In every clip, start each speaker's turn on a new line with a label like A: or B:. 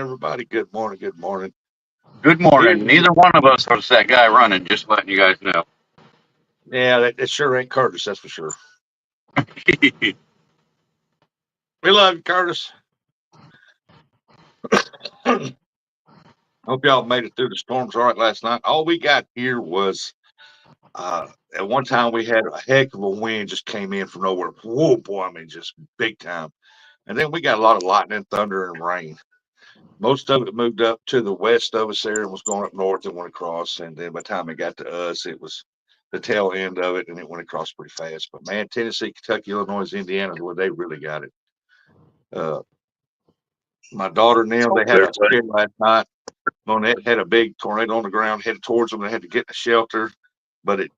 A: everybody. Good morning. Good morning.
B: Good
A: Here,
B: morning. Neither one of us was that guy running, just letting you guys know.
A: yeah, that sure ain't Curtis. That's for sure. We love you, Curtis. Hope y'all made it through the storms all right last night. All we got here was at one time we had a heck of a wind just came in from nowhere. Whoa, boy! I mean, just big time. And then we got a lot of lightning, thunder, and rain. Most of it moved up to the west of us there and was going up north and went across. And then by the time it got to us, it was the tail end of it and it went across pretty fast. But man, Tennessee, Kentucky, Illinois, Indiana, where they really got it. Uh, my daughter and them, they
B: Told
A: had a
B: everybody.
A: scare last night. Monette had a big tornado on the ground headed towards them. They had to get in a shelter, but it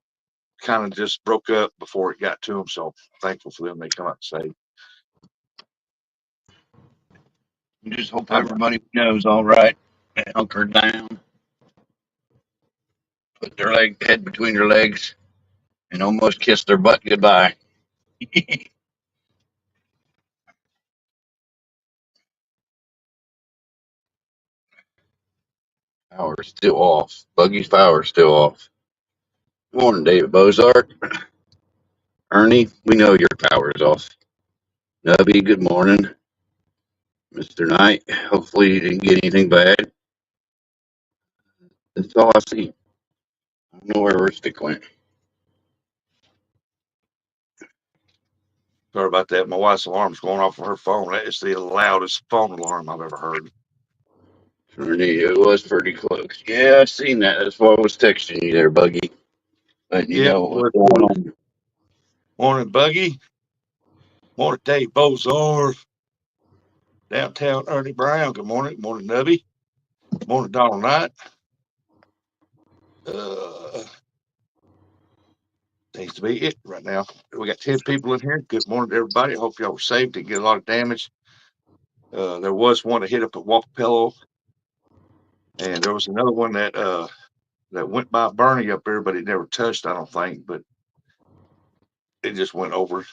A: kind of just broke up before it got to them. So thankful for them. They come out safe.
B: Just hope
A: How about
B: everybody knows all right. Hunker down, put their head between their legs, and almost kiss their butt goodbye. Power's still off. Buggy's power's still off. Good morning, David Bozart. Ernie, we know your power's off. Nubby, good morning. Mr. Knight, hopefully you didn't get anything bad. That's all I see. I don't know where our stick went.
A: Sorry about that. My wife's alarm's going off on her phone. That is the loudest phone alarm I've ever heard.
B: Ernie, it was pretty close. Yeah, I seen that. That's why I was texting you there, Buggy. Letting you
A: Yep.
B: know what's
A: Well,
B: going on.
A: morning, Buggy. Morning, Dave Bozar. Downtown Ernie Brown. Good morning. Morning, Nubby. Morning, Donald Knight. Uh, Seems to be it right now. We got 10 people in here. Good morning to everybody. I hope y'all were safe. Didn't get a lot of damage. There was one that hit up at Walkapello, and there was another one that went by Bernie up there, but it never touched, I don't think, but it just went over.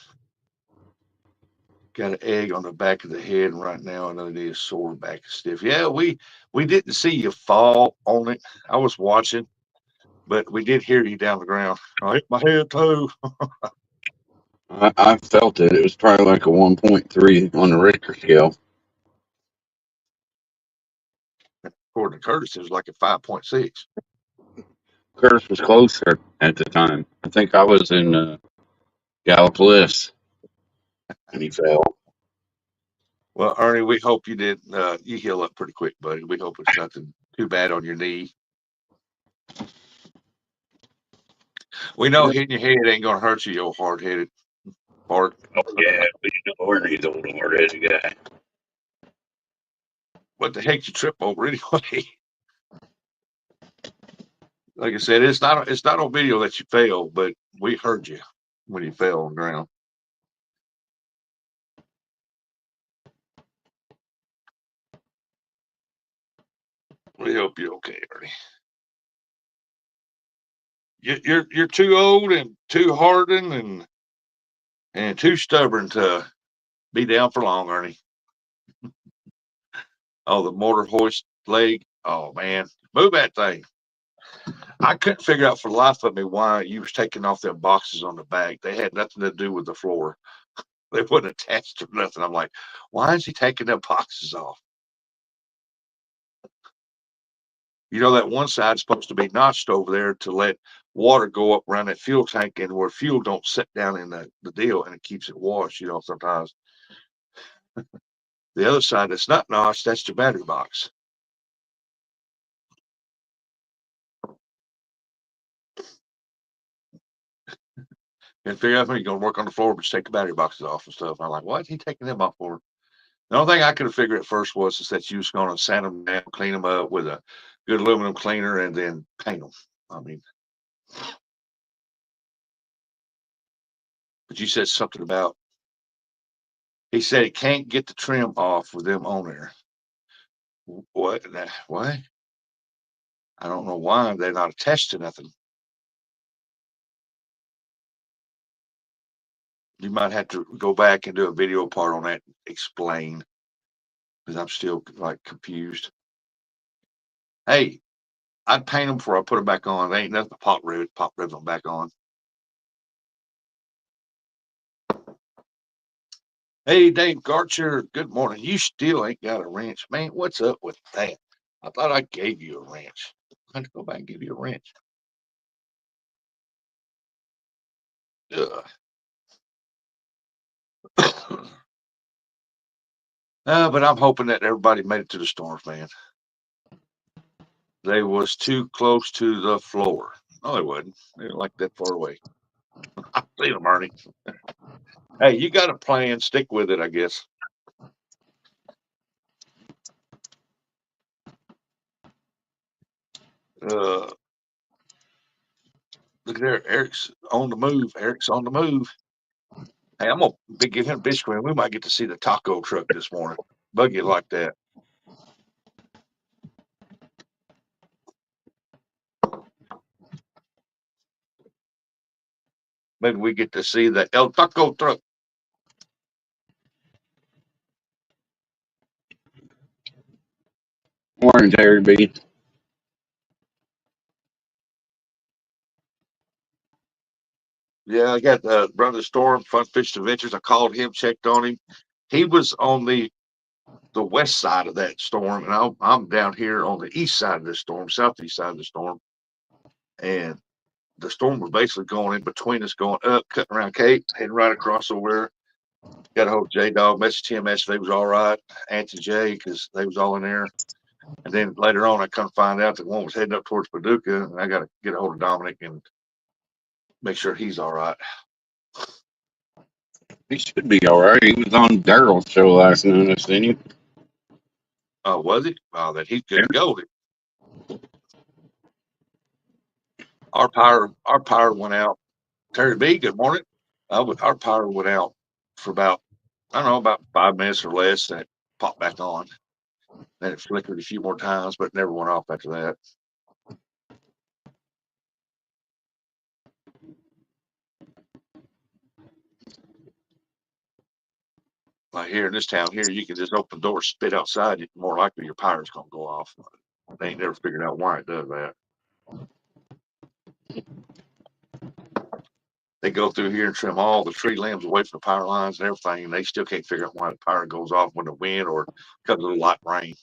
A: Got an egg on the back of the head, and right now another knee is sore, back is stiff. Yeah, we didn't see you fall on it. I was watching, but we did hear you down the ground. I hit my head too.
B: I felt it. It was probably like a 1.3 on the Richter scale.
A: According to Curtis, it was like a 5.6.
B: Curtis was closer at the time. I think I was in Gallipolis and he fell.
A: Well, Ernie, we hope you did. You heal up pretty quick, buddy. We hope it's nothing too bad on your knee. We know
B: Yep.
A: hitting your head ain't gonna hurt you, you old hard headed fart.
B: Oh, yeah, but you know, Ernie's a little hard-headed guy.
A: What the heck you trip over anyway? Like I said, it's not on video that you fell, but we heard you when you fell on the ground. We hope you're okay, Ernie. You're too old and too hardened and too stubborn to be down for long, Ernie. Oh, the mortar hoist leg. Oh man, move that thing. I couldn't figure out for the life of me why you was taking off them boxes on the back. They had nothing to do with the floor. They wasn't attached to nothing. I'm like, why is he taking them boxes off? You know that one side's supposed to be notched over there to let water go up around that fuel tank and where fuel don't sit down in the deal and it keeps it washed, sometimes. The other side that's not notched, that's your battery box. And figure out when you're gonna work on the floor, but just take the battery boxes off and stuff. I'm like, why is he taking them off for? The only thing I could have figured at first was is that you was going to sand them down, clean them up with a good aluminum cleaner, and then paint them. I mean, but you said something about he said he can't get the trim off with them on there. What? What? I don't know why they're not attached to nothing. You might have to go back and do a video part on that. Explain. because I'm still like confused. Hey, I'd paint them before I put them back on. They ain't nothing but pop ribbon them back on. Hey, Dave Garcher, good morning. You still ain't got a wrench, man. What's up with that? I thought I gave you a wrench. I had to go back and give you a wrench. Ugh. But I'm hoping that everybody made it to the storms, man. They was too close to the floor. No, they wasn't. They weren't like that far away. I see them, Ernie. Hey, you got a plan. Stick with it, I guess. Look at there. Eric's on the move. Eric's on the move. Hey, I'm gonna give him a bitch screen. We might get to see the taco truck this morning. Buggy like that. Maybe we get to see the El Taco truck.
B: Morning, Terry B.
A: Yeah, I got Brother Storm, Fun Fish Adventures. I called him, checked on him. He was on the west side of that storm, and I'm down here on the east side of the storm, southeast side of the storm. And the storm was basically going in between us, going up, cutting around Cape, heading right across over there. Got a hold of J Dog, messaged him, asked if they was all right, Auntie J, because they was all in there. And then later on, I come to find out that one was heading up towards Paducah, and I got to get a hold of Dominic and make sure he's all right.
B: He should be all right. He was on Daryl's show last night, I seen him.
A: Oh, was he? Oh, that he's good to go. Our power went out. Terry B, good morning. Our power went out for about, I don't know, about 5 minutes or less, and it popped back on. Then it flickered a few more times, but it never went off after that. Like here in this town here, you can just open the door, spit outside. It's more likely your power's gonna go off. They ain't never figured out why it does that. They go through here and trim all the tree limbs away from the power lines and everything, and they still can't figure out why the power goes off when the wind or comes a little light rain.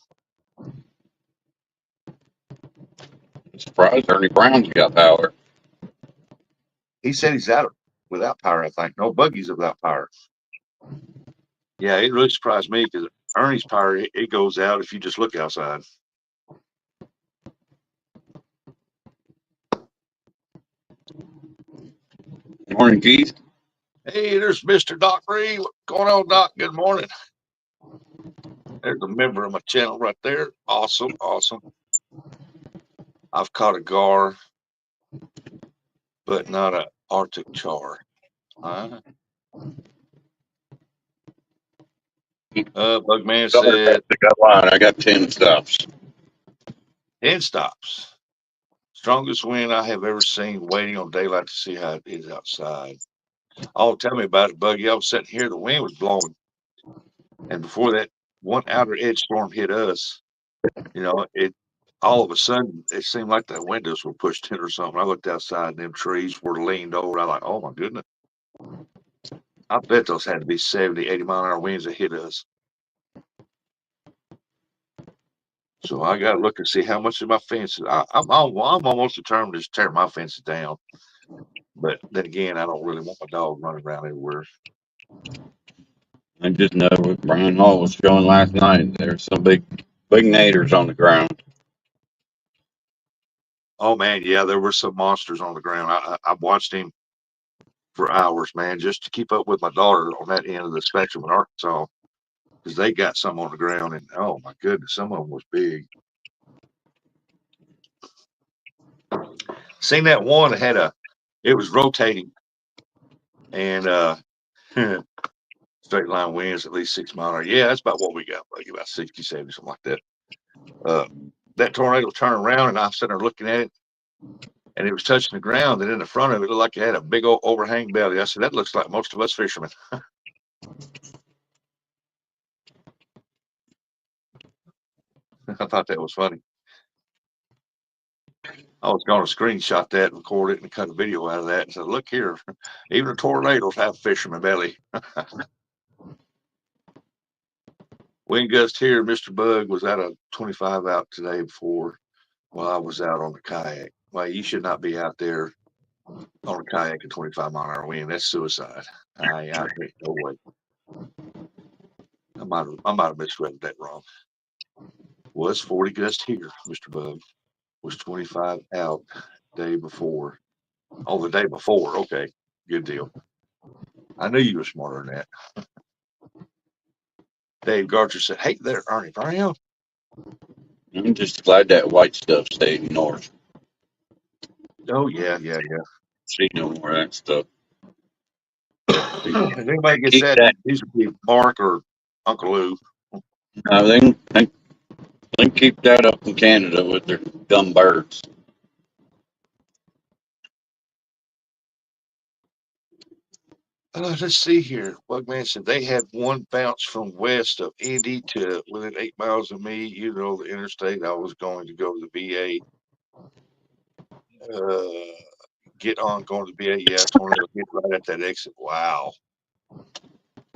B: I'm surprised Ernie Brown's got power.
A: He said he's out without power, I think. No buggies without power. Yeah, it really surprised me because Ernie's power, it goes out if you just look outside.
B: Morning, Keith.
A: Hey, there's Mr. Doc Reed. What's going on, Doc? Good morning. There's a member of my channel right there. Awesome, awesome. I've caught a gar, but not an Arctic char. Bugman said
B: I got line. I got 10 stops.
A: 10 stops. Strongest wind I have ever seen, waiting on daylight to see how it is outside. Oh, tell me about it, Buggy. I was sitting here, the wind was blowing. And before that one outer edge storm hit us, it all of a sudden it seemed like the windows were pushed in or something. I looked outside and them trees were leaned over. I was like, oh my goodness. I bet those had to be 70, 80-mile-an-hour winds that hit us. So I got to look and see how much of my fences. I'm almost determined to just tear my fences down. But then again, I don't really want my dog running around everywhere.
B: I just know what Brian Hall was showing last night. There's some big naders on the ground.
A: Oh man, yeah, there were some monsters on the ground. I watched him for hours, man, just to keep up with my daughter on that end of the spectrum in Arkansas, because they got some on the ground, and oh my goodness, some of them was big. Seen that one that it was rotating, and straight line winds at least 6 miles an hour. Yeah, that's about what we got, like about 60, 70, something like that. That tornado turned around, and I was sitting there looking at it, and it was touching the ground, and in the front of it, it looked like it had a big old overhang belly. I said, that looks like most of us fishermen. I thought that was funny. I was going to screenshot that, record it, and cut a video out of that and said, look here, even the tornadoes have fish in my belly. Wind gust here, Mr. Bug was at a 25 out today before while I was out on the kayak. Well, you should not be out there on a kayak at 25-mile-an-hour wind. That's suicide. I ain't no way. I might have misread that wrong. Was 40 gust here, Mr. Bug. Was 25 out day before. Oh, the day before. Okay, good deal. I knew you were smarter than that. Dave Garcher said, hey there, Ernie Brown.
B: I'm just glad that white stuff stayed north.
A: Oh, yeah.
B: See no more of that stuff.
A: If anybody gets
B: Keep
A: that,
B: that.
A: these would be Mark or Uncle Lou.
B: They can keep that up in Canada with their dumb birds.
A: Let's see here. Bugman said they had one bounce from west of Indy to within 8 miles of me. You know, the interstate. I was going to go to the VA. Get on going to the VA. Yeah, tornado hit right at that exit. Wow.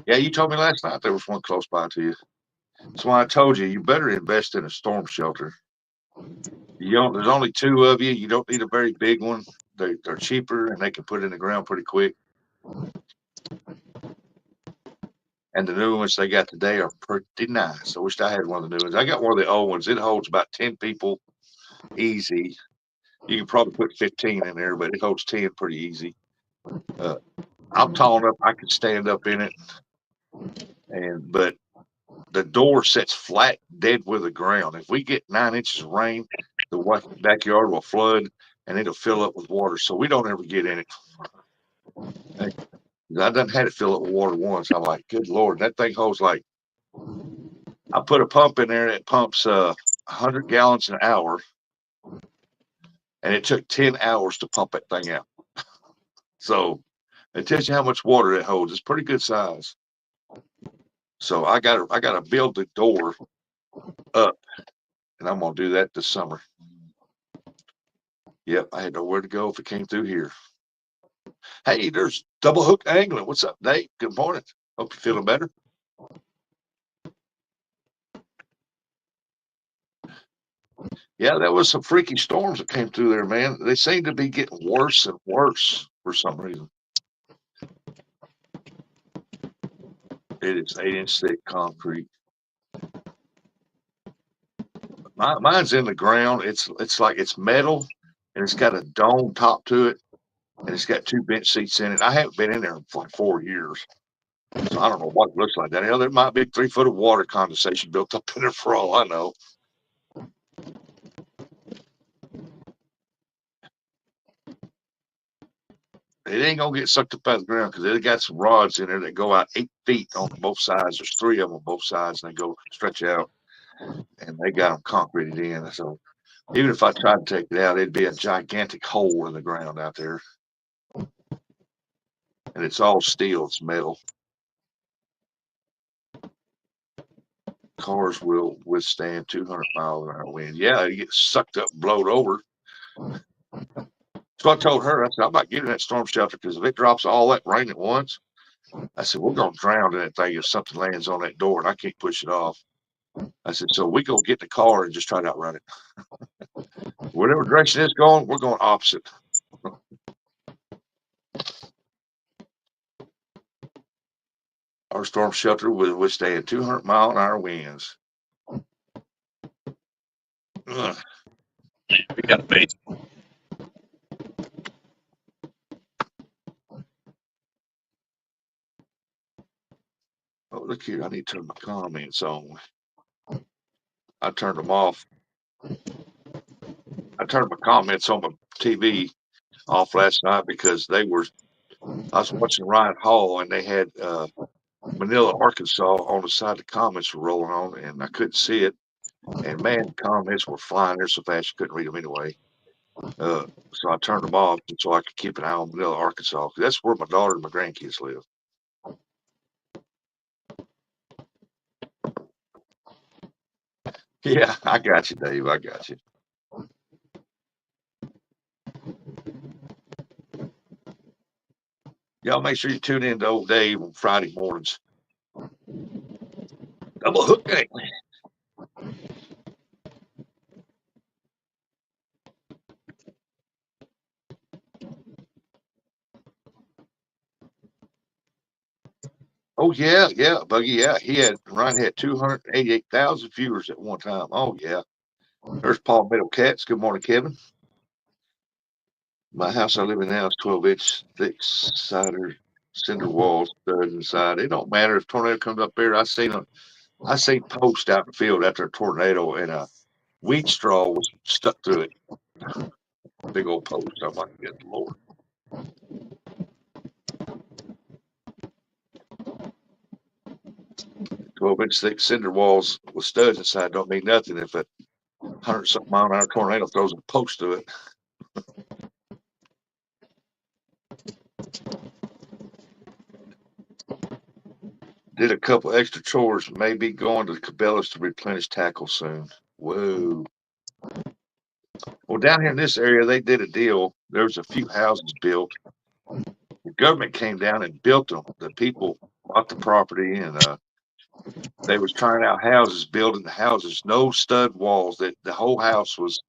A: Yeah, you told me last night there was one close by to you. That's why I told you better invest in a storm shelter. There's only 2 of you. You don't need a very big one. They're cheaper and they can put in the ground pretty quick. And the new ones they got today are pretty nice. I wish I had one of the new ones. I got one of the old ones. It holds about 10 people easy. You can probably put 15 in there, but it holds 10 pretty easy. I'm tall enough I can stand up in it, but the door sits flat dead with the ground. If we get 9 inches of rain, the backyard will flood and it'll fill up with water. So we don't ever get in it. I done had it fill up with water once. I'm like, good Lord, that thing holds like, I put a pump in there that pumps 100 gallons an hour, and it took 10 hours to pump that thing out. So it tells you how much water it holds. It's pretty good size. So I gotta build the door up, and I'm gonna do that this summer. Yep, I had nowhere to go if it came through here. Hey, there's Double Hook Angling. What's up, Nate? Good morning. Hope you're feeling better. Yeah, there was some freaky storms that came through there, man. They seem to be getting worse and worse for some reason. It is 8-inch thick concrete. Mine's in the ground. It's like it's metal, and it's got a dome top to it, and it's got 2 bench seats in it. I haven't been in there for like 4 years, so I don't know what it looks like. Hell, there might be 3 foot of water condensation built up in there for all I know. It ain't gonna get sucked up out of the ground because it got some rods in there that go out 8 feet on both sides. There's 3 of them on both sides, and they go stretch out, and they got them concreted in. So even if I tried to take it out, it'd be a gigantic hole in the ground out there. And it's all steel, it's metal. Cars will withstand 200 miles an hour wind. Yeah, you get sucked up, blowed over. So I told her, I said, I'm not getting that storm shelter because if it drops all that rain at once, I said, we're going to drown in that thing if something lands on that door and I can't push it off. I said, so we go get the car and just try to outrun it. Whatever direction it's going, we're going opposite. Our storm shelter will withstand 200-mile-an-hour winds. Ugh.
B: We got a base.
A: Oh, look here. I need to turn my comments on. I turned them off. I turned my comments on my TV off last night because I was watching Ryan Hall and they had Manila, Arkansas on the side the comments were rolling on and I couldn't see it. And man, the comments were flying there so fast you couldn't read them anyway. So I turned them off so I could keep an eye on Manila, Arkansas. That's where my daughter and my grandkids live. Yeah, I got you, Dave. I got you. Y'all make sure you tune in to old Dave on Friday mornings. Double hook game. Oh yeah, yeah, Buggy. Yeah, Ryan had 288,000 viewers at one time. Oh yeah. There's Paul Middle Cats. Good morning, Kevin. My house I live in now is 12-inch thick cinder walls, studs inside. It don't matter if tornado comes up there. I seen post out in the field after a tornado, and a wheat straw was stuck through it. Big old post. I'm like, good Lord. 12-inch thick cinder walls with studs inside don't mean nothing if a 100-something mile an hour tornado throws a post to it. Did a couple extra chores. Maybe going to Cabela's to replenish tackle soon. Whoa. Well, down here in this area, they did a deal. There was a few houses built. The government came down and built them. The people bought the property, and they was trying out houses, building the houses. No stud walls. That the whole house was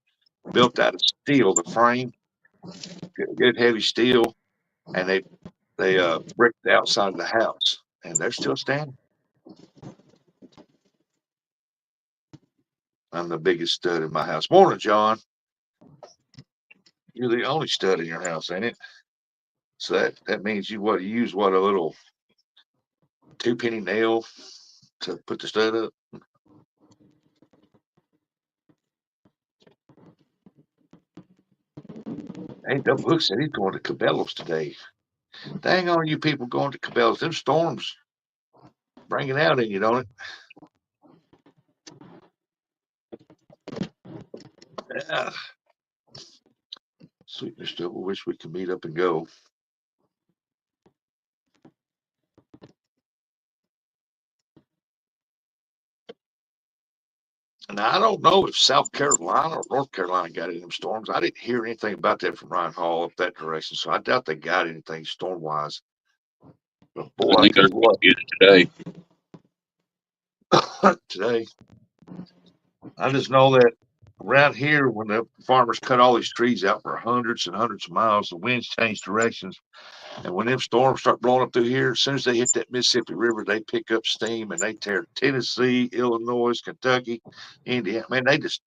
A: built out of steel. The frame, good heavy steel, and they bricked the outside of the house, and they're still standing. I'm the biggest stud in my house. Morning, John. You're the only stud in your house, ain't it? So that means you use a little 2-penny nail to put the stud up. Hey, Double Hook said he's going to Cabela's today. Dang on you people going to Cabela's. Them storms bring it out in you, don't it? Yeah. Sweet Mr. Double, wish we could meet up and go. Now, I don't know if South Carolina or North Carolina got any of them storms. I didn't hear anything about that from Ryan Hall up that direction, so I doubt they got anything storm-wise. But boy,
B: I
A: I
B: think
A: tell
B: they're
A: you
B: going
A: what,
B: to get it today.
A: today, I just know that around here, when the farmers cut all these trees out for hundreds and hundreds of miles, the winds change directions. And when them storms start blowing up through here, as soon as they hit that Mississippi River, they pick up steam and they tear Tennessee, Illinois, Kentucky, Indiana. Man, they just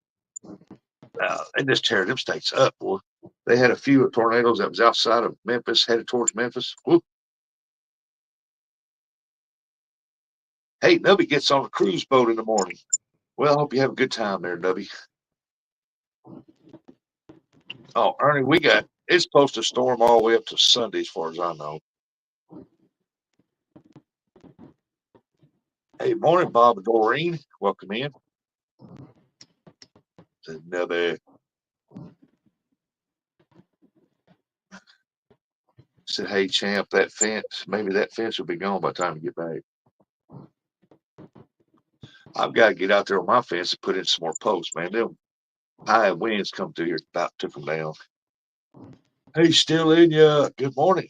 A: tear them states up, boy. They had a few tornadoes that was outside of Memphis, headed towards Memphis. Whoop. Hey, Nubby gets on a cruise boat in the morning. Well, I hope you have a good time there, Nubby. Oh, Ernie, it's supposed to storm all the way up to Sunday, as far as I know. Hey, morning, Bob and Doreen. Welcome in. Nubby said, hey, champ, maybe that fence will be gone by the time you get back. I've got to get out there on my fence and put in some more posts, man. Them high winds come through here, about took them down. Hey, still in ya. Good morning.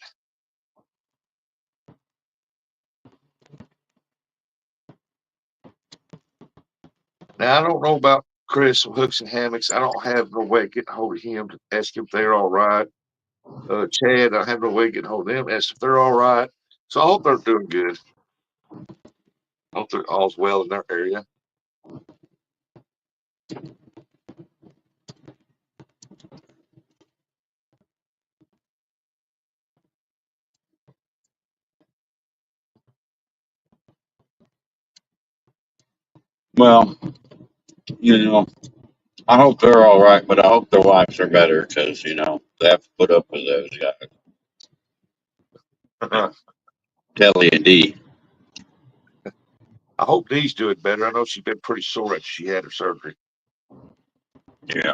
A: Now, I don't know about Chris from Hooks and Hammocks. I don't have no way of getting a hold of him to ask him if they're all right. Chad, I have no way of getting a hold of them, ask if they're all right. So I hope they're doing good. I hope they're all's well in their area.
B: Well, I hope they're all right, but I hope their wives are better because, they have to put up with those guys. Kelly and Dee.
A: I hope Dee's doing better. I know she's been pretty sore after she had her surgery.
B: Yeah.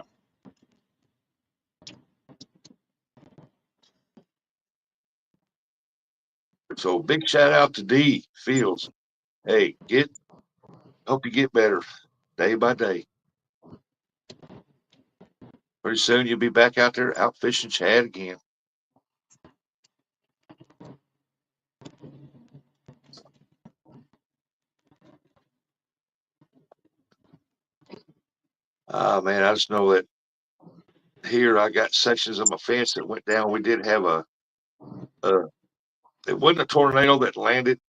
A: So big shout out to Dee Fields. Hey, hope you get better day by day. Pretty soon you'll be back out there out fishing Chad again. Man, I just know that here I got sections of my fence that went down. We did have it wasn't a tornado that landed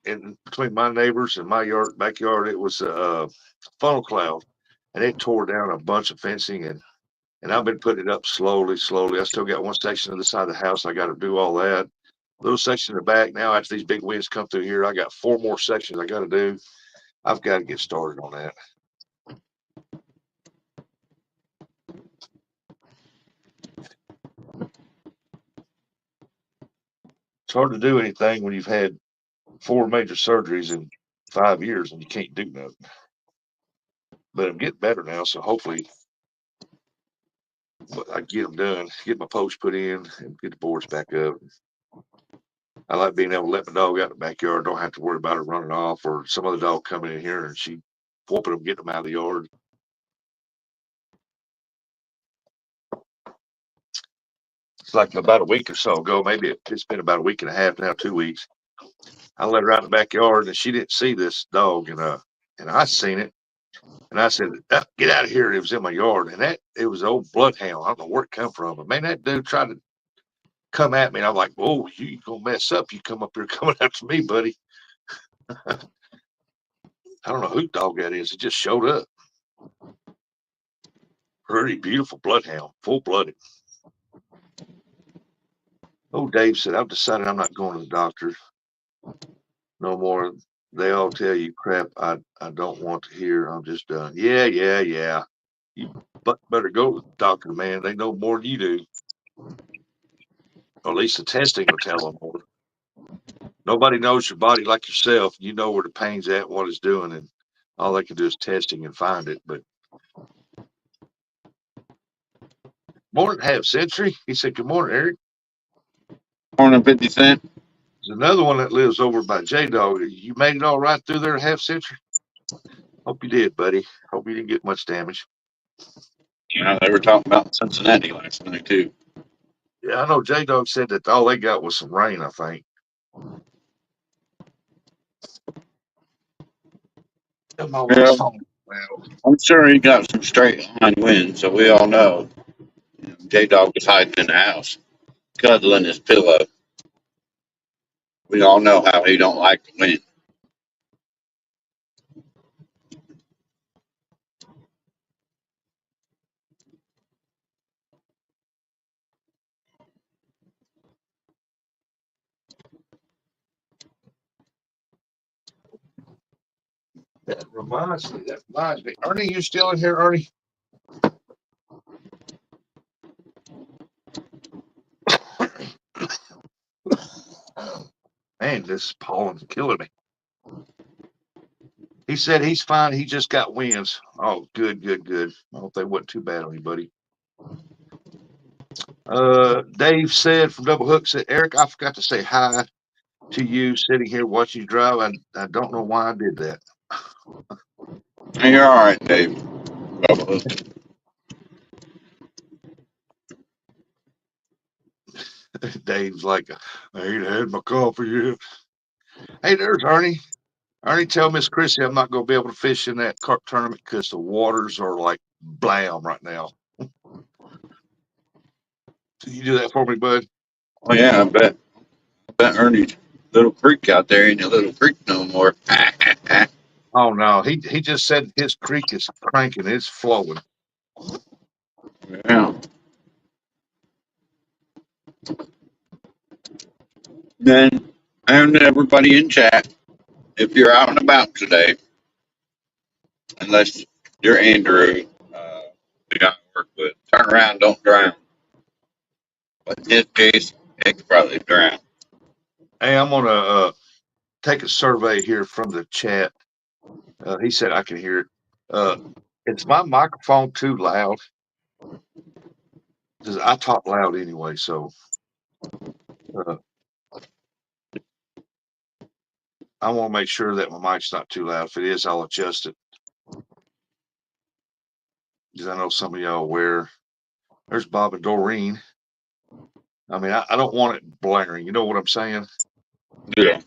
A: in between my neighbors and my backyard. It was a funnel cloud, and it tore down a bunch of fencing, and I've been putting it up slowly, slowly. I still got one section of the side of the house. I got to do all that. Little section in the back now. After these big winds come through here, I got 4 more sections I got to do. I've got to get started on that. It's hard to do anything when you've had 4 major surgeries in 5 years and you can't do nothing. But I'm getting better now, so hopefully I get them done, get my post put in, and get the boards back up. I like being able to let my dog out in the backyard. Don't have to worry about her running off or some other dog coming in here and she whooping them, getting them out of the yard. It's like about a week or so ago, maybe it's been about a week and a half now, 2 weeks. I let her out in the backyard and she didn't see this dog, and I seen it. And I said, "Get out of here." It was in my yard. And it was an old bloodhound. I don't know where it come from. But man, that dude tried to come at me. And I'm like, "Whoa, you gonna mess up. You come up here coming after me, buddy." I don't know who dog that is. It just showed up. Pretty beautiful bloodhound, full blooded. Oh, Dave said, "I've decided I'm not going to the doctor no more. They all tell you crap I don't want to hear. I'm just done." Yeah. You better go to the doctor, man. They know more than you do. Or at least the testing will tell them more. Nobody knows your body like yourself. You know where the pain's at, what it's doing, and all they can do is testing and find it. But morning, half century. He said, "Good morning, Eric."
B: Morning, 50 Cent.
A: There's another one that lives over by J Dog. You made it all right through there, half century. Hope you did, buddy. Hope you didn't get much damage.
B: Yeah, they were talking about Cincinnati last night, too.
A: Yeah, I know J Dog said that all they got was some rain, I think.
B: Yeah, I'm sure he got some straight line winds, so we all know J Dog was hiding in the house, cuddling his pillow. We all know how he don't like the wind.
A: That reminds me. Ernie, you still in here, Ernie? Man, this pollen's killing me. He said he's fine. He just got winds. Oh, good. I hope they wasn't too bad on you, buddy. Dave said from Double Hook, said, "Eric, I forgot to say hi to you sitting here watching you drive. I don't know why I did that."
B: Hey, you're all right, Dave.
A: Dave's like, "I ain't had my coffee yet." Hey, there's Ernie. Ernie, tell Miss Chrissy I'm not going to be able to fish in that carp tournament because the waters are like blam right now. Can you do that for me, bud?
B: Oh yeah, I bet Ernie's little creek out there ain't a little creek no more.
A: Oh no, he just said his creek is cranking, it's flowing.
B: Yeah. Then, and everybody in chat, if you're out and about today, unless you're Andrew, the guy I work with, turn around, don't drown. But in this case, he could probably drown.
A: Hey, I'm gonna take a survey here from the chat. He said I can hear it. Is my microphone too loud? Because I talk loud anyway, so uh, I want to make sure that my mic's not too loud. If it is, I'll adjust it. Because I know some of y'all aware There's Bob and Doreen. I mean, I don't want it blaring. You know what I'm saying?
B: Yeah.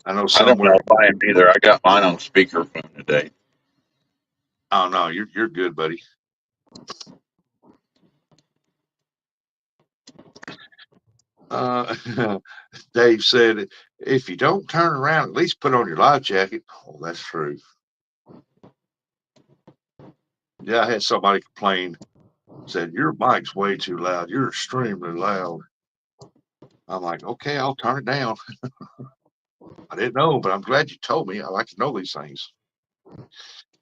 A: I know
B: I don't know
A: somewhere.
B: if I am either. I got mine on speakerphone today.
A: Oh no, you're good, buddy. Dave said, if you don't turn around, at least put on your life jacket. Oh, that's true. Yeah, I had somebody complain, said, your mic's way too loud. You're extremely loud. I'm like, okay, I'll turn it down. I didn't know, but I'm glad you told me. I like to know these things.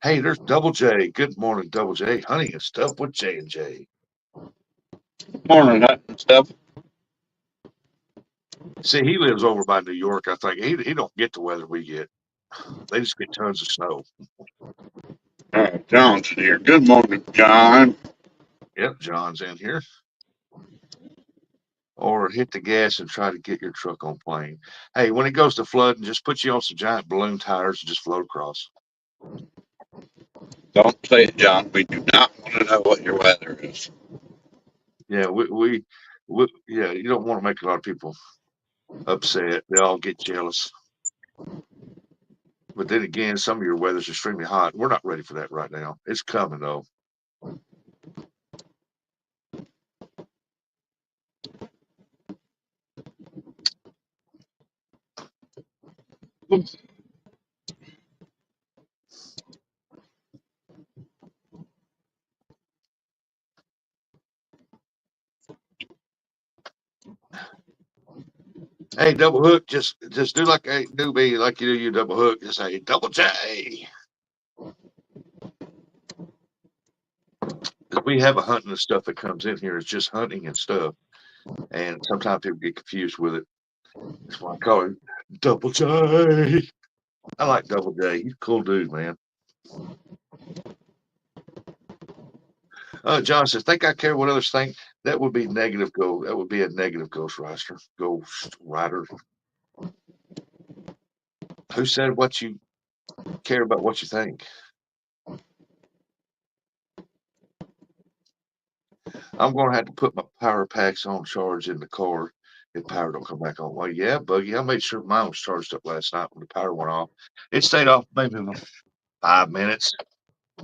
A: Hey, there's Double J. Good morning, Double J. Honey and stuff with J and J.
B: Morning, Hut and stuff.
A: See, he lives over by New York. I think he don't get the weather we get. They just get tons of snow.
B: John's here. Good morning, John.
A: Yep, John's in here. Or hit the gas and try to get your truck on plane. Hey, when it goes to flooding, just put you on some giant balloon tires and just float across.
B: Don't say it, John. We do not want to know what your weather is.
A: Yeah, we yeah, you don't want to make a lot of people upset. They all get jealous. But then again, some of your weather's extremely hot. We're not ready for that right now. It's coming though. Hey, double hook, just do like a newbie, like you do you double hook. Just say Double J. We have a hunting and stuff that comes in here. It's just hunting and stuff. And sometimes people get confused with it. That's why I call him Double J. I like Double J. He's a cool dude, man. John says, think I care what others think. That would be negative ghost. That would be a negative ghost rider. Ghost rider. Who said what you care about what you think? I'm gonna have to put my power packs on charge in the car if power don't come back on. Well, yeah, Buggy. I made sure mine was charged up last night when the power went off. It stayed off maybe 5 minutes,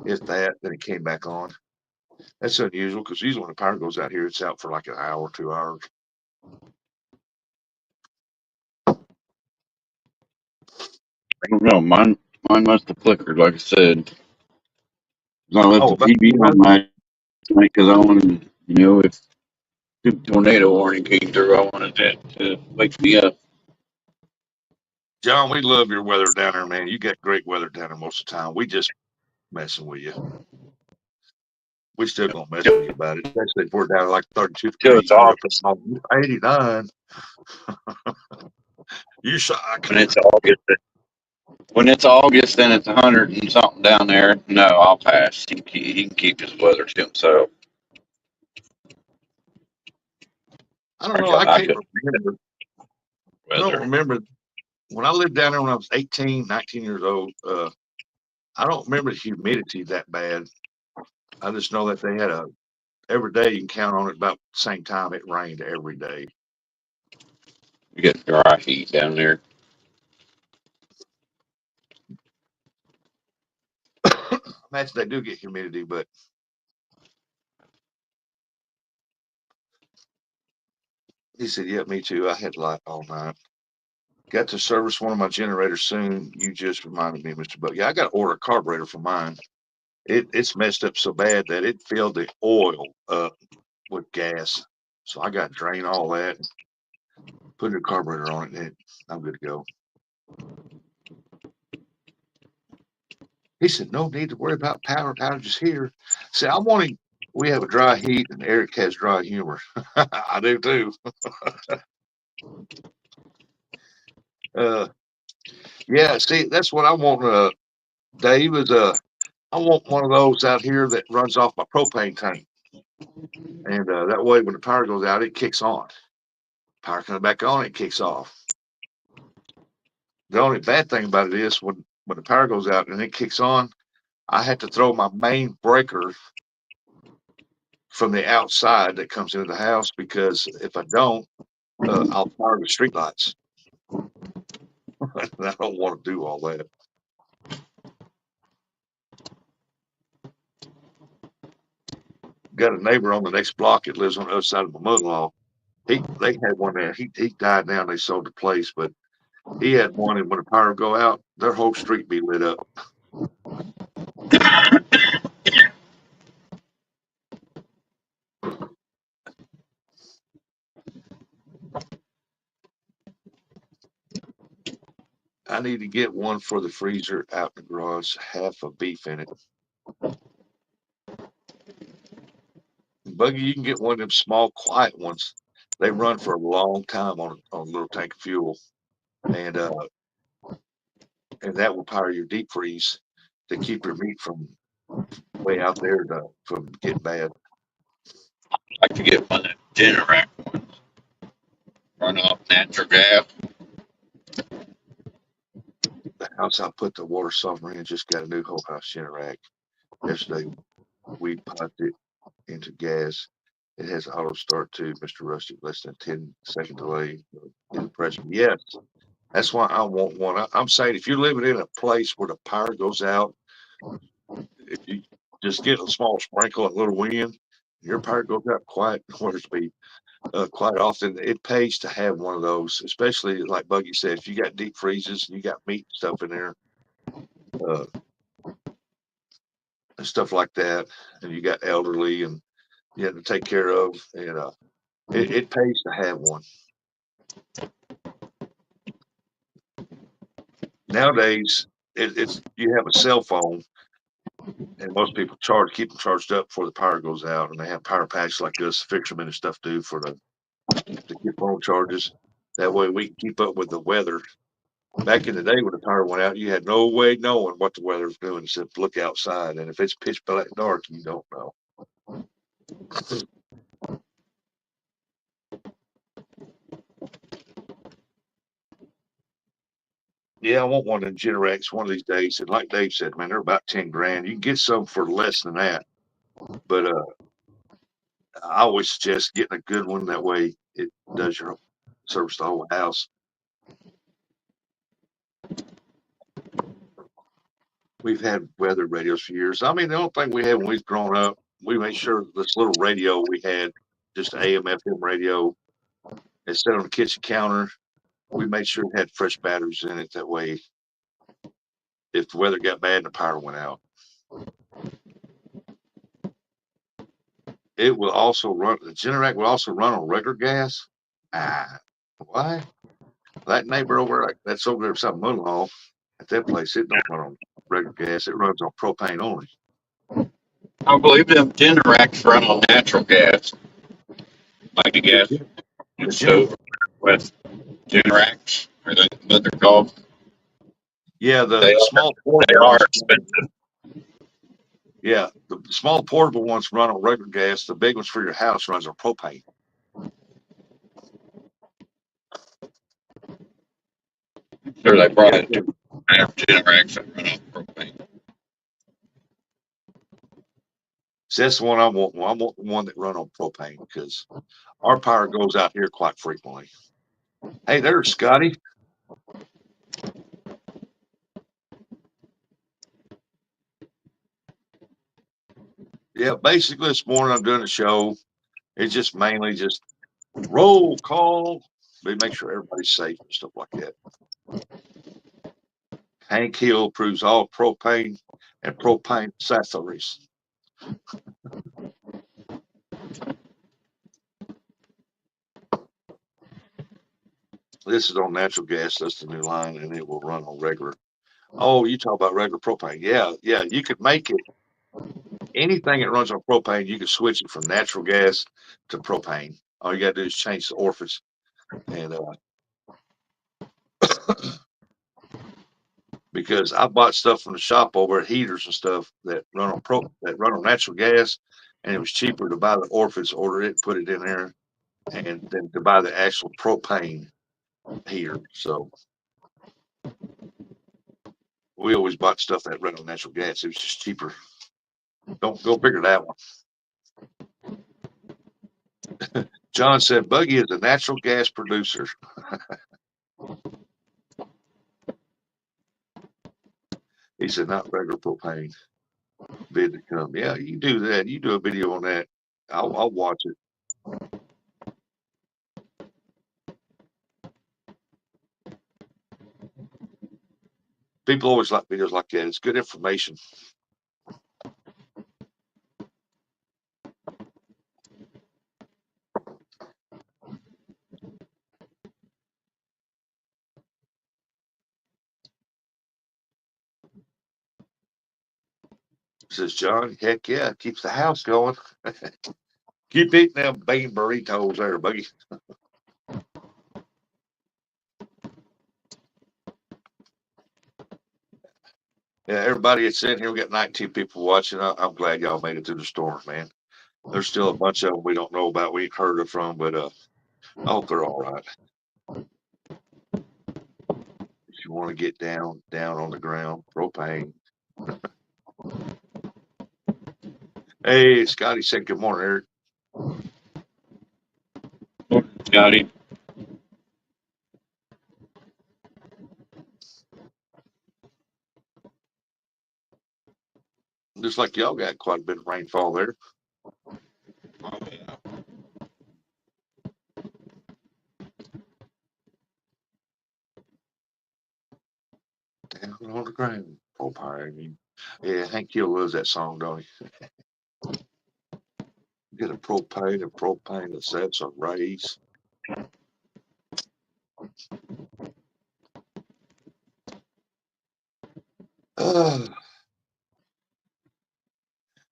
A: if that. Then it came back on. That's unusual because usually when the power goes out here, it's out for like an hour, 2 hours.
B: I don't know. Mine must have flickered, like I said. I left
A: Oh,
B: the
A: about
B: TV on last night because I wanted, if the tornado warning came through, I wanted that to wake me up.
A: John, we love your weather down there, man. You got great weather down there most of the time. We just messing with you. We still gonna mess with you about it, especially if we're down at like 32
B: Till it's
A: degrees. You're
B: off.
A: up at 89. You suck.
B: When it's August, then it's 100 and something down there. No, I'll pass. He can keep his weather to himself.
A: I don't know. I
B: I
A: can't
B: could
A: remember. I don't
B: weather.
A: remember when I lived down there when I was 18, 19 years old. I don't remember the humidity that bad. I just know that they had every day you can count on it about the same time it rained every day.
B: You get dry heat down there.
A: Imagine they do get humidity, but he said, "Yeah, me too. I had light all night. Got to service one of my generators soon. You just reminded me, Mr. Buck. Yeah, I got to order a carburetor for mine. It's messed up so bad that it filled the oil up with gas. So I got to drain all that, and put a carburetor on it, and I'm good to go." He said, "No need to worry about power outages here." See, I'm wanting. We have a dry heat, and Eric has dry humor. I do too. Uh, yeah, see, that's what I want. Dave is I want one of those out here that runs off my propane tank, and that way when the power goes out, it kicks on. Power comes back on, it kicks off. The only bad thing about it is when the power goes out and it kicks on, I have to throw my main breaker from the outside that comes into the house, because if I don't, I'll power the street lights. I don't want to do all that. Got a neighbor on the next block that lives on the other side of my mother-in-law. They had one there. He died now and they sold the place, but he had one, and when the power go out, their whole street be lit up. I need to get one for the freezer out in the garage, half a beef in it. Buggy, you can get one of them small, quiet ones. They run for a long time on a little tank of fuel, and that will power your deep freeze to keep your meat from way out there from getting bad.
B: I like to get one of the Generac ones. Run off natural gas.
A: The house I put the water softener in just got a new whole house Generac. Yesterday we popped it into gas. It has auto start too, Mr. Rusty, less than 10-second delay in the pressure. Yes, that's why I want one. I'm saying if you're living in a place where the power goes out, if you just get a small sprinkle, a little wind, your power goes out quite quite often. It pays to have one of those, especially like Buggy said, if you got deep freezes and you got meat and stuff in there, and stuff like that, and you got elderly and you have to take care of, and it pays to have one. Nowadays, it's you have a cell phone, and most people keep them charged up before the power goes out, and they have power packs like this, fishermen and stuff do to keep phone charges. That way we can keep up with the weather. Back in the day when the power went out, you had no way knowing what the weather was doing except look outside, and if it's pitch black dark, you don't know. Yeah, I want one of the Generacs one of these days. And like Dave said, man, they're about 10 grand. You can get some for less than that. But I always suggest getting a good one. That way it does your service the whole house. We've had weather radios for years. I mean, the only thing we had when we was growing up, we made sure this little radio we had, just AM, FM radio, it sat on the kitchen counter. We made sure it had fresh batteries in it. That way, if the weather got bad and the power went out, it will also run. The Generac will also run on regular gas. Why? That neighbor over that's over there beside Moonlaw at that place, it don't run on regular gas. It runs on propane only.
B: I believe them Generacs run on natural gas. Like the gas
A: The
B: stove with Generacs, or what they're called.
A: Yeah,
B: They
A: the
B: are,
A: small
B: they
A: portable
B: are
A: ones.
B: expensive.
A: Yeah, the small portable ones run on regular gas. The big ones for your house runs on propane.
B: Sure, they brought it to Generacs that run on propane.
A: So that's the one I want. I want the one that run on propane because our power goes out here quite frequently. Hey, there's Scotty. Yeah, basically this morning I'm doing a show. It's just mainly just roll call. We make sure everybody's safe and stuff like that. Hank Hill approves all propane and propane accessories. This is on natural gas. That's the new line, and it will run on regular. Oh, you talk about regular propane. Yeah, yeah. You could make it anything that runs on propane. You can switch it from natural gas to propane. All you got to do is change the orifice, and because I bought stuff from the shop over at Heaters and stuff that run on natural gas, and it was cheaper to buy the orifice, order it, put it in there, and then to buy the actual propane heater. So we always bought stuff that ran on natural gas. It was just cheaper. Don't go figure that one. John said Buggy is a natural gas producer. He said not regular propane. Bid to come. Yeah, you do that. You do a video on that. I'll watch it. People always like videos like that. It's good information. Says John, heck yeah, it keeps the house going. Keep eating them bean burritos there, Buggy. Yeah, everybody that's in here, we got 19 people watching. I'm glad y'all made it through the storm, man. There's still a bunch of them we don't know about, we ain't heard of from, but I hope they're all right. If you want to get down on the ground, propane. Hey, Scotty said good morning, Eric.
B: Scotty.
A: Just like y'all got quite a bit of rainfall there.
B: Oh, yeah.
A: Down on the ground, propane. Yeah, Hank Hill loves that song, don't he? Get a propane that sets a race.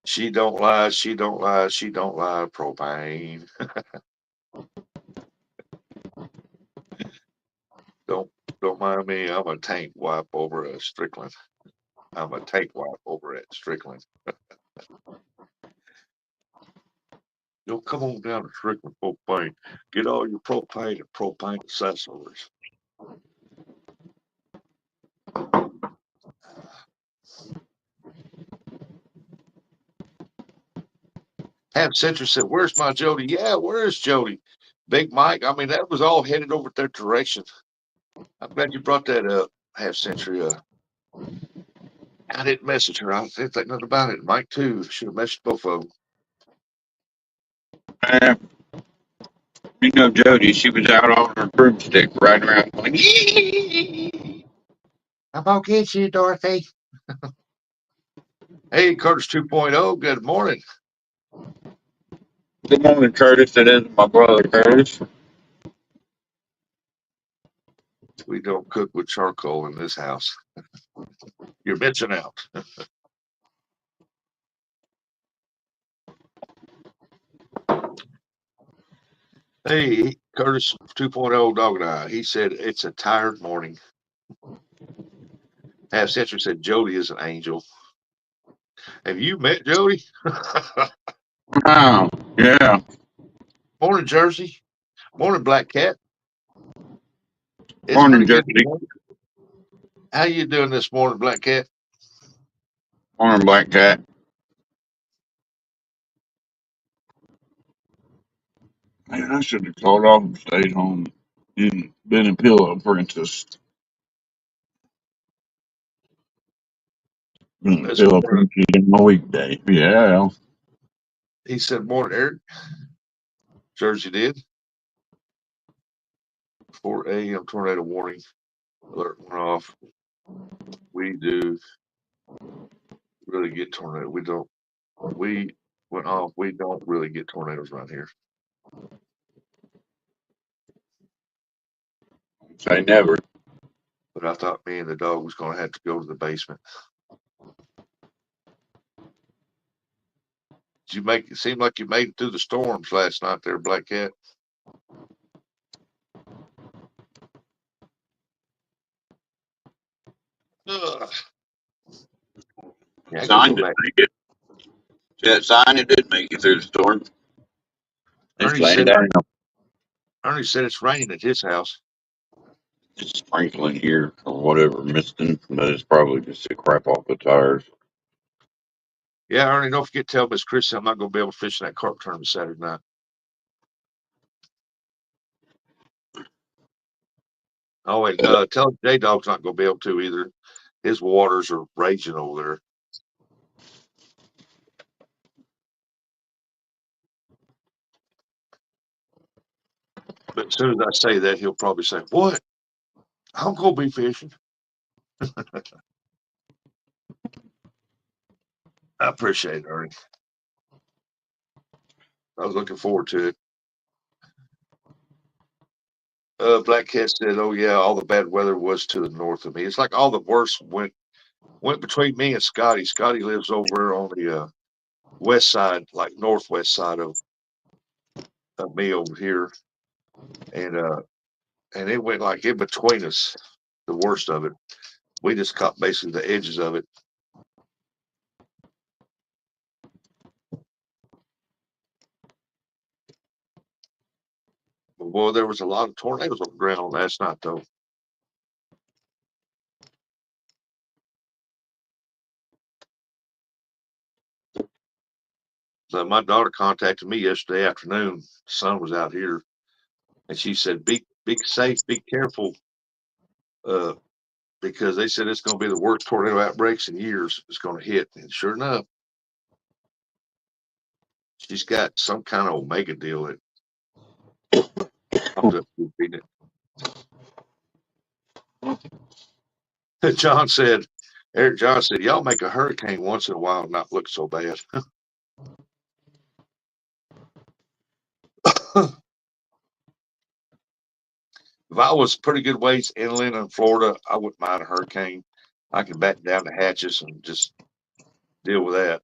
A: She don't lie, she don't lie, she don't lie, propane. Don't mind me, I'm a tank wipe over at Strickland. I'm a tank wipe over at Strickland. You'll come on down to Strickland Propane. Get all your propane and propane accessories. Half Century said, where's my Jody? Yeah, where's Jody? Big Mike, I mean, that was all headed over their direction. I'm glad you brought that up, Half Century. I didn't message her. I didn't think nothing about it. Mike, too. Should have messaged both of them.
B: You know Jody, she was out on her broomstick riding around going, yee.
A: I'm going to get you, Dorothy. Hey, Curtis 2.0. Good morning.
B: Good morning, Curtis. That is my brother, Curtis.
A: We don't cook with charcoal in this house. You're missing out. Hey, Curtis 2.0 Dog and I. He said, it's a tired morning. Half Century said, Jody is an angel. Have you met Jody?
B: Wow. Yeah.
A: Morning, Jersey. Morning, Black Cat. It's
B: Morning,
A: pretty good.
B: Jody.
A: How you doing this morning, Black Cat?
B: Morning, Black Cat. Man, I should have called off and stayed home. Been a pillow princess. Been a
A: This
B: pillow
A: morning,
B: princess in my weekday. Yeah.
A: he said, morning, Eric. Jersey did. 4 a.m. tornado warning. Alert went off. We do really get tornado. We went off. We don't really get tornadoes around here.
B: Say never.
A: But I thought me and the dog was going to have to go to the basement. Did you make it seem like you made it through the storms last night there, Black Cat? Ugh. Yeah, I gotta
B: Sign
A: go
B: didn't
A: back.
B: make it. That sign it did make it through the storm. It's
A: Ernie
B: laying
A: said
B: down.
A: Ernie said it's raining at his house.
B: It's sprinkling here or whatever, misting, but it's probably just a crap off the tires.
A: Yeah, Ernie, don't forget to tell Miss Chrissy I'm not gonna be able to fish in that carp tournament Saturday night. Oh, wait, tell J Dog's not going to be able to either. His waters are raging over there. But as soon as I say that, he'll probably say, "What? I'm going to be fishing." I appreciate it, Ernie. I was looking forward to it. Black Cat said, "Oh yeah, all the bad weather was to the north of me. It's like all the worst went between me and Scotty. Scotty lives over on the west side, like northwest side of me over here, and it went like in between us. The worst of it. We just caught basically the edges of it. But boy, there was a lot of tornadoes on the ground last night, though. So my daughter contacted me yesterday afternoon. The sun was out here, and she said, "Be safe, be careful, uh, because they said it's going to be the worst tornado outbreaks in years. It's going to hit." And sure enough, she's got some kind of Omega deal that comes up with it. John said, Eric John said, "Y'all make a hurricane once in a while and not look so bad." If I was pretty good ways inland in Florida, I wouldn't mind a hurricane. I could batten down the hatches and just deal with that.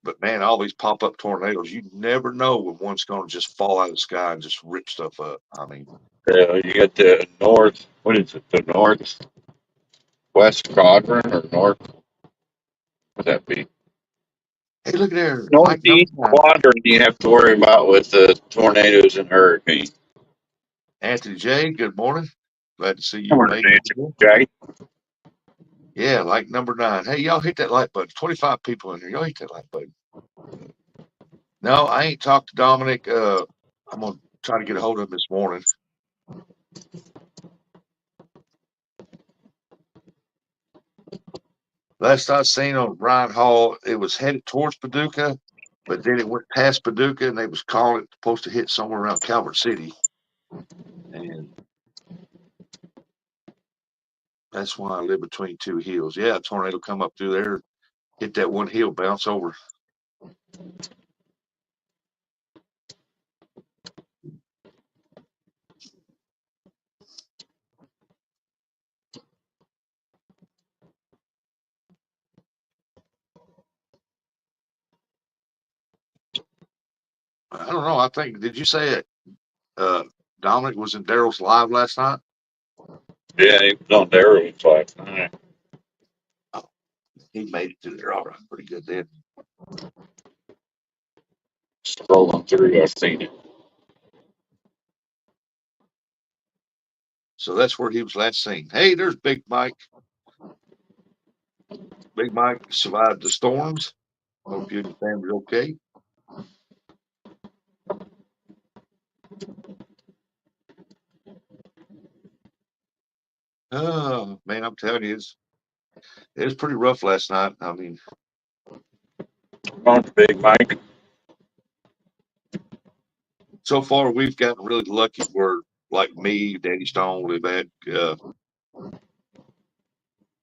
A: But man, all these pop up tornadoes, you never know when one's going to just fall out of the sky and just rip stuff up. I mean,
B: You got the north. What is it? The northwest quadrant or north? What would that be?
A: hey, look at there, like number
B: Northeast
A: 9,
B: quadrant. You have to worry about with the tornadoes and hurricanes.
A: Anthony J. Good morning. Glad to see you
B: Morning,
A: make it.
B: Nancy. Jay.
A: Yeah, like number 9. Hey, y'all hit that like button. 25 people in here. Y'all hit that like button. No, I ain't talked to Dominic. I'm gonna try to get a hold of him this morning. Last I seen on Ryan Hall, it was headed towards Paducah, but then it went past Paducah, and they was calling it supposed to hit somewhere around Calvert City, and that's why I live between two hills. Yeah, a tornado come up through there, hit that one hill, bounce over. I don't know. I think did you say it? Dominic was in Daryl's live last night.
B: Yeah, he was on there last night.
A: Oh, he made it through there all right, pretty good then.
B: Scrolling through, I've seen it.
A: So that's where he was last seen. Hey, there's Big Mike. Big Mike survived the storms. Hope you and your family's okay. Oh man, I'm telling you, it was pretty rough last night. I mean,
B: On Big Mike.
A: so far we've gotten really lucky where, like me, Danny Stone, we've had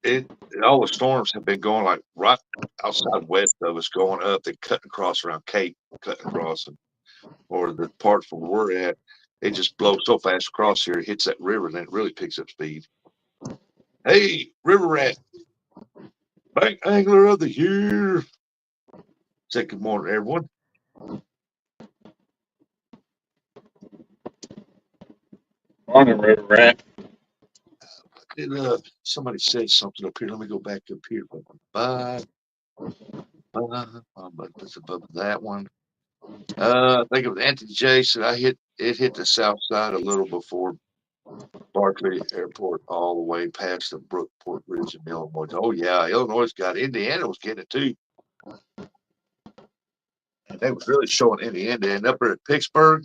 A: it. All the storms have been going like right outside west of us, going up, then cutting across around Cape, cutting across, or the parts where we're at. It just blows so fast across here, it hits that river, and then it really picks up speed. Hey, River Rat, bank angler of the year. Say good morning, everyone.
B: Morning, River Rat.
A: Somebody said something up here. Let me go back up here. Bye. But that's above that one. I think it was Anthony J said it hit the south side a little before Barkley Airport, all the way past the Brookport Ridge in Illinois. Oh yeah, Illinois got it. Indiana was getting it too. And they was really showing Indiana, and up there at Pittsburgh.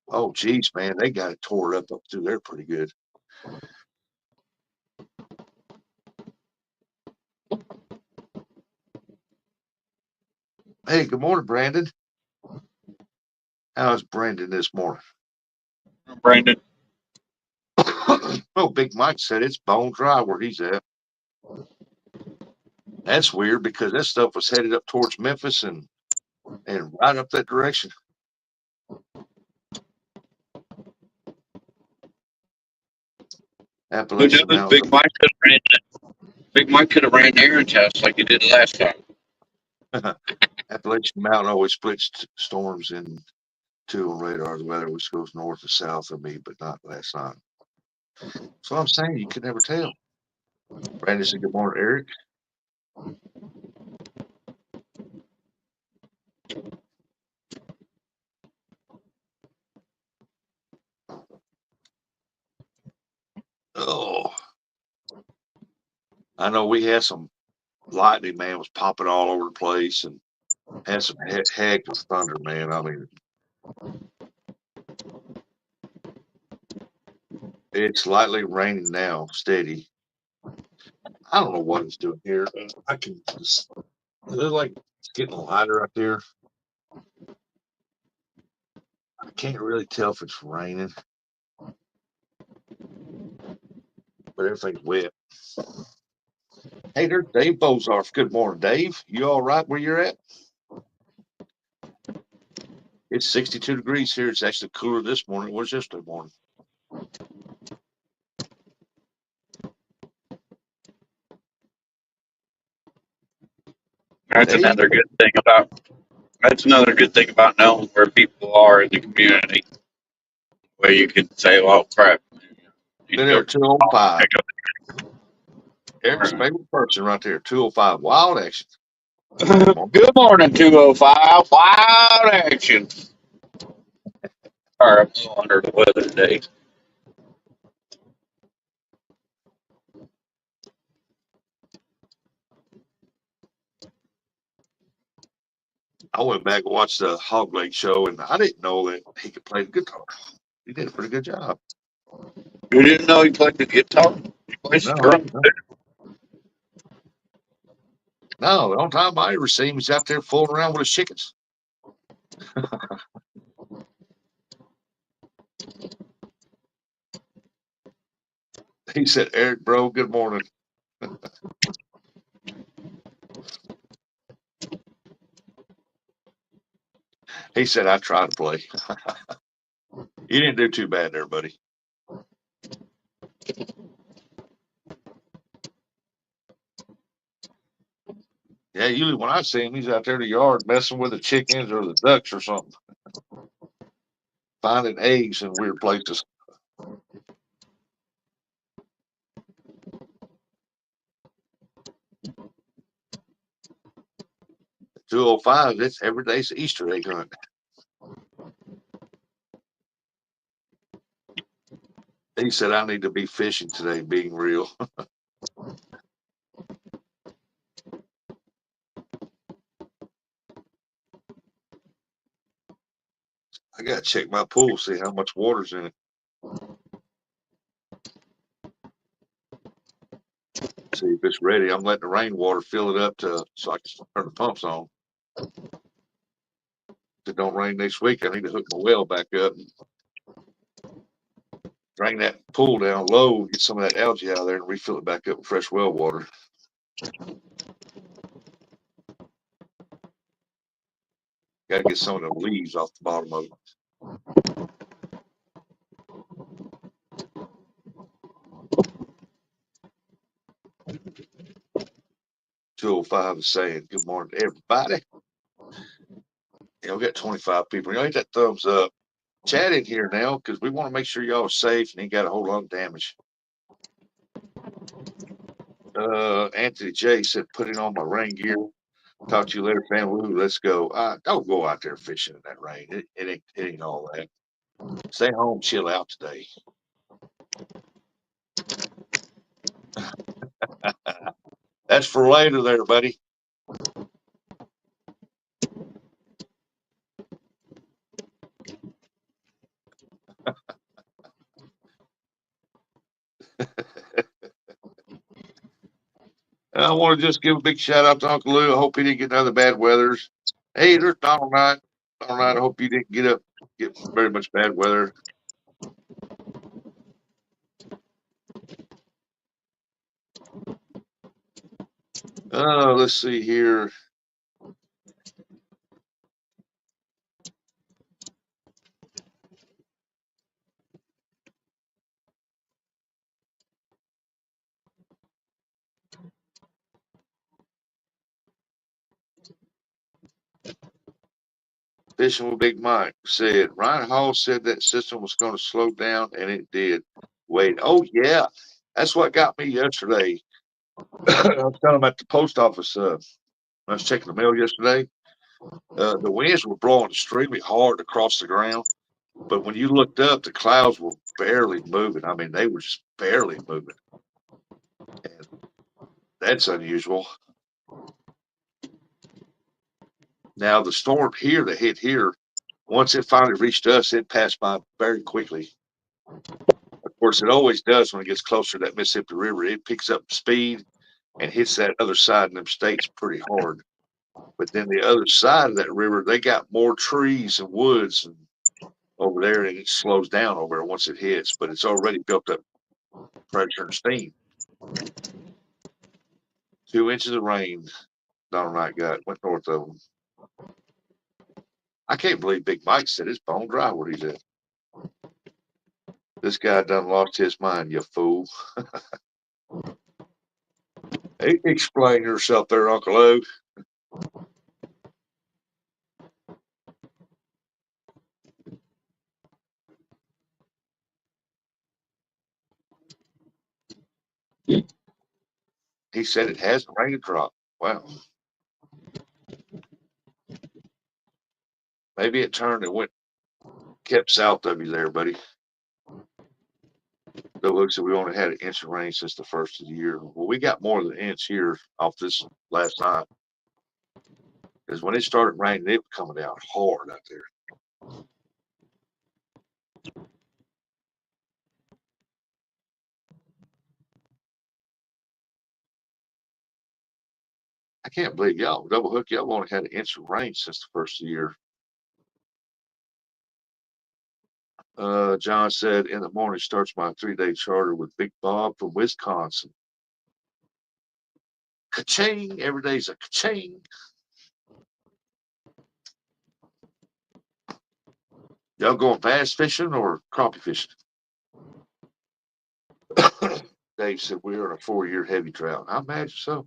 A: Oh geez, man, they got it tore up through there pretty good. Hey, good morning, Brandon. How's Brandon this morning?
B: Brandon.
A: Oh, Big Mike said it's bone dry where he's at. That's weird because that stuff was headed up towards Memphis and right up that direction.
B: Who
A: Appalachian
B: knows?
A: Mountain.
B: Big Mike could have ran the errands house like he did last time.
A: Appalachian Mountain always splits storms in two on radar. The weather which goes north or south of me, but not last night. So I'm saying you could never tell. Brandon said, "Good morning, Eric." Oh, I know we had some lightning, man, was popping all over the place and had some heck of thunder, man. I mean, it's lightly raining now, steady. I don't know what it's doing here. I can just, it looks like it's getting lighter up there. I can't really tell if it's raining, but everything's wet. Hey, there's Dave Bozarth. Good morning, Dave. You all right where you're at? It's 62 degrees here. It's actually cooler this morning. It was yesterday morning.
B: That's
A: Dave?
B: another good thing about that's another good thing about knowing where people are in the community, where you can say, "Oh crap, you
A: Been
B: go
A: there 205.
B: pick up."
A: Eric's favorite person right there, 205. Wild action.
B: Good morning, 205. Wild action. Sorry, I'm a little under the weather today.
A: I went back and watched the Hog Lake show, and I didn't know that he could play the guitar. He did a pretty good job.
B: You didn't know he played the guitar? He plays the
A: No,
B: drum.
A: no. The only time I ever see him, he's out there fooling around with his chickens. He said, "Eric, bro, good morning." He said, "I tried to play." You didn't do too bad there, buddy. Yeah, usually when I see him, he's out there in the yard messing with the chickens or the ducks or something, finding eggs in weird places. 205, it's every day's Easter egg hunt. He said, "I need to be fishing today, being real." I got to check my pool, see how much water's in it. See if it's ready. I'm letting the rainwater fill it up so I can turn the pumps on. If it don't rain next week, I need to hook my well back up and drain that pool down low, get some of that algae out of there, and refill it back up with fresh well water. Got to get some of the leaves off the bottom of it. 205 is saying, "Good morning to everybody." We got 25 people. Hit that thumbs up. Chat in here now because we want to make sure y'all are safe and ain't got a whole lot of damage. Anthony J said, "Putting on my rain gear. Talk to you later, fam. Woo, let's go." Don't go out there fishing in that rain. It ain't all that. Stay home, chill out today. That's for later there, buddy. I want to just give a big shout out to Uncle Lou. I hope he didn't get another bad weathers. Hey, there's Donald Knight. Donald Knight, I hope you didn't get very much bad weather. Let's see here. Fishing with Big Mike said Ryan Hall said that system was going to slow down, and it did. Wait, oh yeah, that's what got me yesterday. I was telling him at the post office. I was checking the mail yesterday. The winds were blowing extremely hard across the ground, but when you looked up, the clouds were barely moving. I mean, they were just barely moving, and that's unusual. Now the storm here that hit here, once it finally reached us, it passed by very quickly. Of course, it always does when it gets closer to that Mississippi River. It picks up speed and hits that other side of them states pretty hard. But then the other side of that river, they got more trees and woods and over there, and it slows down over there once it hits. But it's already built up pressure and steam. 2 inches of rain, Donald Knight went north of them. I can't believe Big Mike said it's bone dry where he's at. This guy done lost his mind, you fool. Hey, explain yourself there, Uncle Lou. He said it hasn't rained a drop. Wow. Maybe it turned and kept south of you there, buddy. It looks like we only had an inch of rain since the first of the year. Well, we got more than an inch here off this last night. Because when it started raining, it was coming down hard out there. I can't believe y'all, Double Hook, y'all only had an inch of rain since the first of the year. John said, in the morning starts my 3-day charter with Big Bob from Wisconsin. Ka-ching! Every day's a ka-ching. Y'all going bass fishing or crappie fishing? Dave said we're in a 4-year heavy drought. I imagine so.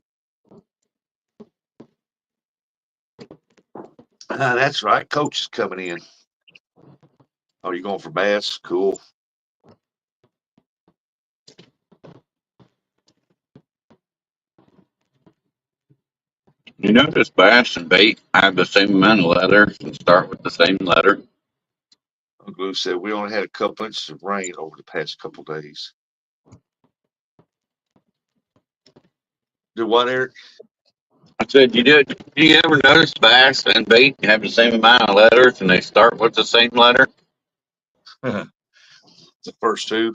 A: That's right. Coach is coming in. Oh, you going for bass? Cool.
B: You notice bass and bait have the same amount of leather and start with the same letter.
A: Uncle Lou said we only had a couple inches of rain over the past couple days. Do what, Eric?
B: I said, do you ever notice bass and bait have the same amount of letters and they start with the same letter?
A: The first two.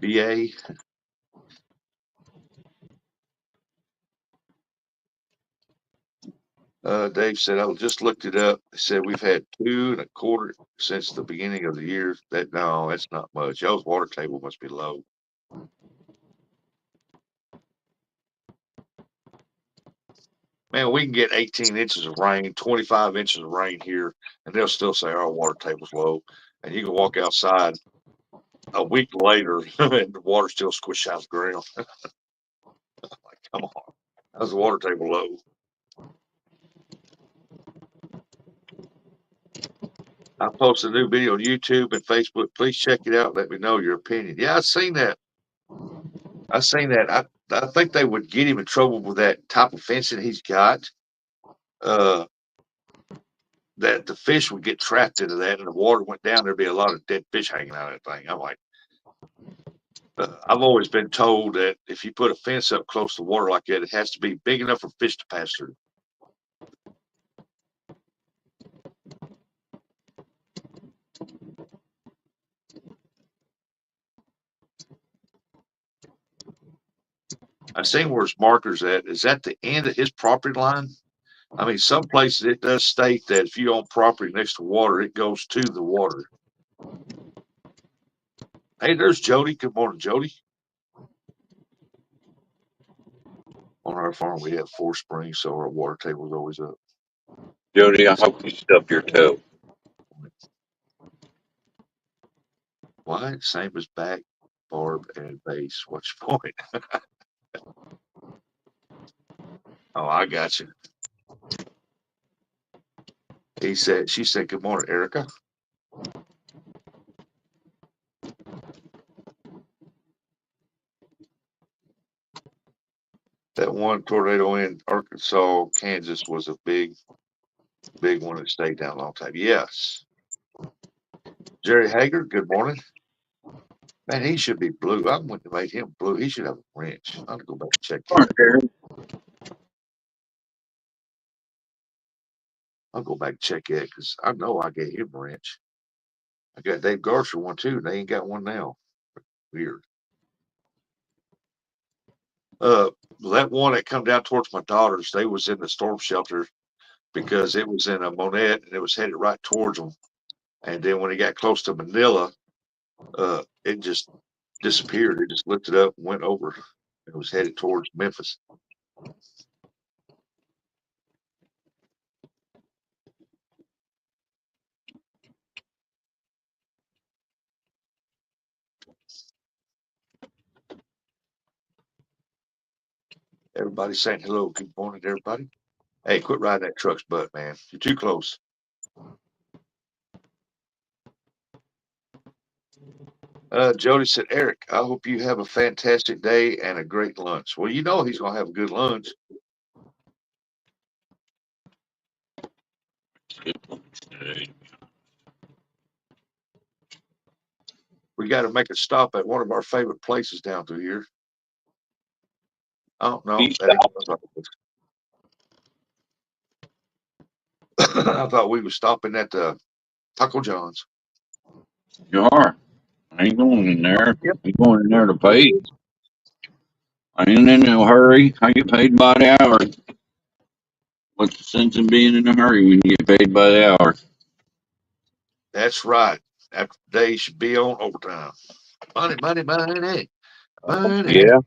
A: BA. Dave said, I just looked it up. They said we've had 2.25 since the beginning of the year. No, that's not much. Y'all's water table must be low. Man, we can get 18 inches of rain, 25 inches of rain here, and they'll still say our water table's low. And you can walk outside a week later and the water still squished out the ground. Like, come on. How's the water table low? I posted a new video on YouTube and Facebook. Please check it out. Let me know your opinion. Yeah, I've seen that. I think they would get him in trouble with that type of fencing he's got. Uh, that the fish would get trapped into that, and the water went down. There'd be a lot of dead fish hanging out of that thing. I'm like, I've always been told that if you put a fence up close to water like that, it has to be big enough for fish to pass through. I seen where his marker's at. Is that the end of his property line? I mean, some places it does state that if you own property next to water, it goes to the water. Hey, there's Jody. Good morning, Jody. On our farm, we have 4 springs, so our water table is always up.
B: Jody, I hope you stub your toe.
A: Why? Same as back, barb, and base. What's your point? Oh, I got you. She said, good morning, Erica. That one tornado in Arkansas, Kansas was a big one that stayed down a long time. Yes. Jerry Hager, good morning. Man, he should be blue. I wouldn't have made him blue. He should have a wrench. I'll go back and check that. I'll go back and check that because I know I gave him a wrench. I got Dave Garcer one too, and they ain't got one now. Weird. That one that come down towards my daughters, they was in the storm shelter because it was in a Monette and it was headed right towards them. And then when it got close to Manila, it just disappeared. It just lifted up and went over. It was headed towards Memphis. Everybody saying hello. Good morning, everybody. Hey, quit riding that truck's butt, man. You're too close. Jody said, Eric, I hope you have a fantastic day and a great lunch. Well, you know he's going to have a good lunch. We got to make a stop at one of our favorite places down through here. Oh, no. I thought we were stopping at the Taco John's.
B: You are. I ain't going in there.
A: Yep.
B: I'm going in there to pay. I ain't in no hurry. I get paid by the hour. What's the sense in being in a hurry when you get paid by the hour?
A: That's right. After the day should be on overtime. Money, money, money, money.
B: Yeah,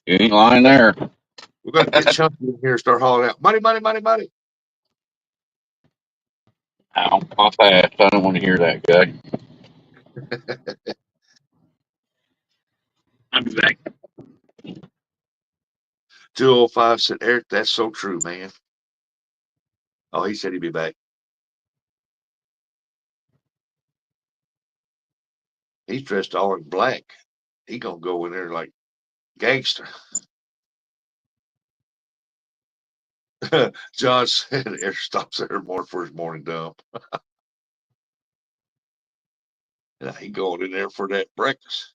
B: you ain't lying there.
A: We're going to get Chunky in here and start hollering out, money, money, money, money.
B: Ow, my fast. I don't want to hear that guy. I'll be back.
A: 205 said, Eric, that's so true, man. Oh, he said he'd be back. He's dressed all in black. He gonna go in there like gangster. John said Eric stops there more for his morning dump. And he going in there for that breakfast.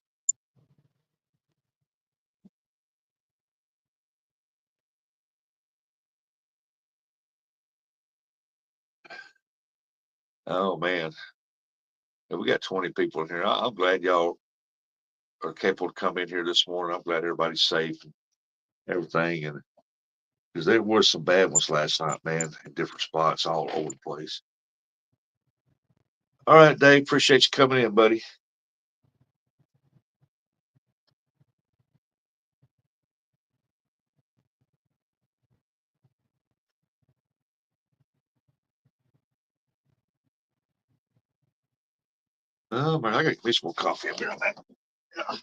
A: Oh man. We got 20 people in here. I'm glad y'all are capable to come in here this morning. I'm glad everybody's safe and everything. And because there were some bad ones last night, man, in different spots all over the place. All right, Dave, appreciate you coming in, buddy. Oh man, I got me some more coffee up here on that. Yeah.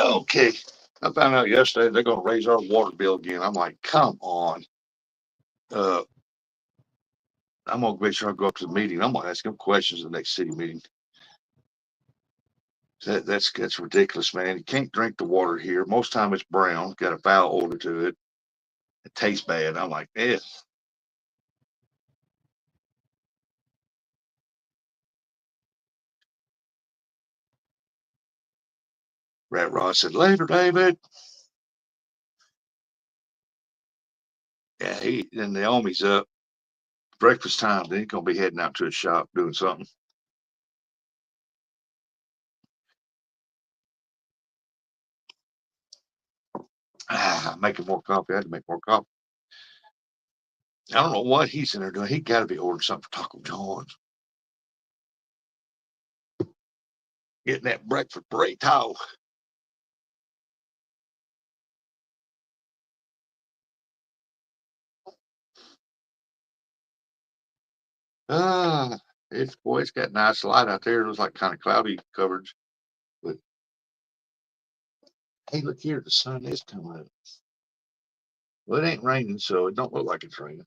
A: Okay. I found out yesterday they're going to raise our water bill again. I'm like, come on. I'm going to make sure I go up to the meeting. I'm going to ask them questions in the next city meeting. That's ridiculous, man. You can't drink the water here. Most time it's brown, got a foul odor to it. It tastes bad. I'm like, eh. Rat Rod said, later, David. Yeah, then Naomi's up. Breakfast time. Then he's going to be heading out to a shop doing something. Making more coffee. I had to make more coffee. I don't know what he's in there doing. He got to be ordering something for Taco John's. Getting that breakfast burrito. It's got nice light out there. It was like kind of cloudy coverage, but hey, look here, the sun is coming up. Well, it ain't raining, so it don't look like it's raining.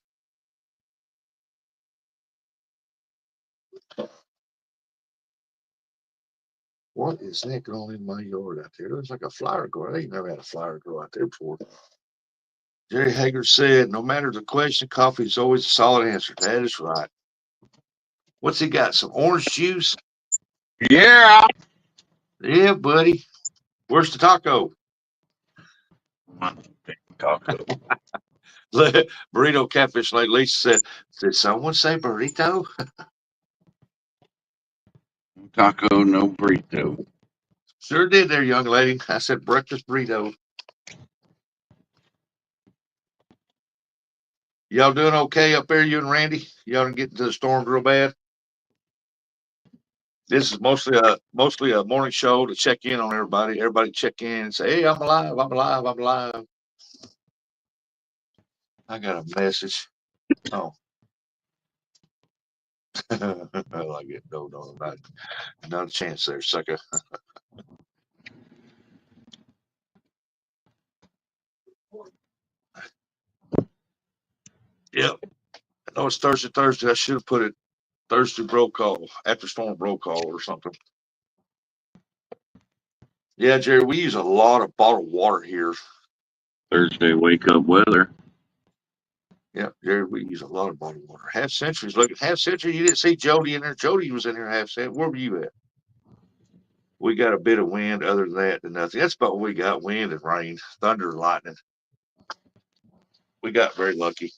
A: What is that growing in my yard out there? It looks like a flower grow. I ain't never had a flower grow out there before. Jerry Hager said, no matter the question, coffee is always a solid answer. That is right. What's he got? Some orange juice?
B: Yeah.
A: Yeah, buddy. Where's the taco?
B: Taco.
A: Burrito catfish, like Lisa said. Did someone say burrito?
B: Taco, no burrito.
A: Sure did there, young lady. I said breakfast burrito. Y'all doing okay up there, you and Randy? Y'all didn't get into the storm real bad? This is mostly a morning show to check in on everybody. Everybody check in and say, hey, I'm alive, I'm alive, I'm alive. I got a message. Oh. I like it. No, not a chance there, sucker. Yep. I know it's Thursday. I should have put it Thursday bro call, after storm bro call or something. Yeah, Jerry, we use a lot of bottled water here.
B: Thursday wake up weather.
A: Yeah, Jerry, we use a lot of bottled water. Half century's looking. Half century, you didn't see Jody in there. Jody was in here half century. Where were you at? We got a bit of wind. Other than that, than nothing. That's about what we got. Wind and rain, thunder, and lightning. We got very lucky.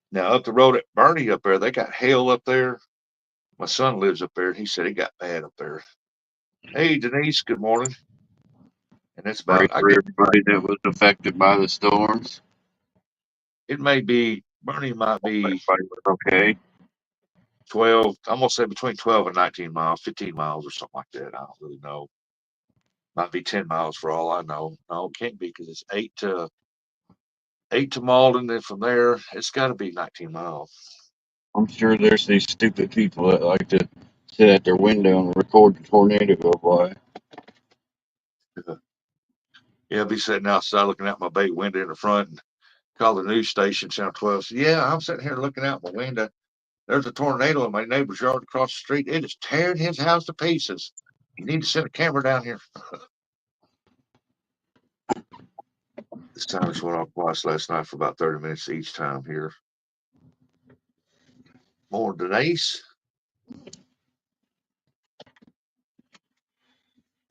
A: Now up the road at Bernie up there, they got hail up there. My son lives up there, and he said it got bad up there. Hey, Denise, good morning. And that's
B: Pray
A: about. I
B: for
A: guess
B: everybody that was affected by the storms.
A: it may be Bernie might be
B: Everybody was okay.
A: 12. I'm gonna say between 12 and 19 miles, 15 miles or something like that. I don't really know. Might be 10 miles for all I know. No, it can't be because it's eight to Malden. Then from there, it's got to be 19 miles.
B: I'm sure there's these stupid people that like to sit at their window and record the tornado go by.
A: Yeah, I'll be sitting outside looking out my bay window in the front and call the news station, Channel 12. So, yeah, I'm sitting here looking out my window. There's a tornado in my neighbor's yard across the street. It is tearing his house to pieces. You need to send a camera down here. This time just went off twice last night for about 30 minutes each time here. More Denise.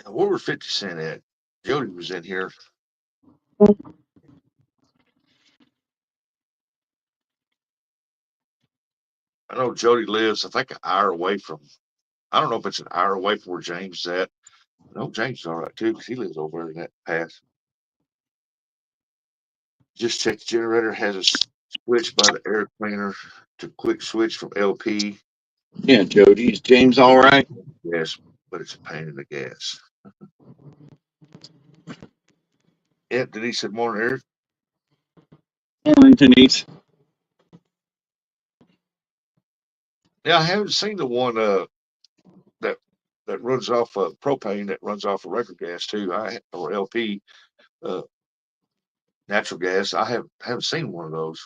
A: Where was 50 Cent at? Jody was in here. I know Jody lives, I think, an hour away from, I don't know if it's an hour away from where James is at. I know James is all right too, because he lives over there in that pass. Just check the generator has a switch by the air cleaner to quick switch from LP.
B: Yeah, Jody, is James all right?
A: Yes, but it's a pain in the gas. Yeah, Denise said morning, Eric.
B: Morning, Denise.
A: Yeah, I haven't seen the one that that runs off of propane, that runs off of regular gas too. Or LP, uh, natural gas. I haven't seen one of those.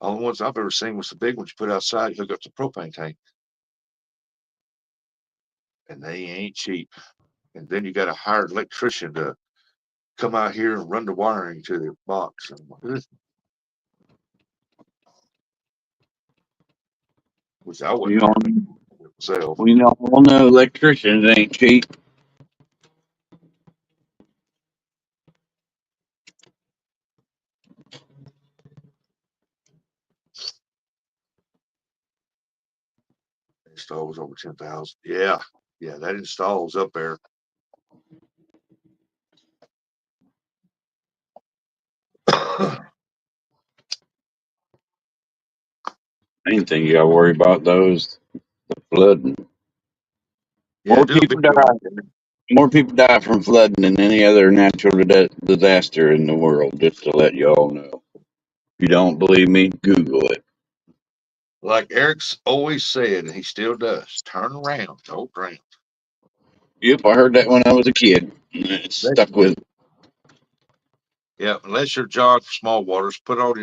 A: Only ones I've ever seen was the big ones you put outside, you hook up the propane tank, and they ain't cheap. And then you got to hire an electrician to come out here and run the wiring to the box. Which I wouldn't
B: We all,
A: turn it myself.
B: we all know electricians ain't cheap.
A: Install was over 10,000. Yeah, yeah, that installs up there.
B: Main thing you got to worry about those flooding.
A: Yeah, do a big job.
B: More people die from flooding than any other natural disaster in the world. Just to let you all know. If you don't believe me, Google it.
A: Like Eric's always said, and he still does, turn around, don't drown.
B: Yep, I heard that when I was a kid. And it stuck with.
A: Yeah, unless you're jogging for small waters, put on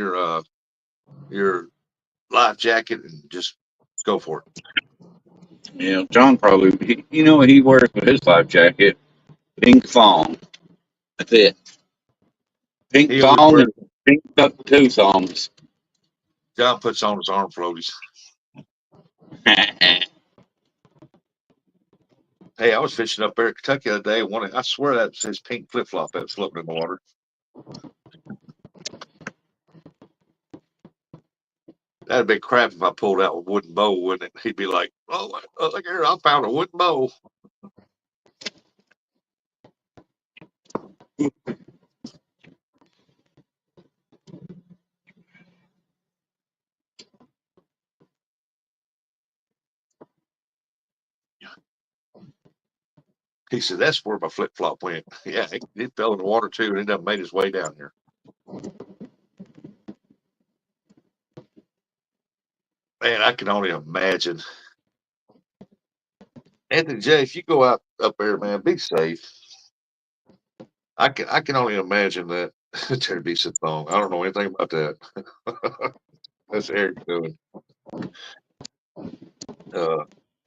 A: your life jacket and just go for it.
B: Yeah, John probably. You know what he wears with his life jacket? Pink thong. That's it. Pink
A: He always
B: thong
A: wears.
B: and pink two thongs.
A: John puts on his arm floaties. Hey, I was fishing up there in Kentucky the other day. I swear that was his pink flip flop that was floating in the water. That'd be crap if I pulled out a wooden bow, wouldn't it? He'd be like, "Oh, look here, I found a wooden bow." He said, "That's where my flip flop went." Yeah, it fell in the water too, and it done made his way down here. Man, I can only imagine. Anthony J, if you go out up there, man, be safe. I can only imagine that there'd be some thong. I don't know anything about that. That's Eric doing.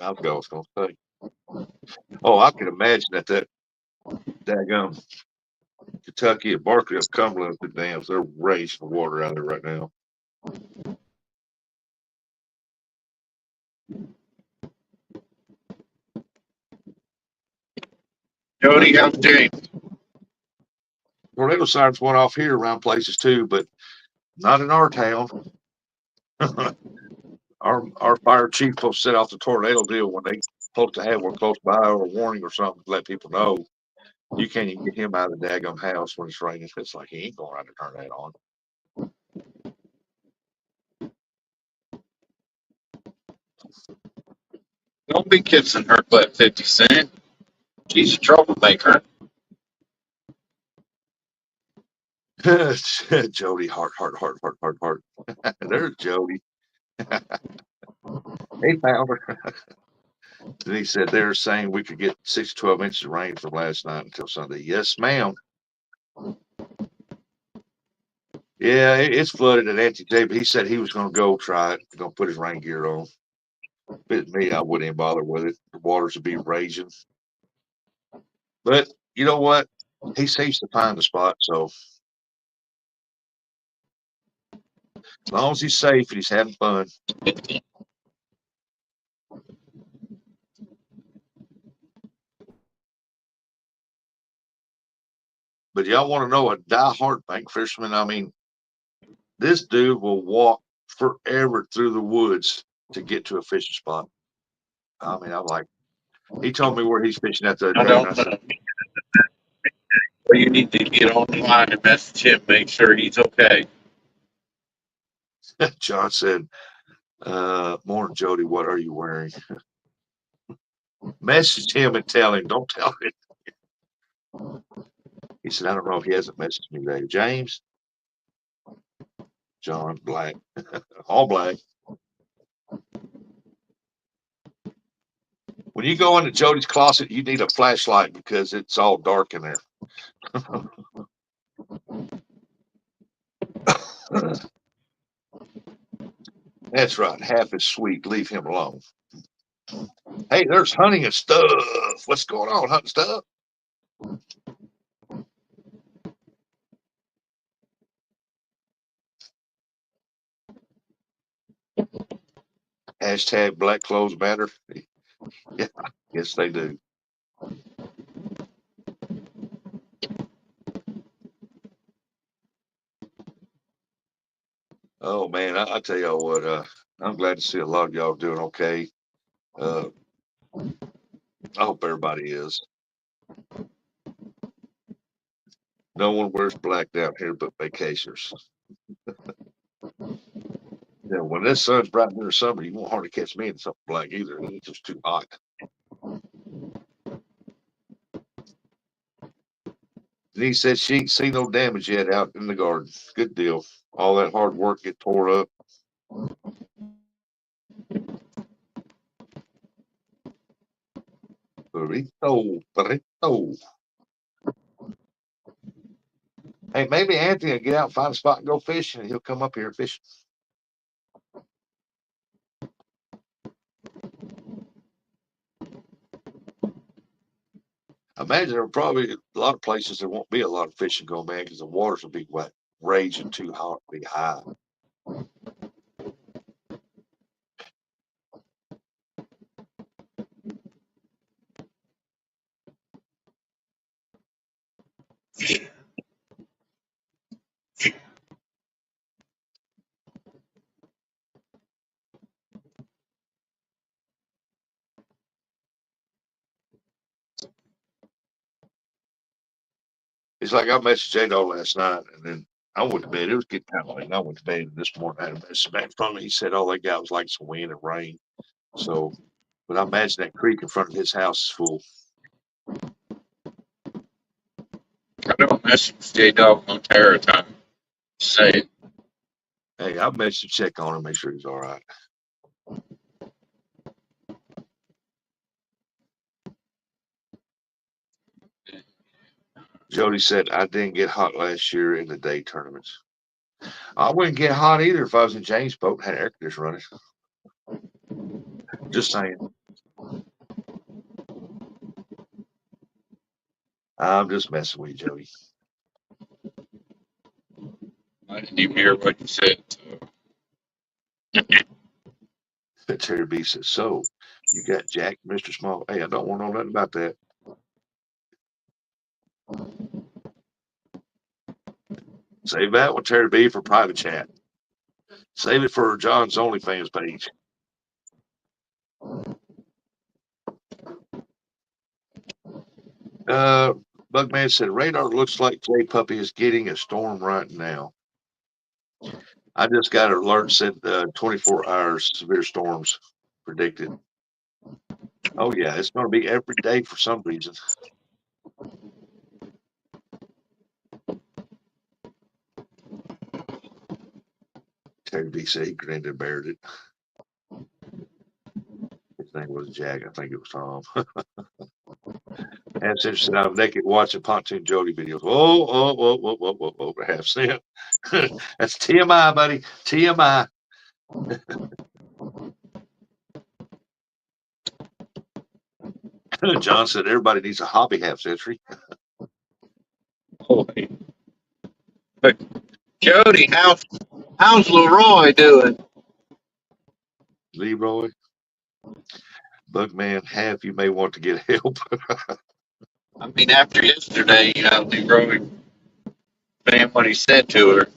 A: I forgot what I was gonna say. Oh, I can imagine that daggum Kentucky and Barkley up Cumberland, the dams, they're raging water out there right now.
B: Jody, how's James?
A: Tornado sirens went off here around places too, but not in our town. our fire chief supposed to set off the tornado deal when they supposed to have one close by or a warning or something to let people know. You can't even get him out of the daggum house when it's raining. It's like he ain't going around to turn that on.
B: Don't be kissing her butt, 50 Cent. She's a troublemaker.
A: Jody, heart. There's Jody. Hey, found her. Then he said they're saying we could get 6 to 12 inches of rain from last night until Sunday. Yes, ma'am. Yeah, it's flooded at Auntie J, but he said he was going to go try it. He's going to put his rain gear on. But me, I wouldn't even bother with it. The waters would be raging. But you know what? He seems to find the spot. So as long as he's safe and he's having fun. But y'all want to know a die-hard bank fisherman? I mean, this dude will walk forever through the woods to get to a fishing spot. I mean, I'm like, he told me where he's fishing at the other
B: I
A: day, and
B: don't
A: I
B: know.
A: said,
B: Well, you need to get on the line and message him, make sure he's okay.
A: John said, morning, Jody, what are you wearing? Message him and tell him, don't tell him. He said, I don't know if he hasn't messaged me today. James, John, black, all black. When you go into Jody's closet, you need a flashlight because it's all dark in there. That's right. Half is sweet. Leave him alone. Hey, there's hunting and stuff. What's going on, hunting stuff? Hashtag Black Clothes Matter. Yeah, yes, they do. Oh man, I tell y'all what, I'm glad to see a lot of y'all doing okay. I hope everybody is. No one wears black down here but vacationers. Yeah, when this sun's bright in the summer, you won't hardly catch me in something black either. It's just too hot. Denise said she ain't seen no damage yet out in the garden. Good deal. All that hard work get tore up. Burrito, burrito. Hey, maybe Anthony will get out, find a spot, and go fishing, and he'll come up here fishing. I imagine there will probably a lot of places there won't be a lot of fishing going, man, because the waters will be wet, raging too hot, be high. It's like I messaged J Dog last night, and then I went to bed. It was getting kind of late. I went to bed, and this morning I had a message back from him. He said all they got was like some wind and rain. So, but I imagine that creek in front of his house is full.
B: I don't message J Dog on Terror time. Say it.
A: Hey, I messaged check on him, make sure he's all right. Jody said, I didn't get hot last year in the day tournaments. I wouldn't get hot either if I was in James' boat and had air conditioner running. Just saying. I'm just messing with you, Jody.
B: I didn't even hear what you said.
A: Terry B says, so you got Jack, Mr. Small. Hey, I don't want to know nothing about that. Save that one, Terry B, for private chat. Save it for John's OnlyFans page. Bugman said, radar looks like J Puppy is getting a storm right now. I just got an alert said 24 hours severe storms predicted. Oh yeah, it's going to be every day for some reason. Terry B said he grinned and bared it. His name was Jack. I think it was Tom. And since I'm naked watching Pontoon Jody videos. Whoa, half cent. That's TMI, buddy. TMI. John said everybody needs a hobby half century.
B: Boy. But Jody, how's Leroy doing?
A: Leroy. Bugman, half you may want to get help.
B: I mean, after yesterday, Leroy, man, what he said to her.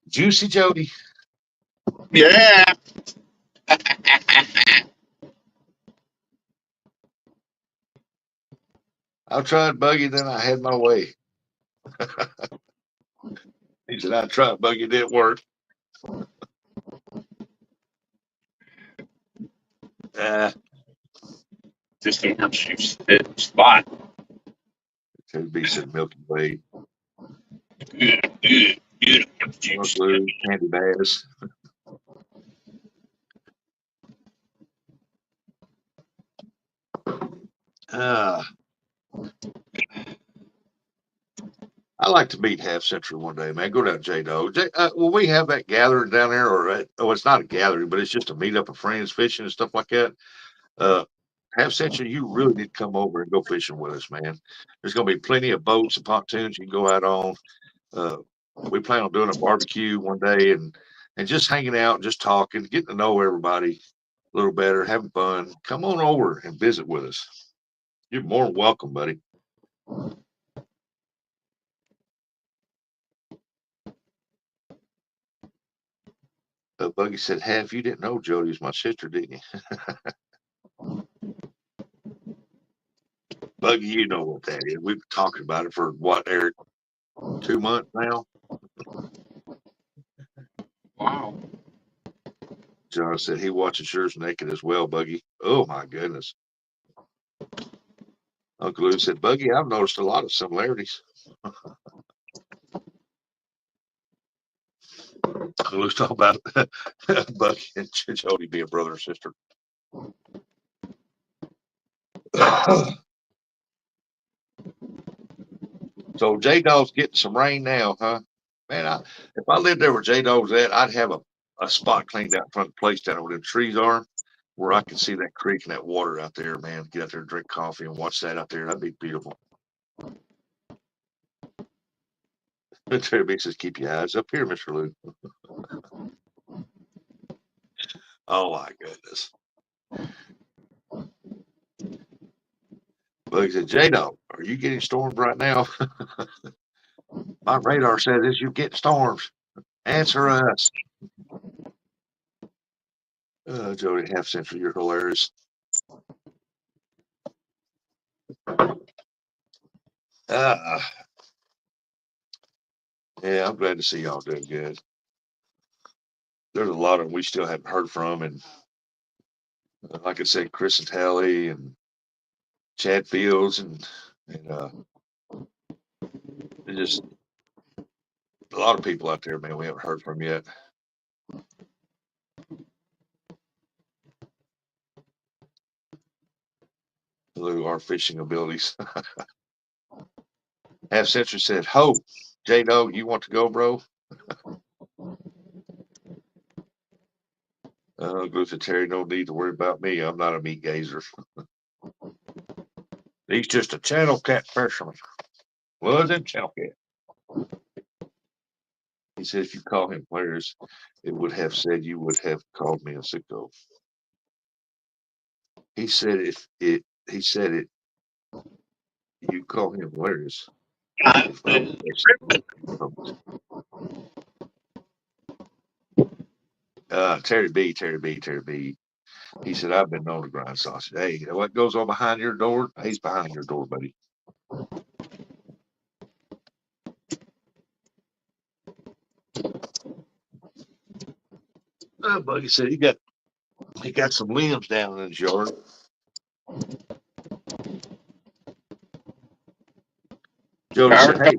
A: Juicy Jody.
B: Yeah.
A: I tried Buggy, then I had my way. He said, I tried Buggy, didn't work.
B: Just a horseshoe spot.
A: Could be some Milky Way.
B: Good.
A: Blue, Candy Bass. Uh, I like to meet Half Century one day, man. Go down to J-Dog. Will we have that gathering down there, or it's not a gathering, but it's just a meet up of friends fishing and stuff like that. Uh, Half Century, you really need to come over and go fishing with us, man. There's going to be plenty of boats and pontoons you can go out on. Uh, we plan on doing a barbecue one day and just hanging out, just talking, getting to know everybody a little better, having fun. Come on over and visit with us. You're more than welcome, buddy. Buggy said, "Half, you didn't know Jody was my sister, didn't you?" Buggy, you know what that is. We've been talking about it for what, Eric? 2 months now.
C: Wow.
A: John said he watches yours naked as well, Buggy. Oh my goodness. Uncle Lou said, Buggy, I've noticed a lot of similarities. Uncle Lou's talking about Buggy and Jody being brother and sister. So J-Dog's getting some rain now, huh? Man, if I lived there where J-Dog's at, I'd have a spot cleaned out in front of the place down where the trees are, where I can see that creek and that water out there, man. Get out there and drink coffee and watch that out there. That'd be beautiful. Terry says, keep your eyes up here, Mr. Lou. Oh my goodness. Well, he said, J-Dog, are you getting storms right now? My radar says you get storms. Answer us. Jody, Half Century, you're hilarious. Yeah, I'm glad to see y'all doing good. There's a lot of them we still haven't heard from, and like I said, Chris and Tally and Chad Fields and just a lot of people out there, man, we haven't heard from yet. Lou, our fishing abilities. Half Century said, Hope, J-Dog, you want to go, bro? Glue said, Terry, no need to worry about me. I'm not a meat gazer. He's just a channel cat fisherman. Was it channel cat? He said, if you call him players, it would have said you would have called me a sicko. He said you call him players. Terry B. He said, I've been known to grind sausage. Hey, what goes on behind your door? He's behind your door, buddy. Buggy said he got some limbs down in his yard. Jody said, hey.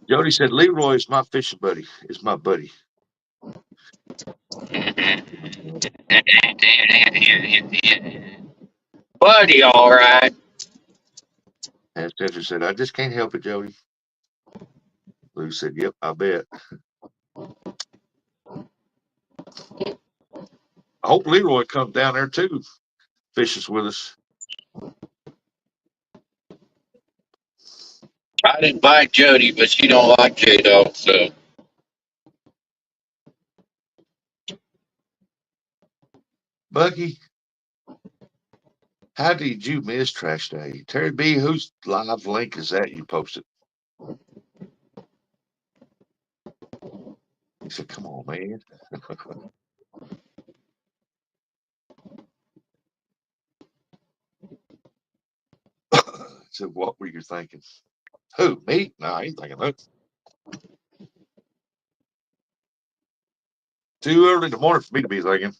A: Jody said, Leroy is my fishing buddy. Is my buddy.
C: Buddy, all right.
A: And Spencer said, I just can't help it, Jody. Lou said, yep, I bet. I hope Leroy comes down there too, fishes with us.
C: I'd invite Jody, but she don't like J-Dog, so.
A: Buggy, how did you miss Trash Day? Terry B, whose live link is that you posted? He said, come on, man. I said, what were you thinking? Who, me? No, I ain't thinking that. Too early in the morning for me to be thinking.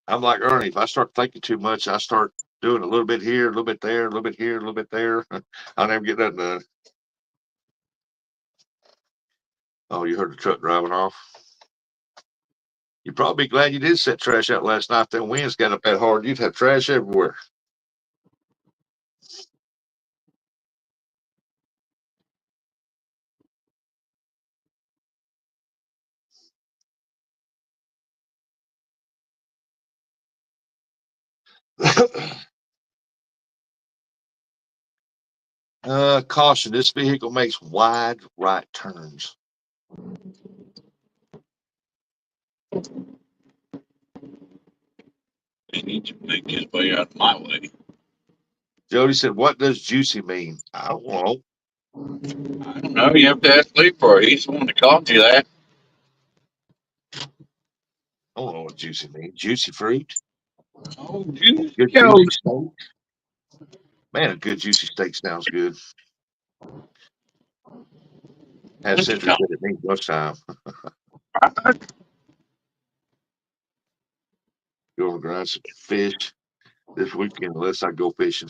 A: I'm like Ernie. If I start thinking too much, I start doing a little bit here, a little bit there, a little bit here, a little bit there. I'll never get that done. Oh, you heard the truck driving off? You'd probably be glad you did set trash out last night. That winds got up that hard. You'd have trash everywhere. Caution, this vehicle makes wide right turns.
C: He needs to make his way out of my way.
A: Jody said, what does juicy mean? I don't know.
C: I don't know. You have to ask Lee for it. He's the one that called you that.
A: I don't know what juicy means. Juicy fruit?
C: Oh, juice.
A: Good juicy steak? Man, a good juicy steak sounds good. As Century said, it means lunchtime. Go and grind some fish this weekend unless I go fishing.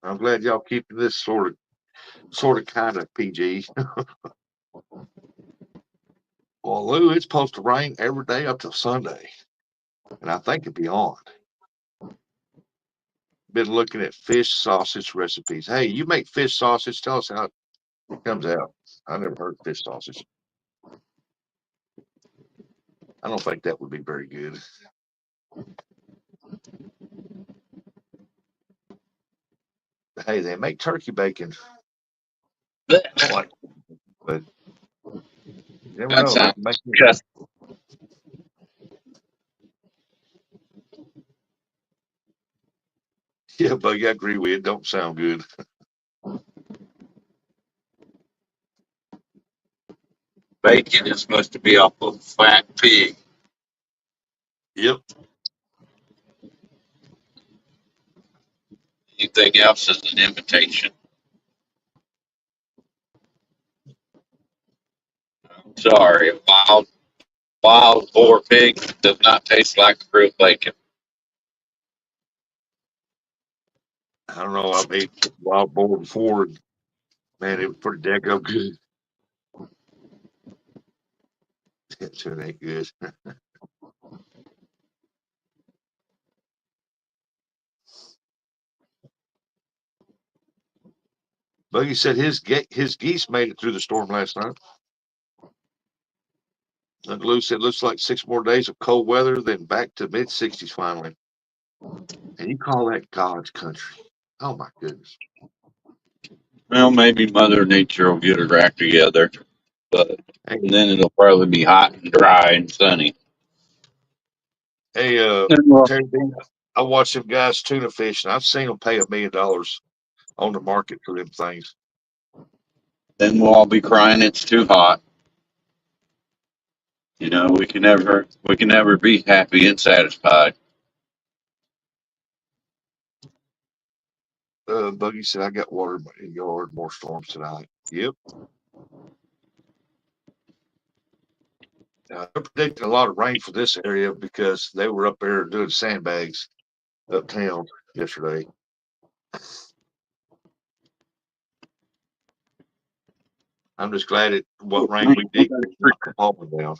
A: I'm glad y'all keeping this sort of kind of PG. Well, Lou, it's supposed to rain every day up till Sunday, and I think it'll be on. Been looking at fish sausage recipes. Hey, you make fish sausage? Tell us how it comes out. I never heard of fish sausage. I don't think that would be very good. Hey, they make turkey bacon. Like, but you never
C: That
A: know.
C: sounds
A: Make
C: disgusting.
A: Yeah, Buggy, I agree with you. It don't sound good.
C: Bacon is supposed to be off of fat pig.
A: Yep.
C: Anything else is an imitation. Sorry, wild boar pig does not taste like real bacon.
A: I don't know. I've ate wild boar before, and man, it was pretty daggone good. It ain't good. Buggy said his geese made it through the storm last night. And Lou said, looks like 6 more days of cold weather, then back to mid 60s finally. And you call that God's country? Oh my goodness.
C: Well, maybe Mother Nature will get her act together, but
A: Hey,
C: then it'll probably be hot and dry and sunny.
A: hey,
C: Well,
A: Terry B, I watch them guys tuna fish, and I've seen them pay $1 million on the market for them things.
C: then we'll all be crying it's too hot. You know, we can never be happy and satisfied.
A: Buggy said, I got water in my yard, more storms tonight. Yep. They're predicting a lot of rain for this area because they were up there doing sandbags uptown yesterday. I'm just glad what rain we did knocked the pollen down.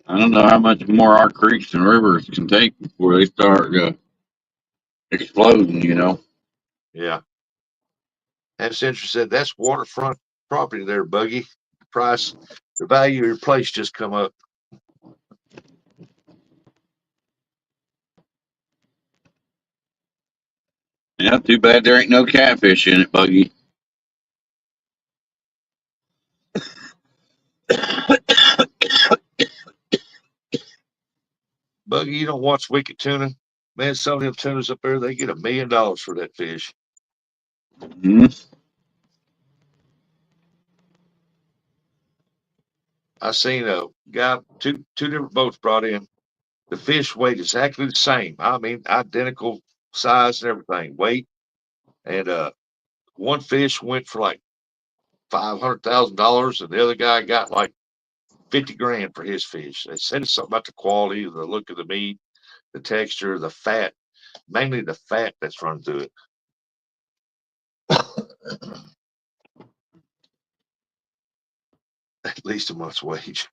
C: I don't know how much more our creeks and rivers can take before they start exploding, you know.
A: Yeah. And Century said, that's waterfront property there, Buggy. The value of your place just come up.
C: Yeah, too bad there ain't no catfish in it, Buggy.
A: Buggy, you don't watch Wicked Tuna? Man, some of them tunas up there, they get $1 million for that fish.
C: Mm-hmm.
A: I seen a guy, two different boats brought in. The fish weighed exactly the same. I mean, identical size and everything, weight. And one fish went for like $500,000, and the other guy got like 50 grand for his fish. They said it's something about the quality, the look of the meat, the texture, the fat, mainly the fat that's run through it. At least a month's wage.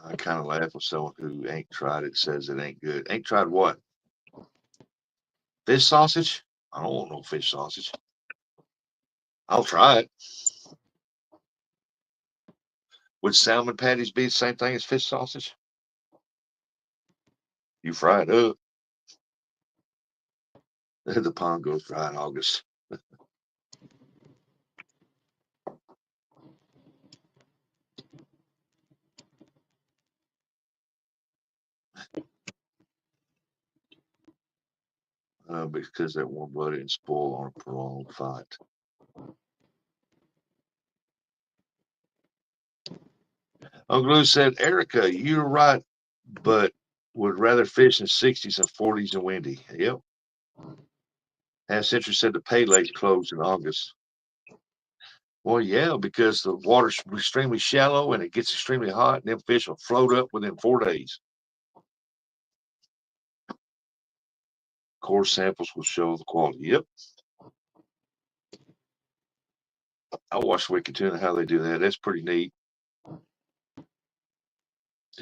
A: I kind of laugh with someone who ain't tried it, says it ain't good. Ain't tried what? Fish sausage? I don't want no fish sausage. I'll try it. Would salmon patties be the same thing as fish sausage? You fry it up. The pond goes dry in August. Because they're warm blooded and spoil on a prolonged fight. Uncle Lou said, Erica, you're right, but would rather fish in 60s and 40s and windy. Yep. Half Century said the pay lake closed in August. Well, yeah, because the water's extremely shallow and it gets extremely hot, and them fish will float up within 4 days. Core samples will show the quality. Yep. I watched Wicked Tuna, how they do that. That's pretty neat.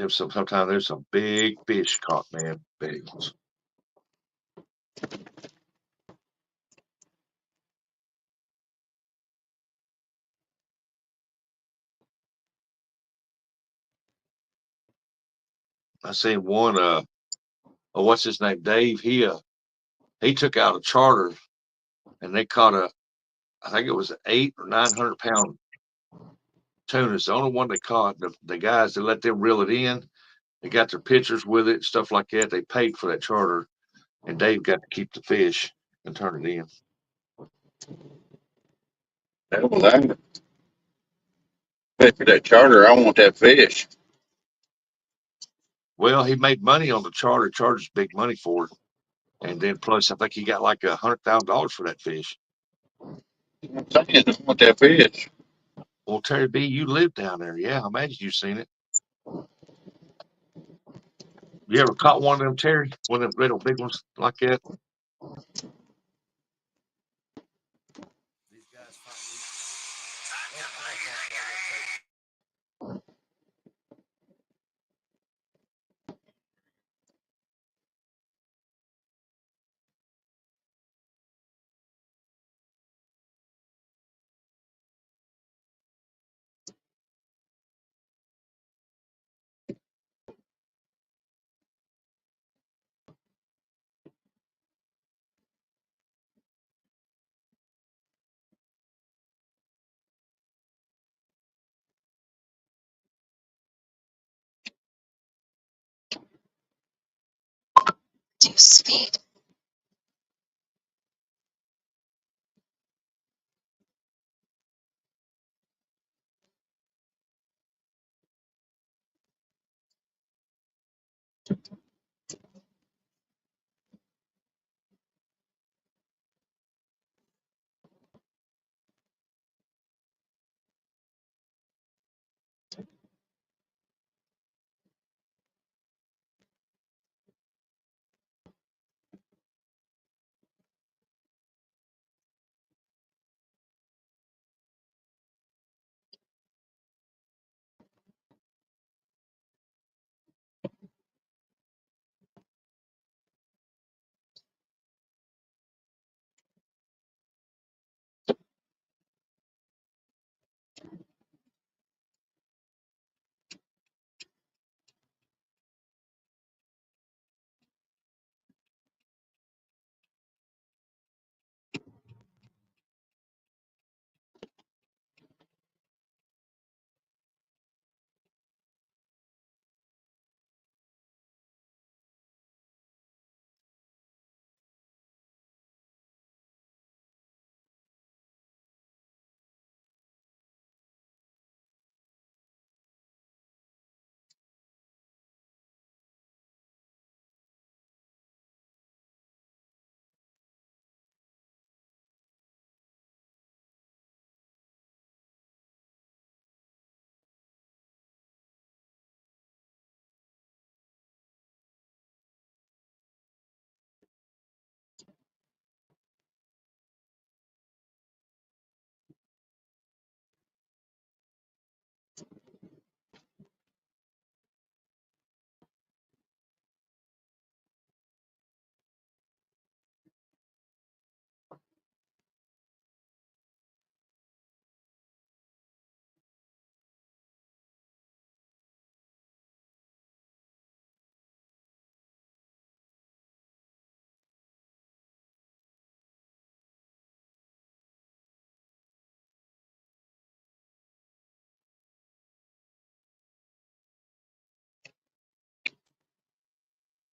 A: Sometimes there's some big fish caught, man. Big ones. I seen one, what's his name? Dave. He took out a charter and they caught I think it was an 800 or 900 pound tuna. It's the only one they caught. The guys, they let them reel it in. They got their pictures with it, stuff like that. They paid for that charter, and Dave got to keep the fish and turn it in.
C: Well, I pay for that charter. I want that fish.
A: Well, he made money on the charter. Charged big money for it, and then plus I think he got like $100,000 for that fish.
C: I'm saying I want that fish.
A: Well, Terry B, you live down there. Yeah, I imagine you've seen it. You ever caught one of them, Terry? One of them little big ones like that? These guys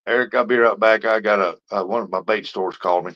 A: Eric, I'll be right back. I got one of my bait stores called me.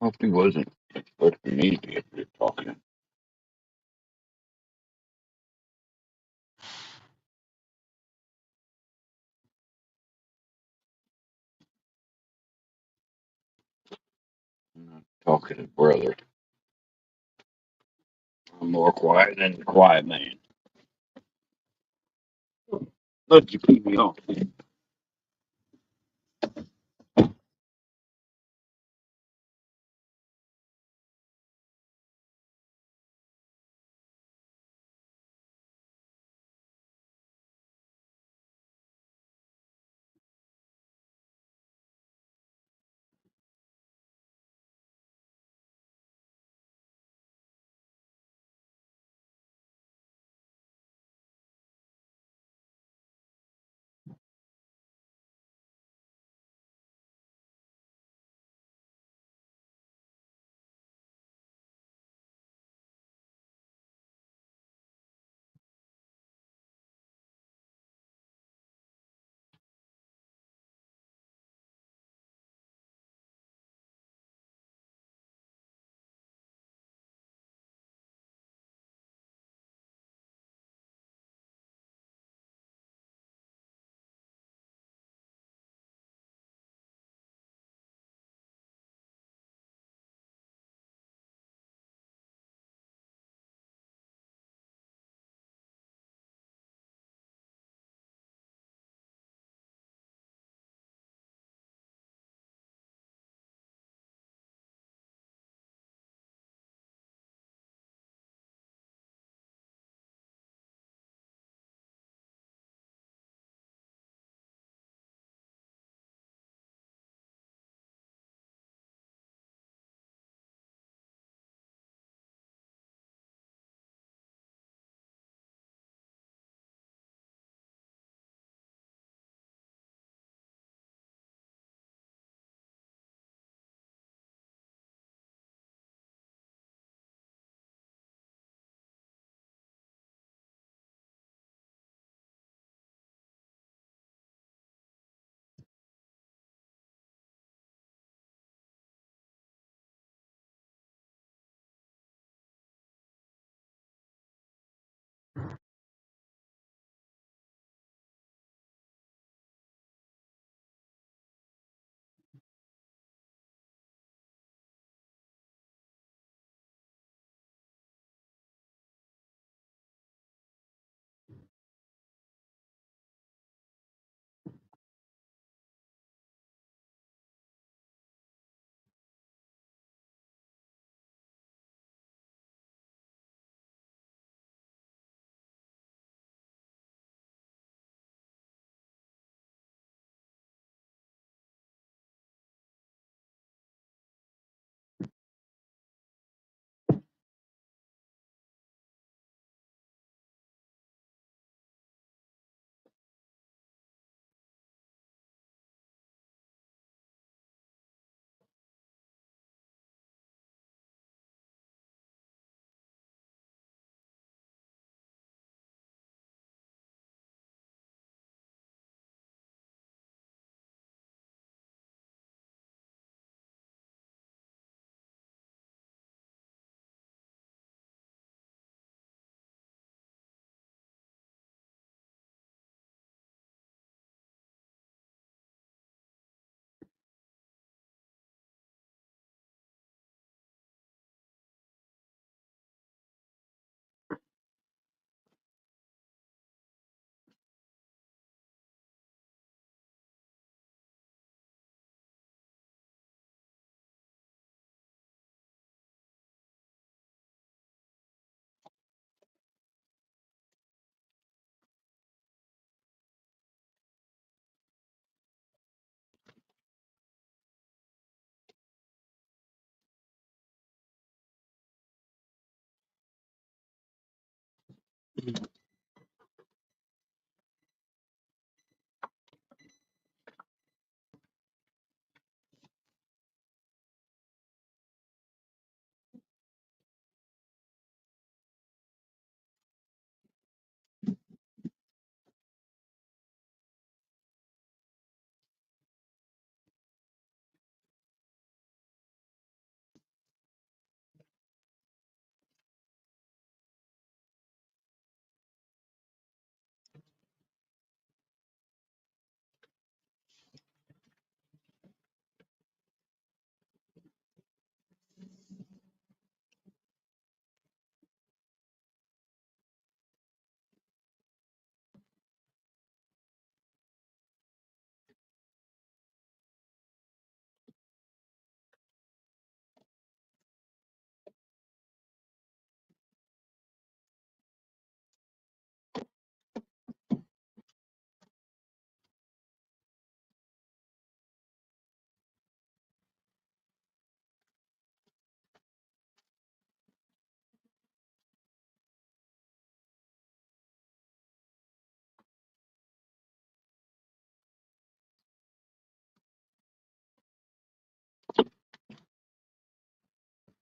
B: Hope he wasn't expecting me to be up here talking. I'm not talking to brother. I'm more quiet than the quiet man. Look, you beat me off.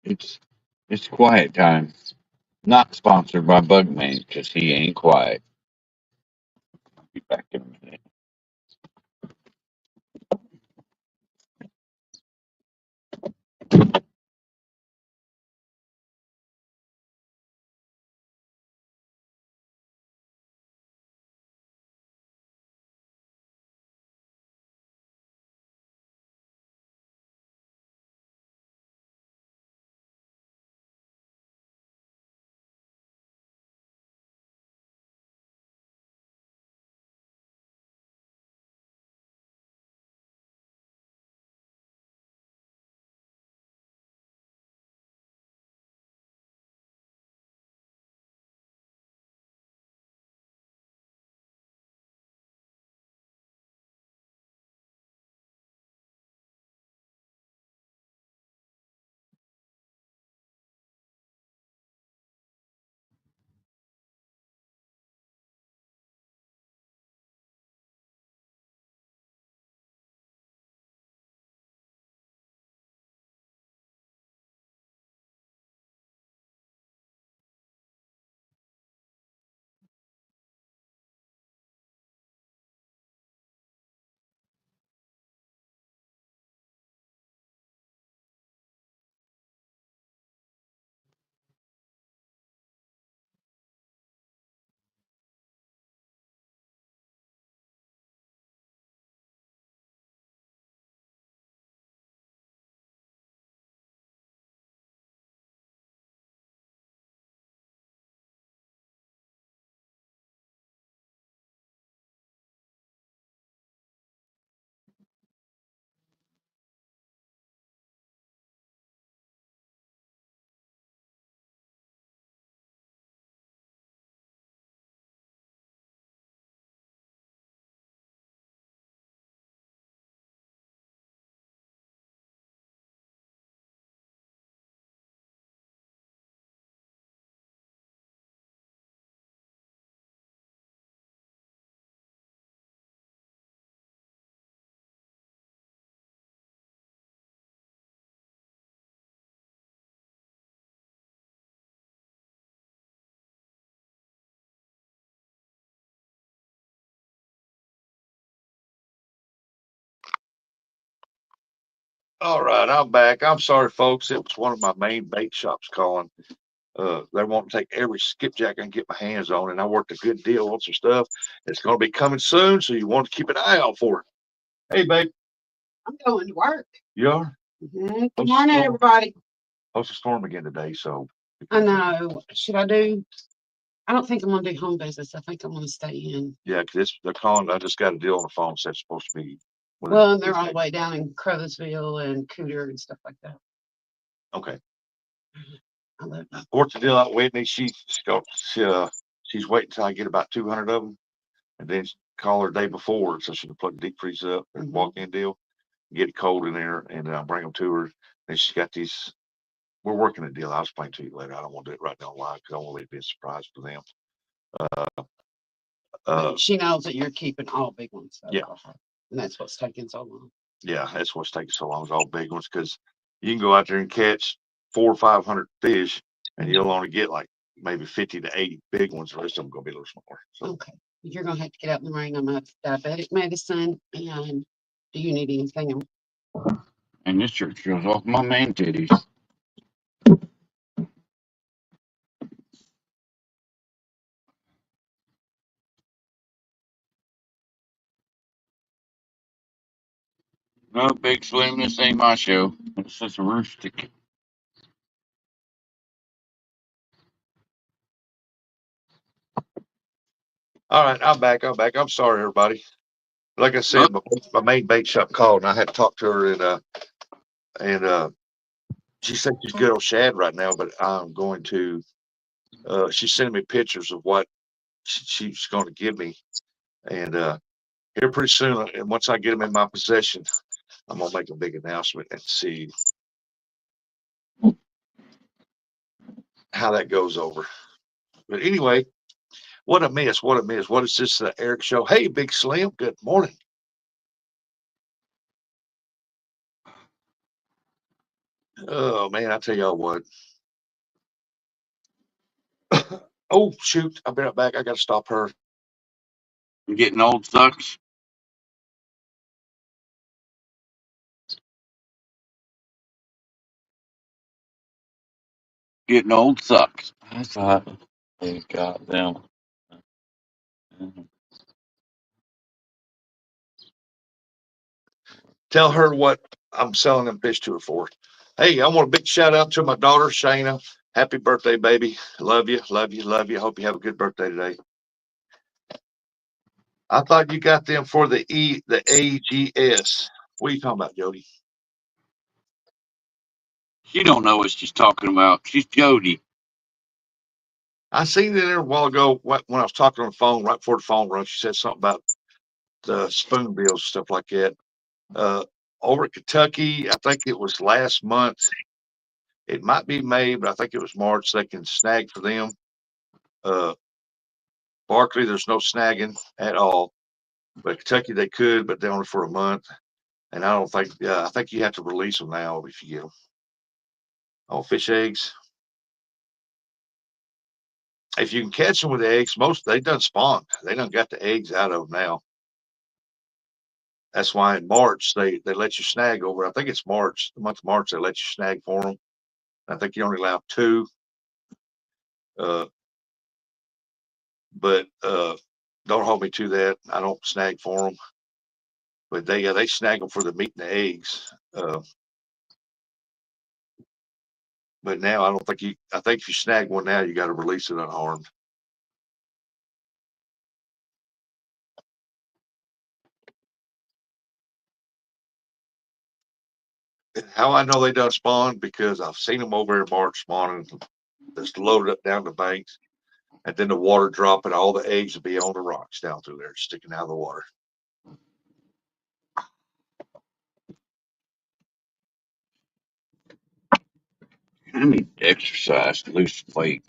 C: It's it's quiet time. Not sponsored by Bugman because he ain't quiet. Be back in a minute.
A: All right, I'm back. I'm sorry, folks. It was one of my main bait shops calling. They want to take every skipjack I can get my hands on, and I worked a good deal on some stuff. It's going to be coming soon, so you want to keep an eye out for it. Hey, babe,
D: I'm going to work.
A: you are?
D: Good
A: What's
D: morning,
A: the storm?
D: everybody.
A: Supposed to storm again today, so
D: I know. Should I do? I don't think I'm going to do home visits. I think I'm going to stay in.
A: yeah, because they're calling. I just got a deal on the phone. Said it's supposed to be.
D: Well, and they're all the way down in Crothersville and Cooter and stuff like that.
A: Okay.
D: I love that.
A: Worked the deal out with Whitney. She's waiting until I get about 200 of them, and then call her the day before so she can plug the deep freeze up and walk-in deal, get it cold in there, and bring them to her. Then she's got these. We're working a deal. I'll explain to you later. I don't want to do it right now live because I want to leave it be a surprise for them.
D: She knows that you're keeping all big ones. Though,
A: Yeah.
D: for her, and that's what's taking so long.
A: Yeah, that's what's taking so long is all big ones because you can go out there and catch 400 or 500 fish, and you'll only get like maybe 50 to 80 big ones. The rest of them gonna be a little smaller. So
D: Okay, you're gonna have to get out in the ring. I'm gonna have diabetic medicine. And do you need anything else?
C: And this shirt shows off my man titties. No, Big Slim, this ain't my show. This is a rooster.
A: all right, I'm back. I'm sorry, everybody. Like I said, my main bait shop called, and I had to talk to her, and she said she's good on shad right now, but I'm going to. She's sending me pictures of what she's going to give me, and here pretty soon, and once I get them in my possession, I'm gonna make a big announcement and see how that goes over. But anyway, what a miss! What a miss! What is this, Eric show? Hey, Big Slim, good morning. Oh man, I tell y'all what. Oh shoot! I'll be right back. I got to stop her.
C: Getting old sucks. Getting old sucks. I thought they got them.
A: Tell her what I'm selling them fish to her for. Hey, I want a big shout out to my daughter Shayna. Happy birthday, baby! Love you, love you, love you. Hope you have a good birthday today. I thought you got them for the AGS. What are you talking about, Jody?
C: She don't know what she's talking about. She's Jody.
A: I seen it there a while ago when I was talking on the phone right before the phone run. She said something about the spoon bills, stuff like that. Over at Kentucky, I think it was last month. It might be May, but I think it was March. They can snag for them. Barkley, there's no snagging at all. But Kentucky, they could, but they're only for a month. And I don't think, I think you have to release them now if you get them. Oh, fish eggs. If you can catch them with eggs, they done spawned. They done got the eggs out of them now. That's why in March they let you snag over. I think it's March, the month of March, they let you snag for them. I think you only allow 2. But don't hold me to that. I don't snag for them. But they snag them for the meat and the eggs. But now I don't think you. I think if you snag one now, you got to release it unharmed. How I know they done spawn because I've seen them over in March spawning, just loaded up down the banks, and then the water dropping, all the eggs will be on the rocks down through there, sticking out of the water.
C: I need to exercise to lose some weight.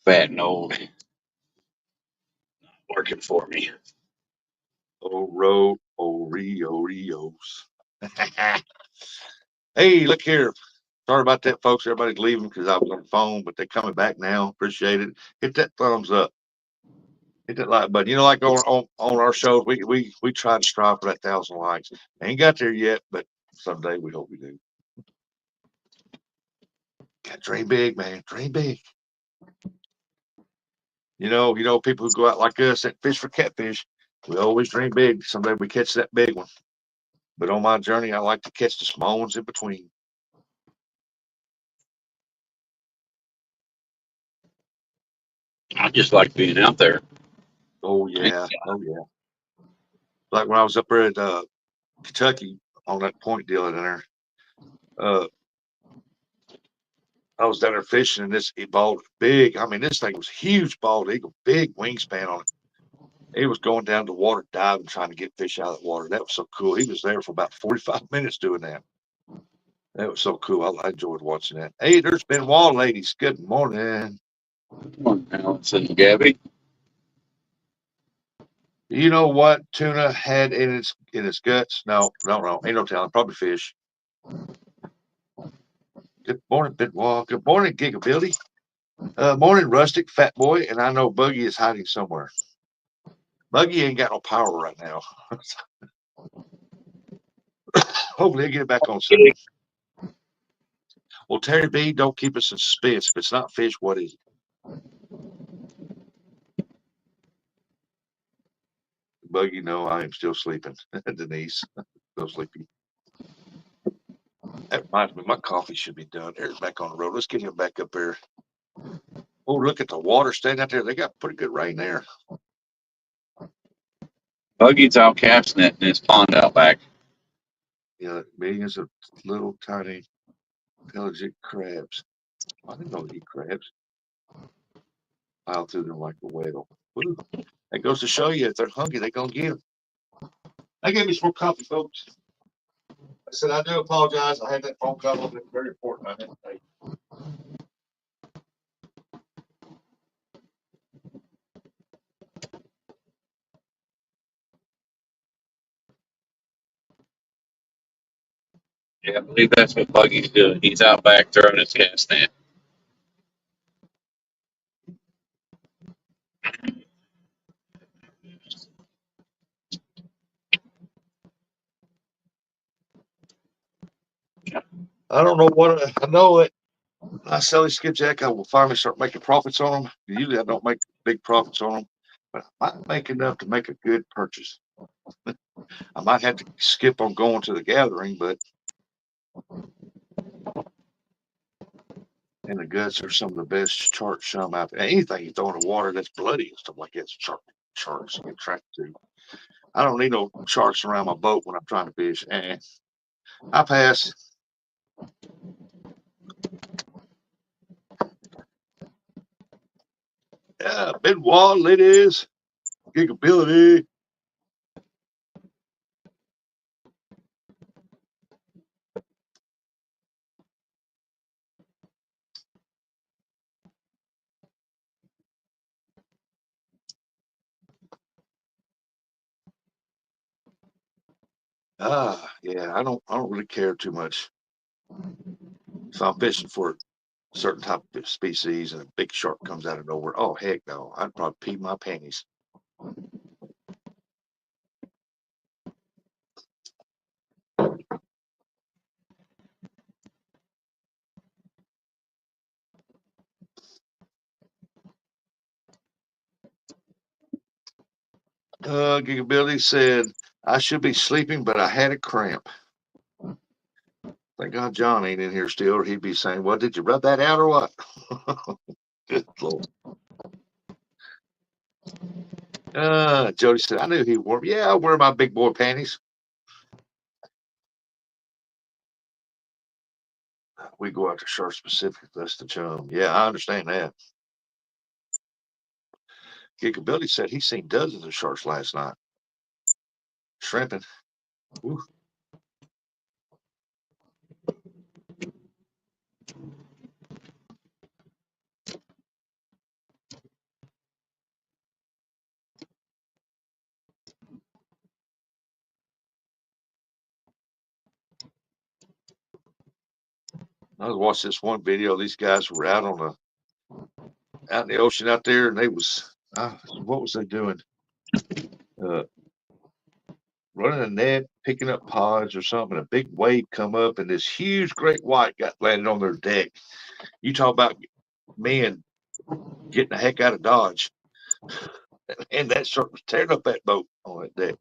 C: Fat and old. Working for me.
A: Oreos. Hey, look here. Sorry about that, folks. Everybody's leaving because I was on the phone, but they're coming back now. Appreciate it. Hit that thumbs up. Hit that like button. You know, like on our shows, we try to strive for that 1,000 likes. Ain't got there yet, but someday we hope we do. Got dream big, man. Dream big. You know, people who go out like us that fish for catfish, we always dream big. Someday we catch that big one. But on my journey, I like to catch the small ones in between.
C: I just like being out there.
A: Oh yeah. Oh yeah. Like when I was up there at Kentucky on that point deal in there, I was down there fishing and this bald big. I mean, this thing was huge, bald eagle, big wingspan on it. He was going down to the water, diving, trying to get fish out of the water. That was so cool. He was there for about 45 minutes doing that. That was so cool. I enjoyed watching that. Hey, there's Benoit ladies. Good morning.
C: Good morning, Allison and Gabby.
A: You know what tuna had in its guts? No, ain't no telling. Probably fish. Good morning, Benoit. Good morning, Gigabilly. Morning, Rustic, Fat Boy, and I know Buggy is hiding somewhere. Buggy ain't got no power right now. Hopefully he'll get it back on soon. Well, Terry B, don't keep us in suspense. If it's not fish, what is it? Buggy, no, I am still sleeping. Denise, still sleepy. That reminds me, my coffee should be done. There's back on the road. Let's get him back up there. Oh, look at the water standing out there. They got pretty good rain there.
C: Buggy's out cast net in his pond out back.
A: Yeah, millions of little tiny pelagic crabs. I didn't know they eat crabs. Pile through them like a whale. Woo. That goes to show you if they're hungry, they're going to get them. They gave me some more coffee, folks. I said, I do apologize. I had that phone call. It's very important. I didn't take.
C: Yeah, I believe that's what Buggy's doing. He's out back throwing his cast net.
A: I don't know what I know it. I sell these skipjack. I will finally start making profits on them. Usually I don't make big profits on them, but I might make enough to make a good purchase. I might have to skip on going to the gathering, but and the guts are some of the best shark chum out there. Anything you throw in the water that's bloody and stuff like that's sharks you get attracted to. I don't need no sharks around my boat when I'm trying to fish. I pass. Yeah, Benoit, ladies, Gigability. Yeah, I don't really care too much. If I'm fishing for a certain type of species and a big shark comes out of nowhere, oh heck no, I'd probably pee my panties. Gigability said I should be sleeping, but I had a cramp. Thank God John ain't in here still, or he'd be saying, "Well, did you rub that out or what?" Good Lord. Jody said, "I knew he'd warm. Yeah, I wear my big boy panties. We go out to Shark Pacific. That's the chum. Yeah, I understand that." Gigability said he seen dozens of sharks last night. Shrimping. Woo. I was watching this one video. These guys were out in the ocean out there, and they was what was they doing? Uh, Running a net, picking up pods or something. A big wave come up, and this huge great white got landed on their deck. You talk about men getting the heck out of Dodge, and that shark was tearing up that boat on that deck.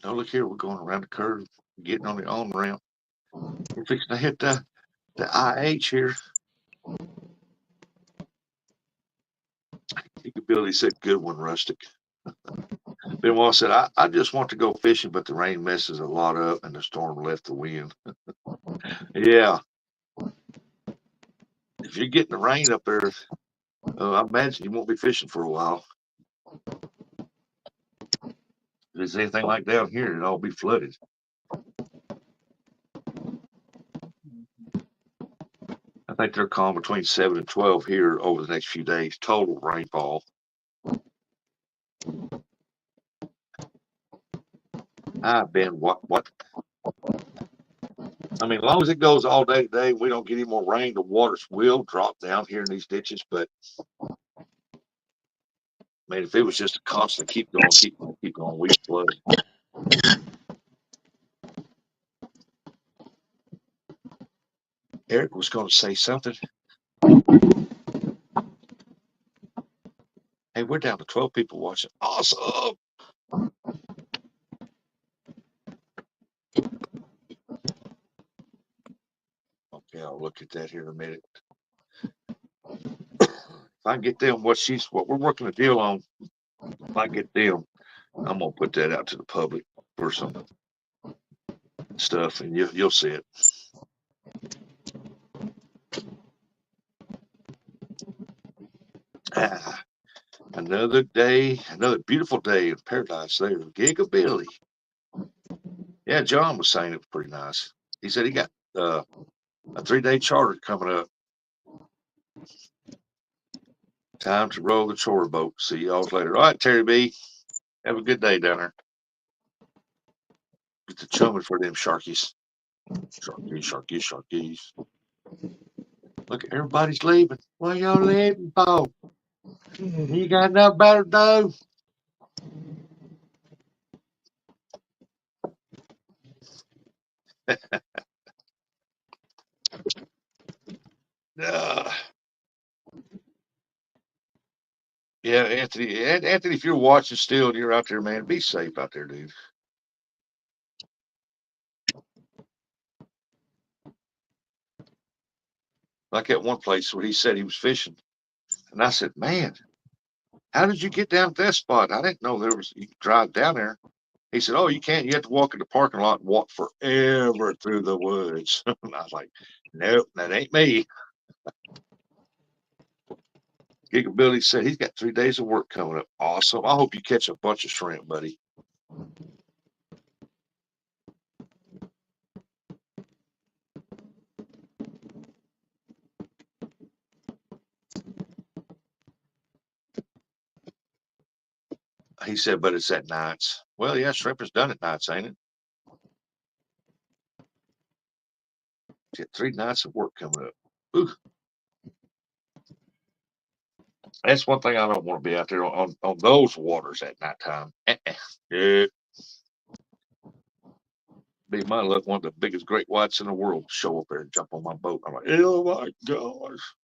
A: Now look here, we're going around the curve, getting on the on ramp. We're fixing to hit the IH here. Billy said, "Good one, Rustic." Benoit said, I just want to go fishing, but the rain messes a lot up and the storm left the wind. Yeah. If you're getting the rain up there, I imagine you won't be fishing for a while. If it's anything like down here, it'll all be flooded. I think they're calling between 7 and 12 here over the next few days, total rainfall. I've been what? I mean, as long as it goes all day today, we don't get any more rain, the waters will drop down here in these ditches. But I mean, if it was just a constant keep going, we flood. Eric was going to say something. Hey, we're down to 12 people watching. Awesome. Okay, I'll look at that here in a minute. If I get them what we're working a deal on, if I get them, I'm gonna put that out to the public for some stuff, and you'll see it. Another day, another beautiful day in paradise there. Gigabilly. Yeah, John was saying it was pretty nice. He said he got a 3-day charter coming up. Time to roll the chore boat. See y'all later. All right, Terry B. Have a good day down there. Get the chumming for them sharkies. Sharkies. Look, everybody's leaving. What y'all leaving for? You got nothing better to do? Yeah, Anthony. Anthony, if you're watching still and you're out there, man, be safe out there, dude. Like at one place where he said he was fishing, and I said, "Man, how did you get down to that spot? I didn't know you could drive down there." He said, "Oh, you can't. You have to walk in the parking lot and walk forever through the woods." And I was like, "Nope, that ain't me." Gigabilly said he's got 3 days of work coming up. Awesome. I hope you catch a bunch of shrimp, buddy. He said, "But it's at nights." Well, yeah, shrimp is done at nights, ain't it? Get 3 nights of work coming up. Ooh. That's one thing I don't want to be out there on those waters at nighttime. Yeah. Be my luck, one of the biggest great whites in the world show up there and jump on my boat. I'm like, oh my gosh.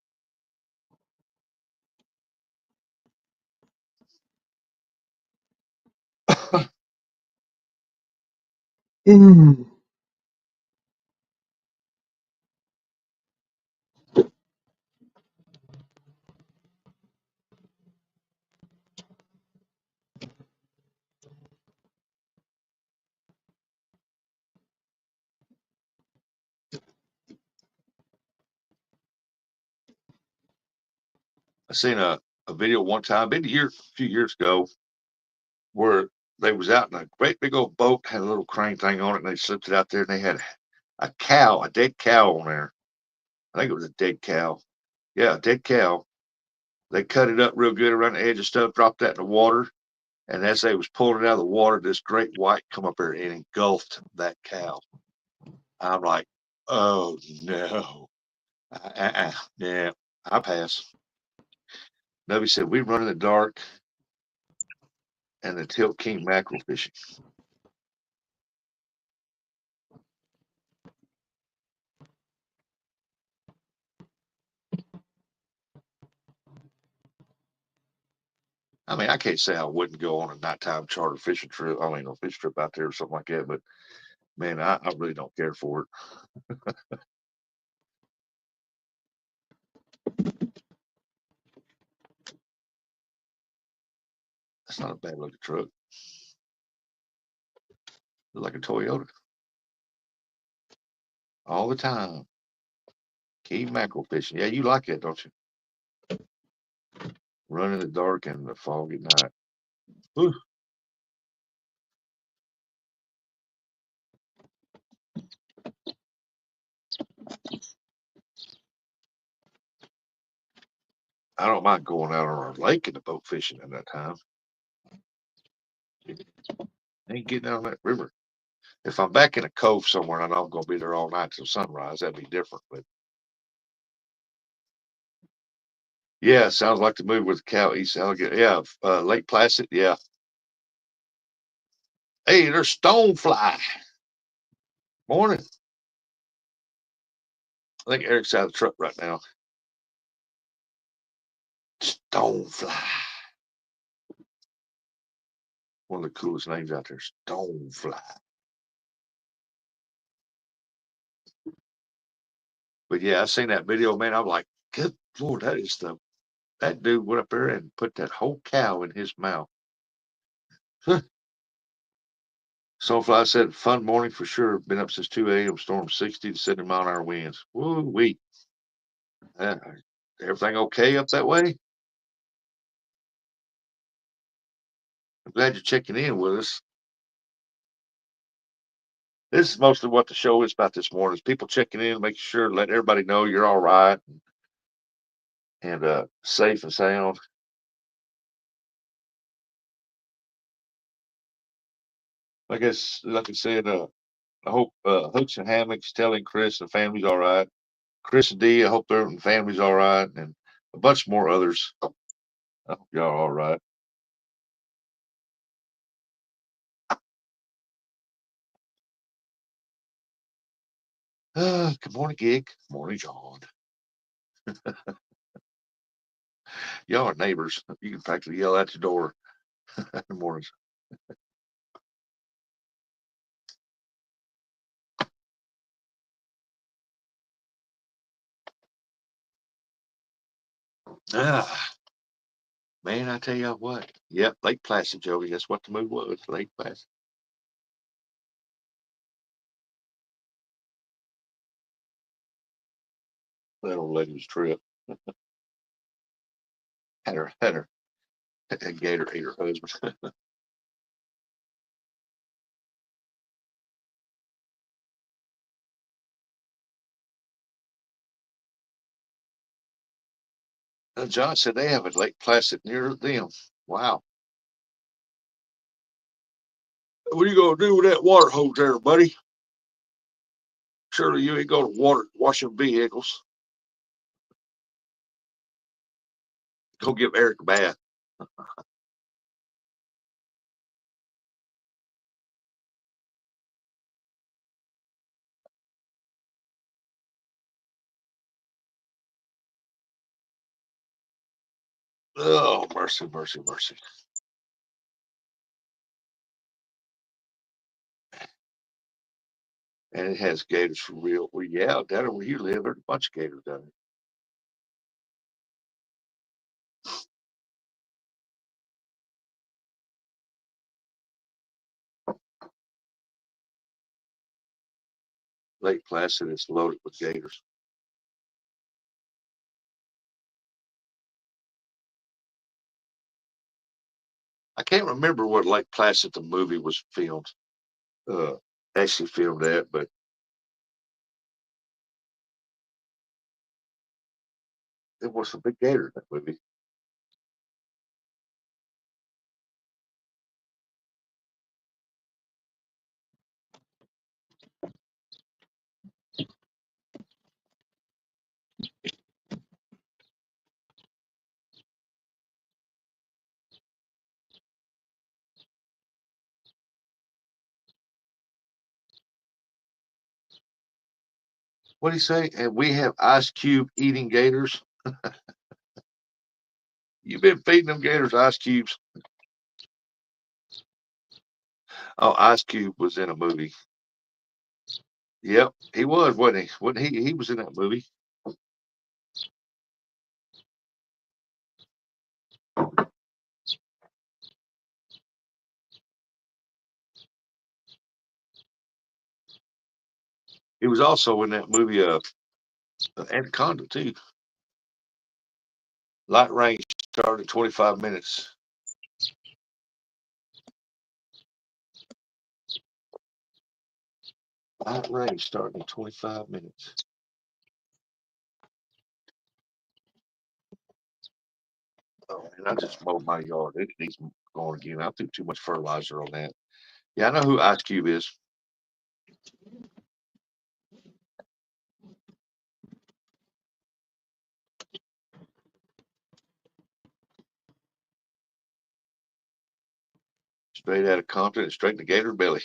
A: I seen a video one time, a few years ago, where they was out in a great big old boat, had a little crane thing on it, and they slipped it out there, and they had a dead cow on there. I think it was a dead cow. Yeah, a dead cow. They cut it up real good around the edge and stuff, dropped that in the water. And as they was pulling it out of the water, this great white come up there and engulfed that cow. I'm like, oh no. Yeah, I pass. Nubby said, we run in the dark and the tilt king mackerel fishing. I mean, I can't say I wouldn't go on a nighttime charter fishing trip. I mean, a fish trip out there or something like that. But man, I really don't care for it. That's not a bad looking truck. Looks like a Toyota. all the time. King mackerel fishing. Yeah, you like that, don't you? Run in the dark and the foggy night. Whew. I don't mind going out on our lake in the boat fishing at that time. Ain't getting out on that river. If I'm back in a cove somewhere, I know I'm going to be there all night till sunrise. That'd be different. But yeah, sounds like the movie with the cow eats alligator. Yeah, Lake Placid. Yeah. Hey, there's stonefly. Morning. I think Eric's out of the truck right now. Stonefly. One of the coolest names out there. Stonefly. But yeah, I seen that video, man. I'm like, good Lord, that dude went up there and put that whole cow in his mouth. Stonefly said, fun morning for sure. Been up since 2 a.m. Storm 60 to 70-mile-an-hour winds. Woo wee. Everything okay up that way? I'm glad you're checking in with us. This is mostly what the show is about this morning, is people checking in, making sure, let everybody know you're all right and safe and sound. I guess, like I said, I hope Hooks and Hammocks telling Chris and family's all right. Chris and Dee, I hope their family's all right, and a bunch more others. I hope y'all are all right. Good morning, Gig. Good morning, John. Y'all are neighbors. You can practically yell out your door in the mornings. Ah, man, I tell you what. Yep, Lake Placid, Joey. That's what the move was. Lake Placid. That old lady's trip. Had her gator ate her husband. John said they have a Lake Placid near them. Wow. What are you gonna do with that water hose there, buddy? Surely you ain't gonna wash your vehicles. Go give Eric a bath. Oh, mercy, mercy, mercy. And it has gators for real. Well, yeah, down where you live, there's a bunch of gators down there. Lake Placid is loaded with gators. I can't remember what Lake Placid the movie was filmed. Uh, actually filmed at, but it was a big gator in that movie. What do you say? And we have Ice Cube eating gators. You've been feeding them gators ice cubes. Oh, Ice Cube was in a movie. Yep, he was, wasn't he? Wasn't he? He was in that movie. He was also in that movie Anaconda too. Light range started at 25 minutes. Light range started at 25 minutes. Oh, and I just mowed my yard. It needs going again. I threw too much fertilizer on that. Yeah, I know who Ice Cube is. Straight out of Compton and straight to Gator Belly.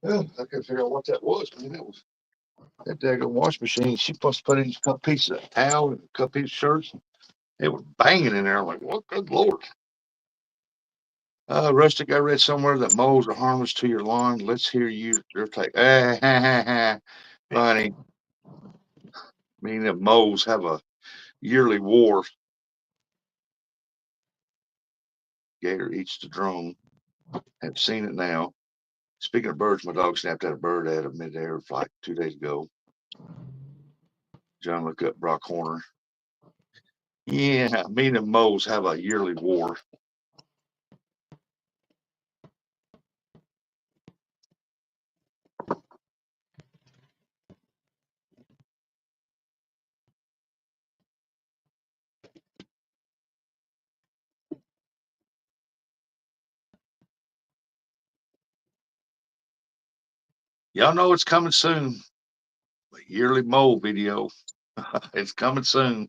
A: Well, I couldn't figure out what that was. I mean, that was that daggone wash machine. She supposed to put in a couple pieces of towel and a couple pieces of shirts. It was banging in there. I'm like, what? Good Lord. Rustic, I read somewhere that moles are harmless to your lawn. Let's hear your take. Funny. Meaning that moles have a yearly war. Gator eats the drone. Have seen it now. Speaking of birds, my dog snapped at a bird out of midair like 2 days ago. John, look up Brock Horner. Yeah, me and moles have a yearly war. Y'all know it's coming soon. A yearly mole video. It's coming soon.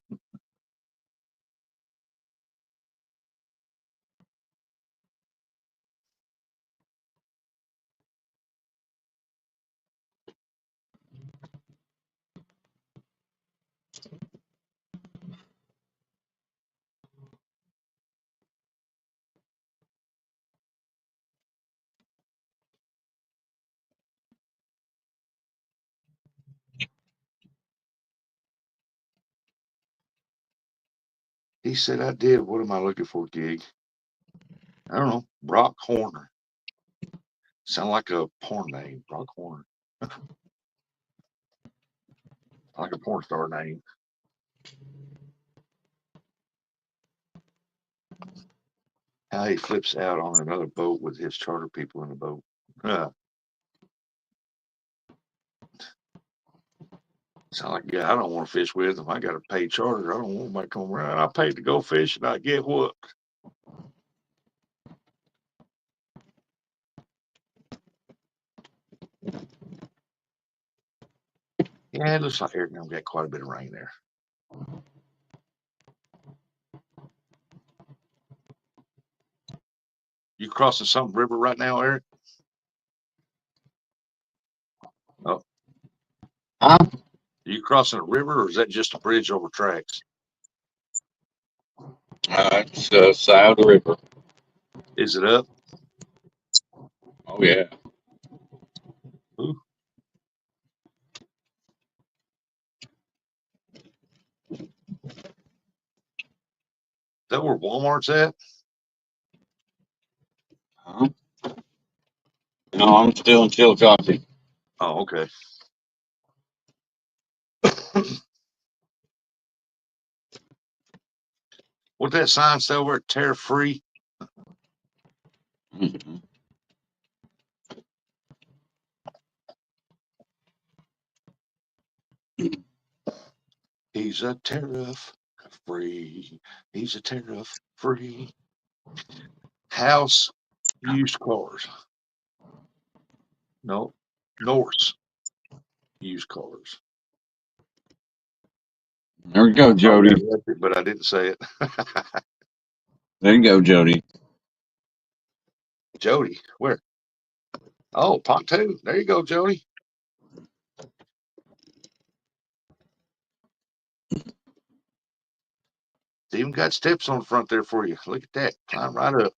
A: He said, I did. What am I looking for, gig? I don't know. Brock Horner. Sound like a porn name. Brock Horner. Like a porn star name. How he flips out on another boat with his charter people in the boat. Sound like, yeah, I don't want to fish with them. I got to pay charter. I don't want to come around. I paid to go fish and I get what? Yeah, it looks like here we got quite a bit of rain there. You crossing some river right now, Eric? Oh,
C: Huh?
A: are you crossing a river, or is that just a bridge over tracks?
C: It's side of the river.
A: Is it up?
C: Oh yeah.
A: Ooh, is that where Walmart's at?
C: Huh? No, I'm still in Chillicothe.
A: Oh, okay. What that sign say over at Tear Free?
C: Mhm.
A: He's a tariff free. He's a tariff free. House used cars. No, Norse used cars.
C: There we go,
A: Probably
C: Jody.
A: left it, but I didn't say it.
C: There you go, Jody.
A: Jody, where? Oh, pontoon. There you go, Jody. It's even got steps on the front there for you. Look at that. Climb right up.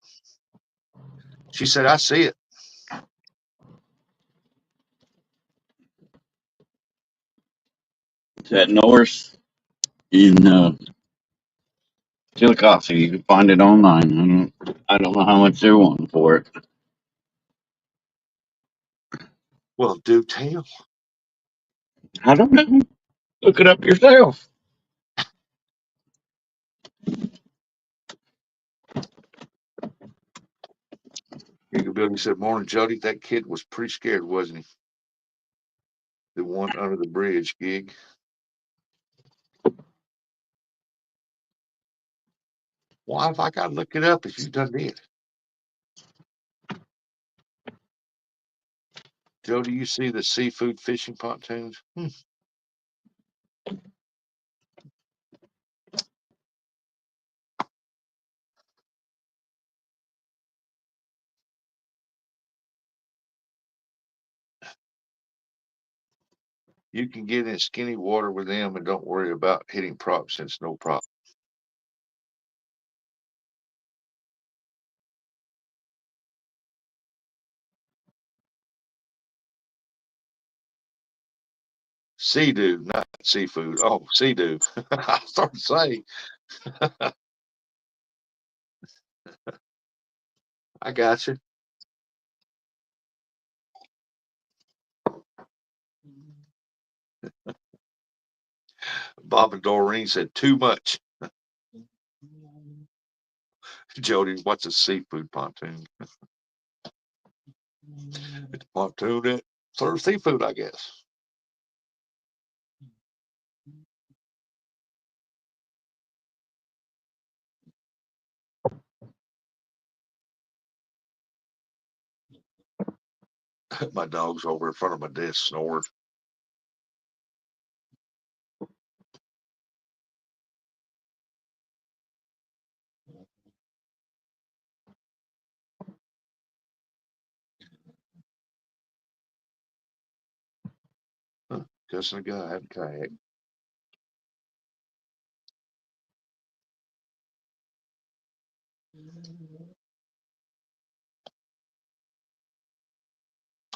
A: She said, I see it.
C: It's at North in Chillicothe. You can find it online. I don't know how much they're wanting for it.
A: Well, do tell.
C: I don't know. Look it up yourself.
A: Eagle Billy said, Morning, Jody. That kid was pretty scared, wasn't he? The one under the bridge gig. Why have I got to look it up if you done did? Joe, do you see the seafood fishing pontoons? You can get in skinny water with them and don't worry about hitting props since no prop. Sea doo, not seafood. Oh, sea doo. I started to say, I got you. Bob and Doreen said too much. Jody, what's a seafood pontoon? It's a pontoon that serves seafood, I guess. My dog's over in front of my desk snoring. Huh, cussing a guy having a kayak.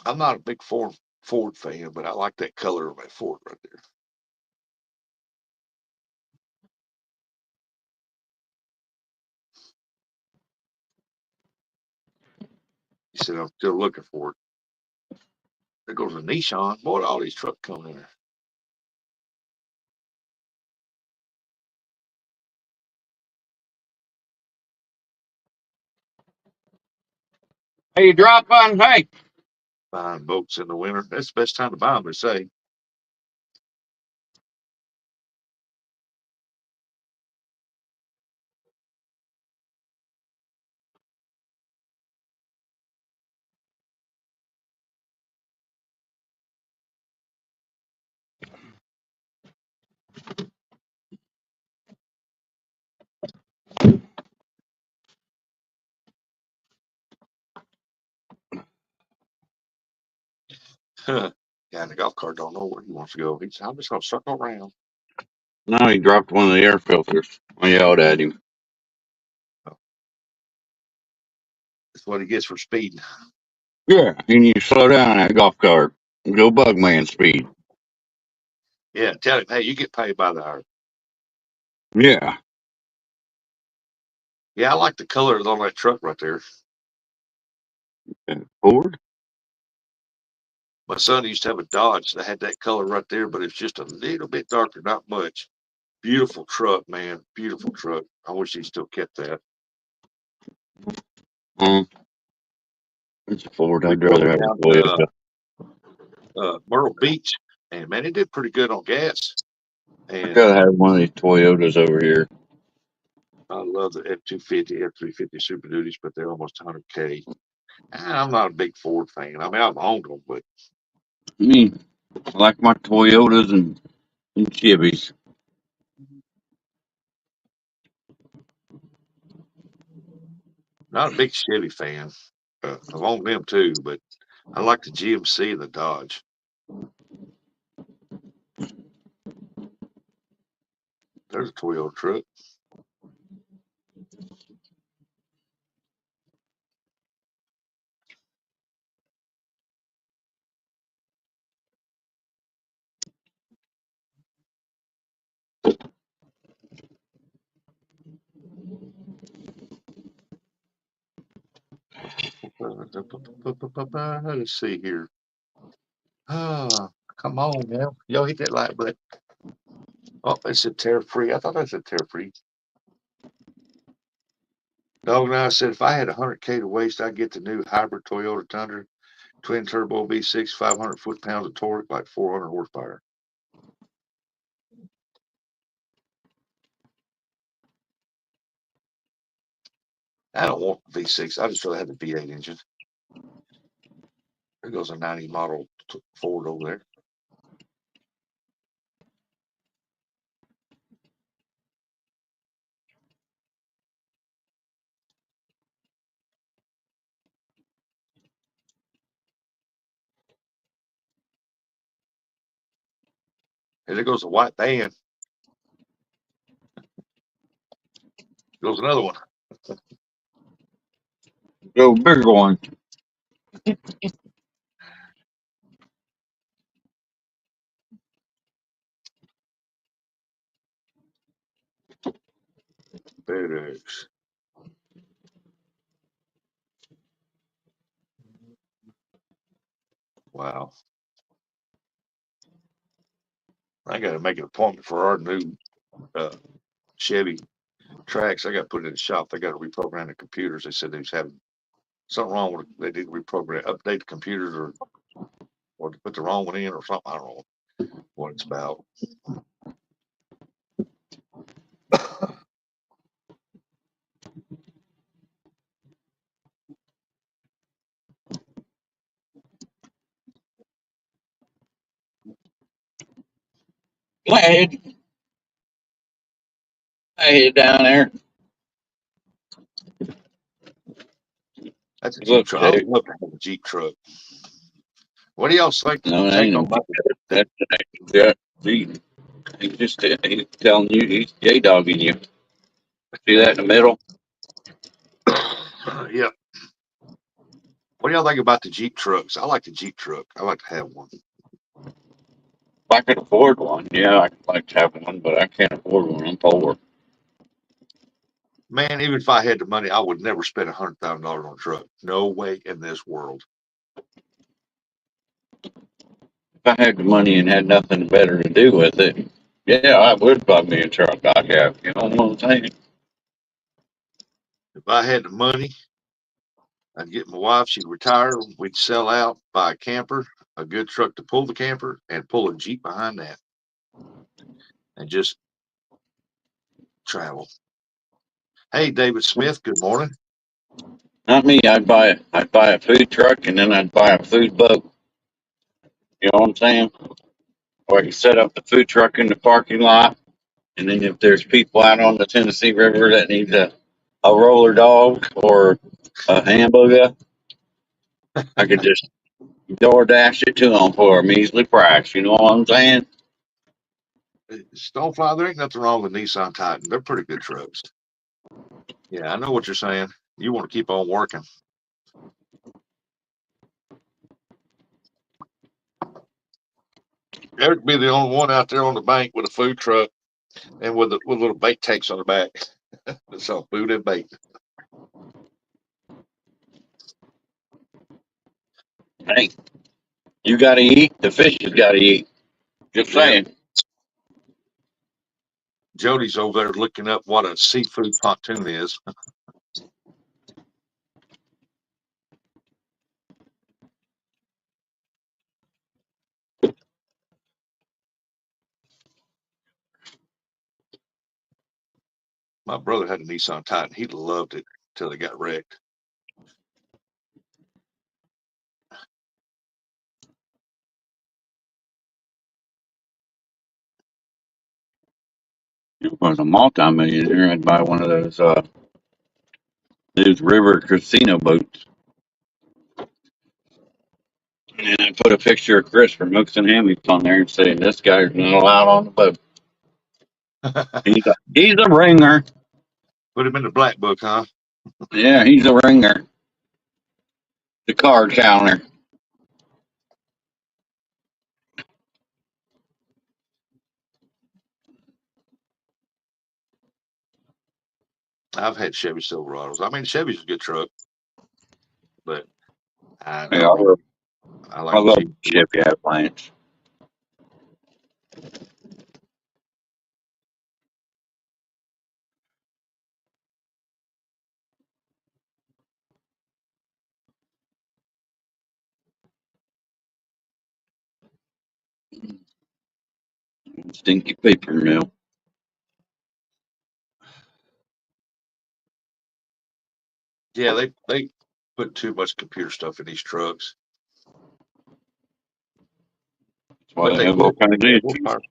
A: I'm not a big Ford fan, but I like that color of that Ford right there. He said, I'm still looking for it. There goes a Nissan. Boy, all these trucks coming in there.
C: Hey, you drop on. Hey.
A: Buying boats in the winter. That's the best time to buy them, they say. Guy in the golf cart don't know where he wants to go. He said, I'm just going to circle around.
C: No, he dropped one of the air filters. I yelled at him.
A: That's what he gets for speeding.
C: Yeah, you need to slow down that golf cart and go Bugman speed.
A: Yeah, tell him, hey, you get paid by the hour.
C: Yeah.
A: Yeah, I like the colors on that truck right there.
C: Ford?
A: My son used to have a Dodge that had that color right there, but it's just a little bit darker, not much. Beautiful truck, man. Beautiful truck. I wish he still kept that.
C: It's a Ford.
A: We
C: I'd
A: drove
C: rather
A: it
C: have
A: down
C: a Toyota.
A: to Myrtle Beach, and man, it did pretty good on gas.
C: I
A: And
C: gotta have one of these Toyotas over here.
A: I love the F-250, F-350 Super Duties, but they're almost 100K. I'm not a big Ford fan. I mean, I've owned them, but
C: I mean, I like my Toyotas and Chevys.
A: not a big Chevy fan. I've owned them too, but I like the GMC and the Dodge. There's a Toyota truck. Let's see here. Come on now. Y'all hit that like button. Oh, it said tear free. I thought that said tear free. Dog and I said if I had 100K to waste, I'd get the new hybrid Toyota Tundra, twin turbo V6, 500 foot-pounds of torque, like 400 horsepower. I don't want the V6. I just rather have the V8 engine. There goes a 90 model Ford over there. And there goes a white van. Goes another one.
C: Go bigger one.
A: FedEx. Wow. I got to make an appointment for our new Chevy Trax. I got to put it in the shop. They got to reprogram the computers. They said they was having something wrong with it. They didn't reprogram, update the computers, or put the wrong one in or something. I don't know what it's about.
C: Glad I head down there.
A: That's a Jeep
C: Look,
A: truck. I would
C: Dave.
A: love to have a Jeep truck. What do y'all think?
C: No, it
A: Take
C: ain't
A: on
C: no
A: about
C: That's yeah. He's telling you he's J dogging you. See that in the middle?
A: yeah. What do y'all think about the Jeep trucks? I like the Jeep truck. I like to have one.
C: If I could afford one, yeah, I'd like to have one, but I can't afford one. I'm poor.
A: Man, even if I had the money, I would never spend $100,000 on a truck. No way in this world.
C: If I had the money and had nothing better to do with it, yeah, I would buy me a truck. I have, you know what I'm saying?
A: If I had the money, I'd get my wife. She'd retire. We'd sell out, buy a camper, a good truck to pull the camper, and pull a Jeep behind that, and just travel. Hey, David Smith. Good morning.
C: Not me. I'd buy a food truck and then I'd buy a food boat. You know what I'm saying? Or you set up the food truck in the parking lot, and then if there's people out on the Tennessee River that need a roller dog or a hamburger, I could just DoorDash it to them for a measly price. You know what I'm saying?
A: Stonefly, there ain't nothing wrong with Nissan Titan. They're pretty good trucks. Yeah, I know what you're saying. You want to keep on working. Eric be the only one out there on the bank with a food truck and with little bait tanks on the back. That's all food and bait.
C: Hey, you got to eat. The fish has got to eat. Just
A: Yeah.
C: saying.
A: Jody's over there looking up what a seafood pontoon is. My brother had a Nissan Titan. He loved it till it got wrecked.
C: If I was a multi-millionaire, I'd buy one of those river casino boats. And I'd put a picture of Chris from Hooks and Hammies on there and say, this guy's not allowed on the boat. He's a ringer.
A: Put him in the black book, huh?
C: Yeah, he's a ringer. The card counter.
A: I've had Chevy Silverados. I mean, Chevy's a good truck, but I
C: Yeah,
A: don't know. I
C: I
A: like
C: love
A: Jeep.
C: Chevy Avalanche. Stinky paper mill.
A: Yeah, they put too much computer stuff in these trucks,
C: That's why
A: but
C: they
A: they
C: have all
A: good.
C: kinds of
A: Good
C: issues.
A: horsepower.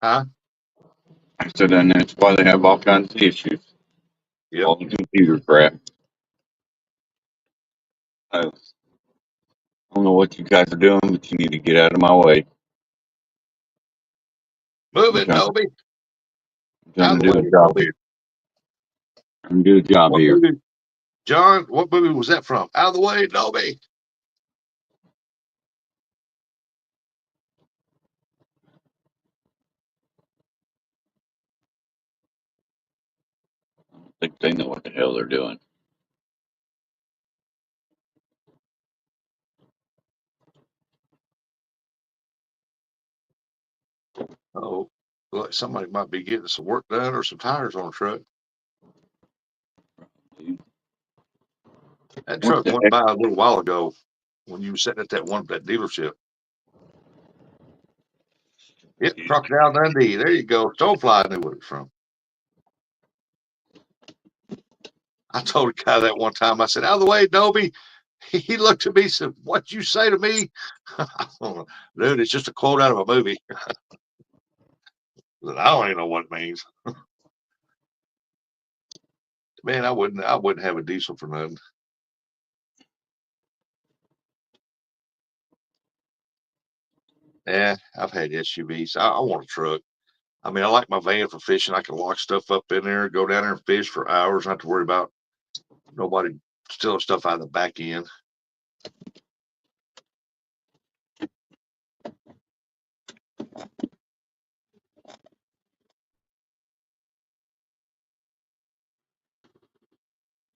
A: Huh?
C: I said, and that's why they have all kinds of issues.
A: Yep.
C: All the computer crap. I don't know what you guys are doing, but you need to get out of my way.
A: Move
C: I'm
A: it,
C: trying,
A: Dobie.
C: I'm trying
A: Out
C: to
A: of the
C: do a
A: way,
C: job
A: Dobie.
C: here. I'm doing a job
A: What
C: here.
A: movie? John, what movie was that from? Out of the way, Dobie.
C: I think they know what the hell they're doing.
A: Oh, look, somebody might be getting some work done or some tires on a truck. That
C: What
A: truck
C: the
A: went
C: heck?
A: by a little while ago when you were sitting at that dealership. Yep, Crocodile Dundee. There you go. Stonefly knew what it was from. I told a guy that one time. I said, "Out of the way, Dobie." He looked at me and said, "What'd you say to me?" Dude, it's just a quote out of a movie. I don't even know what it means. Man, I wouldn't have a diesel for nothing. Yeah, I've had SUVs. I want a truck. I mean, I like my van for fishing. I can lock stuff up in there, go down there and fish for hours, not to worry about nobody stealing stuff out of the back end.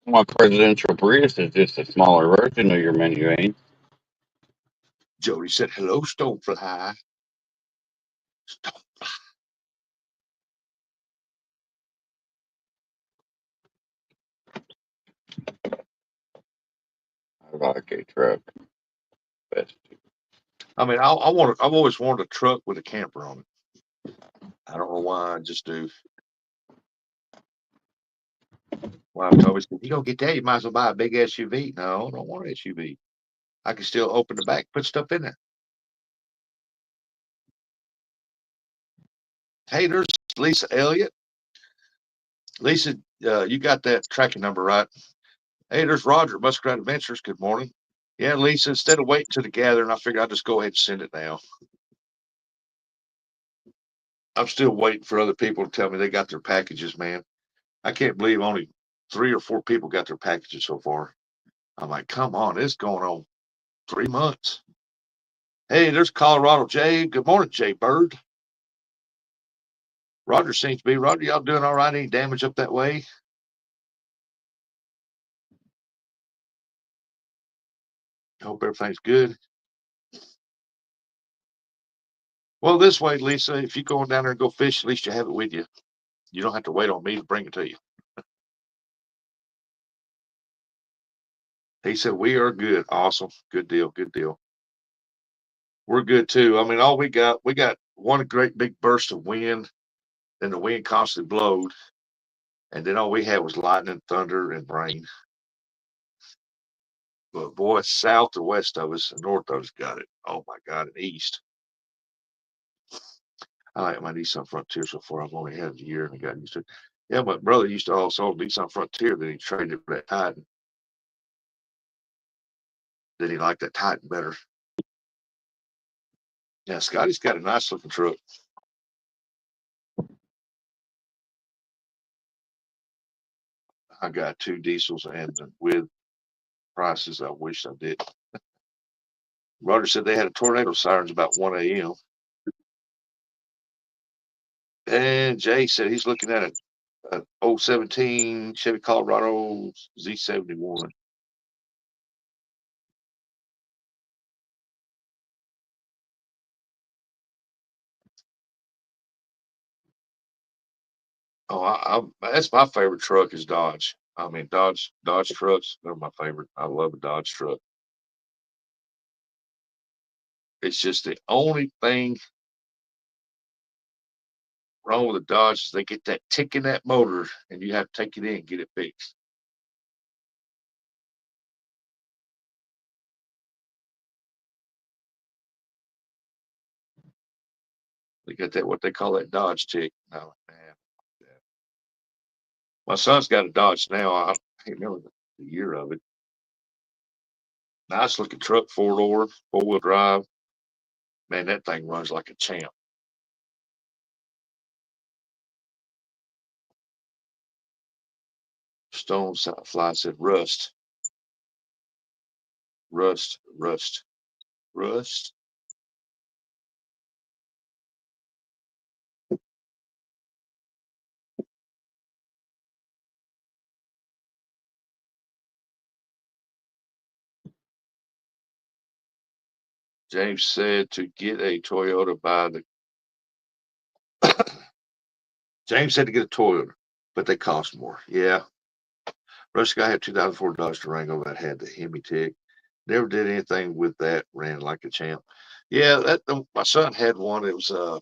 C: My presidential Prius is just a smaller version of your menu, ain't?
A: Jody said, "Hello, Stonefly." Stone-
C: I like a truck. Best.
A: I mean, I've always wanted a truck with a camper on it. I don't know why. I just do. Well, I've told me, if you don't get that, you might as well buy a big SUV. No, I don't want an SUV. I can still open the back, put stuff in there. Hey, there's Lisa Elliott. Lisa, you got that tracking number right. Hey, there's Roger, Muskrat Adventures. Good morning. Yeah, Lisa, instead of waiting to the gathering, I figured I'd just go ahead and send it now. I'm still waiting for other people to tell me they got their packages, man. I can't believe only 3 or 4 people got their packages so far. I'm like, come on, it's going on 3 months. Hey, there's Colorado Jay. Good morning, Jay Bird. Roger seems to be. Roger, y'all doing all right? Any damage up that way? Hope everything's good. Well, this way, Lisa, if you're going down there and go fish, at least you have it with you. You don't have to wait on me to bring it to you. He said, we are good. Awesome. Good deal. Good deal. We're good too. I mean, all we got one great big burst of wind, then the wind constantly blowed, and then all we had was lightning, thunder, and rain. But boy, south or west of us and north of us got it. Oh my God, and east. I like my Nissan Frontier so far. I've only had it a year and I got used to it. Yeah, my brother used to also Nissan Frontier, then he traded for that Titan. Then he liked that Titan better. Yeah, Scotty's got a nice looking truck. I got 2 diesels, and with prices, I wish I did. Roger said they had a tornado sirens about 1 a.m. And Jay said he's looking at an 017 Chevy Colorado Z71. Oh, that's my favorite truck is Dodge. I mean, Dodge trucks, they're my favorite. I love a Dodge truck. It's just the only thing wrong with the Dodge is they get that tick in that motor and you have to take it in and get it fixed. They got that, what they call that Dodge tick. No, man. My son's got a Dodge now. I can't remember the year of it. Nice looking truck, 4-door, 4-wheel drive. Man, that thing runs like a champ. Stone Fly said rust, rust, rust, rust. James said to get a Toyota by the James said to get a Toyota, but they cost more. Yeah. Rush guy had 2004 Dodge Durango that had the Hemi tick. Never did anything with that. Ran like a champ. Yeah, my son had one. It was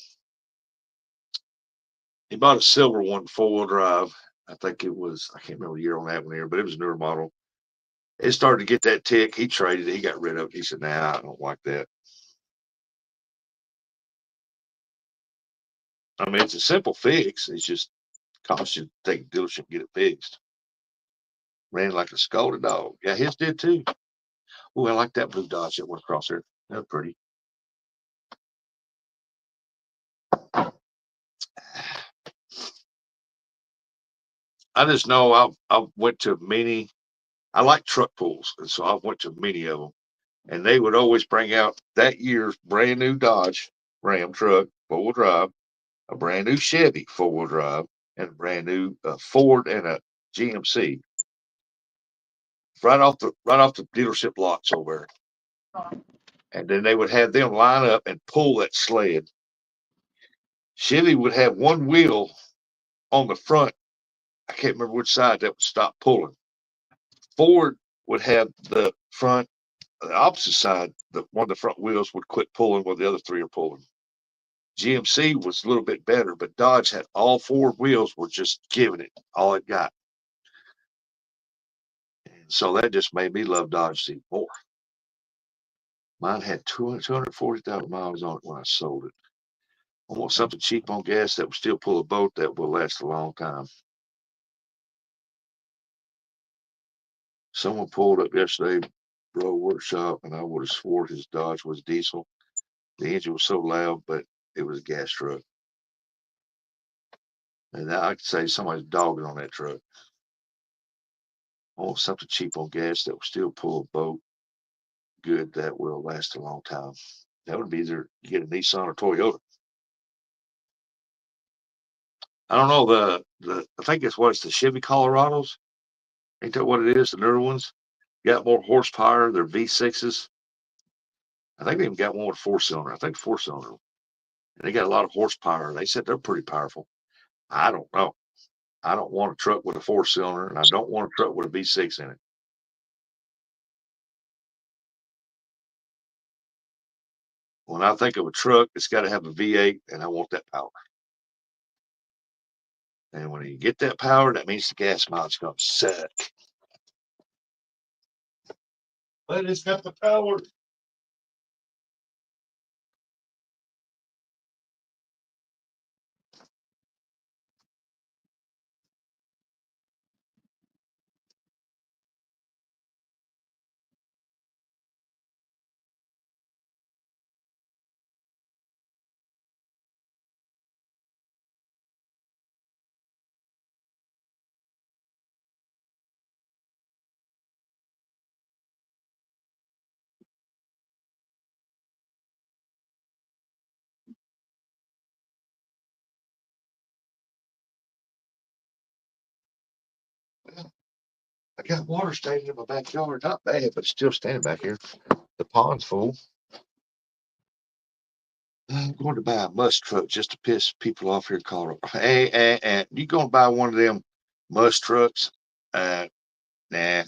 A: he bought a silver one, 4-wheel drive. I think it was, I can't remember the year on that one here, but it was a newer model. It started to get that tick. He traded it. He got rid of it. He said, nah, I don't like that. I mean, it's a simple fix. It's just costs you to take a dealership and get it fixed. Ran like a scolded dog. Yeah, his did too. Oh, I like that blue Dodge that went across there. That's pretty. I just know I went to many. I like truck pulls, and so I went to many of them. And they would always bring out that year's brand new Dodge Ram truck, 4-wheel drive, a brand new Chevy 4-wheel drive, and a brand new Ford and a GMC. Right off the dealership lots over there. And then they would have them line up and pull that sled. Chevy would have one wheel on the front. I can't remember which side that would stop pulling. Ford would have the front, the opposite side, one of the front wheels would quit pulling while the other 3 are pulling. GMC was a little bit better, but Dodge had all 4 wheels were just giving it all it got. And so that just made me love Dodge even more. Mine had 240,000 miles on it when I sold it. I want something cheap on gas that will still pull a boat that will last a long time. Someone pulled up yesterday Bro workshop, and I would have swore his Dodge was diesel. The engine was so loud, but it was a gas truck. And I could say somebody's dogging on that truck. I want something cheap on gas that will still pull a boat good that will last a long time. That would be either you get a Nissan or Toyota. I don't know I think it's the Chevy Colorados. Ain't that what it is? The newer ones got more horsepower. They're V6s. I think they even got one with 4-cylinder. I think 4-cylinder. And they got a lot of horsepower. They said they're pretty powerful. I don't know. I don't want a truck with a 4-cylinder, and I don't want a truck with a V6 in it. When I think of a truck, it's got to have a V8, and I want that power. And when you get that power, that means the gas mileage is going to suck. But it's got the power. Well, I got water standing in my backyard. Not bad, but it's still standing back here. The pond's full. I'm going to buy a must truck just to piss people off here in Colorado. Hey, you going to buy one of them must trucks? Nah, they're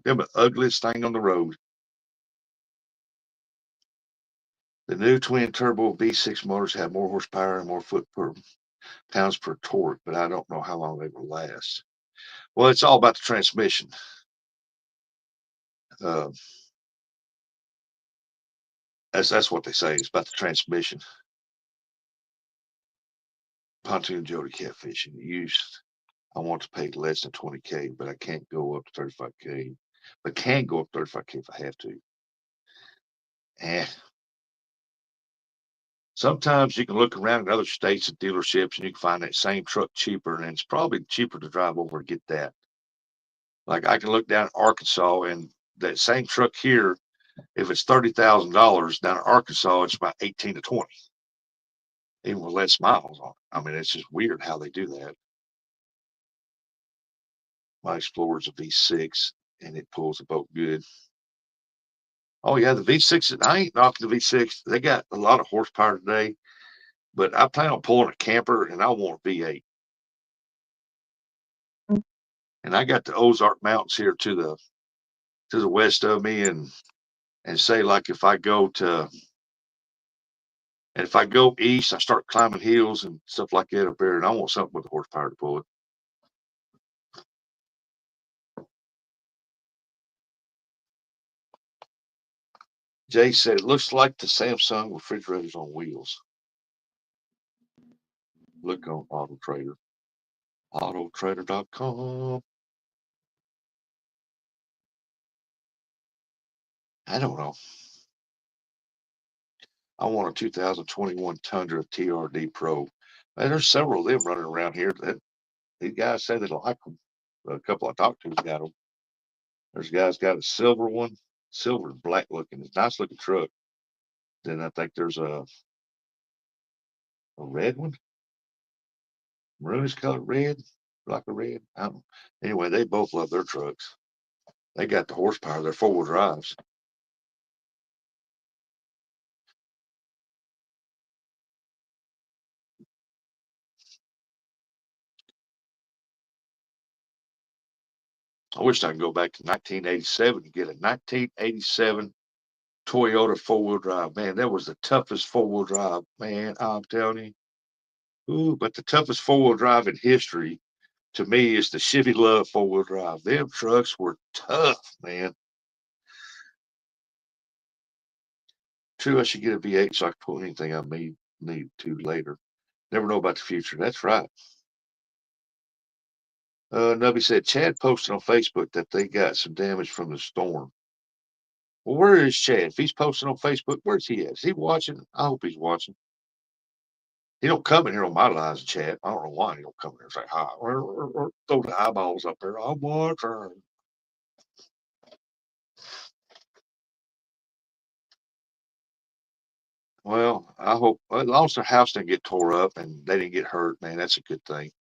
A: the ugliest thing on the road. The new twin turbo V6 motors have more horsepower and more pounds per torque, but I don't know how long they will last. Well, it's all about the transmission. Uh, that's what they say. It's about the transmission. Pontoon Jody catfishing. I want to pay less than 20K, but I can't go up to 35K. But can go up 35K if I have to. Eh. Sometimes you can look around in other states at dealerships and you can find that same truck cheaper, and it's probably cheaper to drive over and get that. Like I can look down at Arkansas, and that same truck here, if it's $30,000 down in Arkansas, it's about 18 to 20, even with less miles on it. I mean, it's just weird how they do that. My Explorer's a V6, and it pulls the boat good. Oh yeah, the V6. I ain't knocking the V6. They got a lot of horsepower today, but I plan on pulling a camper, and I want a V8. And I got the Ozark Mountains here to the west of me, and say like if I go east, I start climbing hills and stuff like that up there, and I want something with the horsepower to pull it. Jay said it looks like the Samsung refrigerators on wheels. Look on Auto Trader, autotrader.com. I don't know. I want a 2021 Tundra TRD Pro. And there's several of them running around here. That these guys say they like them. A couple I talked to got them. There's a guy's got a silver one, silver and black looking. It's a nice looking truck. Then I think there's a red one, maroonish colored red, like a red. I don't know. Anyway, they both love their trucks. They got the horsepower. They're 4-wheel drives. I wish I could go back to 1987 and get a 1987 Toyota 4-wheel drive. Man, that was the toughest 4-wheel drive. Man, I'm telling you. Ooh, but the toughest 4-wheel drive in history to me is the Chevy Love 4-wheel drive. Them trucks were tough, man. True, I should get a V8 so I can pull anything I need to later. Never know about the future. That's right. Nubby said Chad posted on Facebook that they got some damage from the storm. Well, where is Chad? If he's posting on Facebook, where's he at? Is he watching? I hope he's watching. He don't come in here on my lives and chat. I don't know why he don't come in here and say hi or throw the eyeballs up there. I want her. Well, I hope as long as their house didn't get tore up and they didn't get hurt, man, that's a good thing.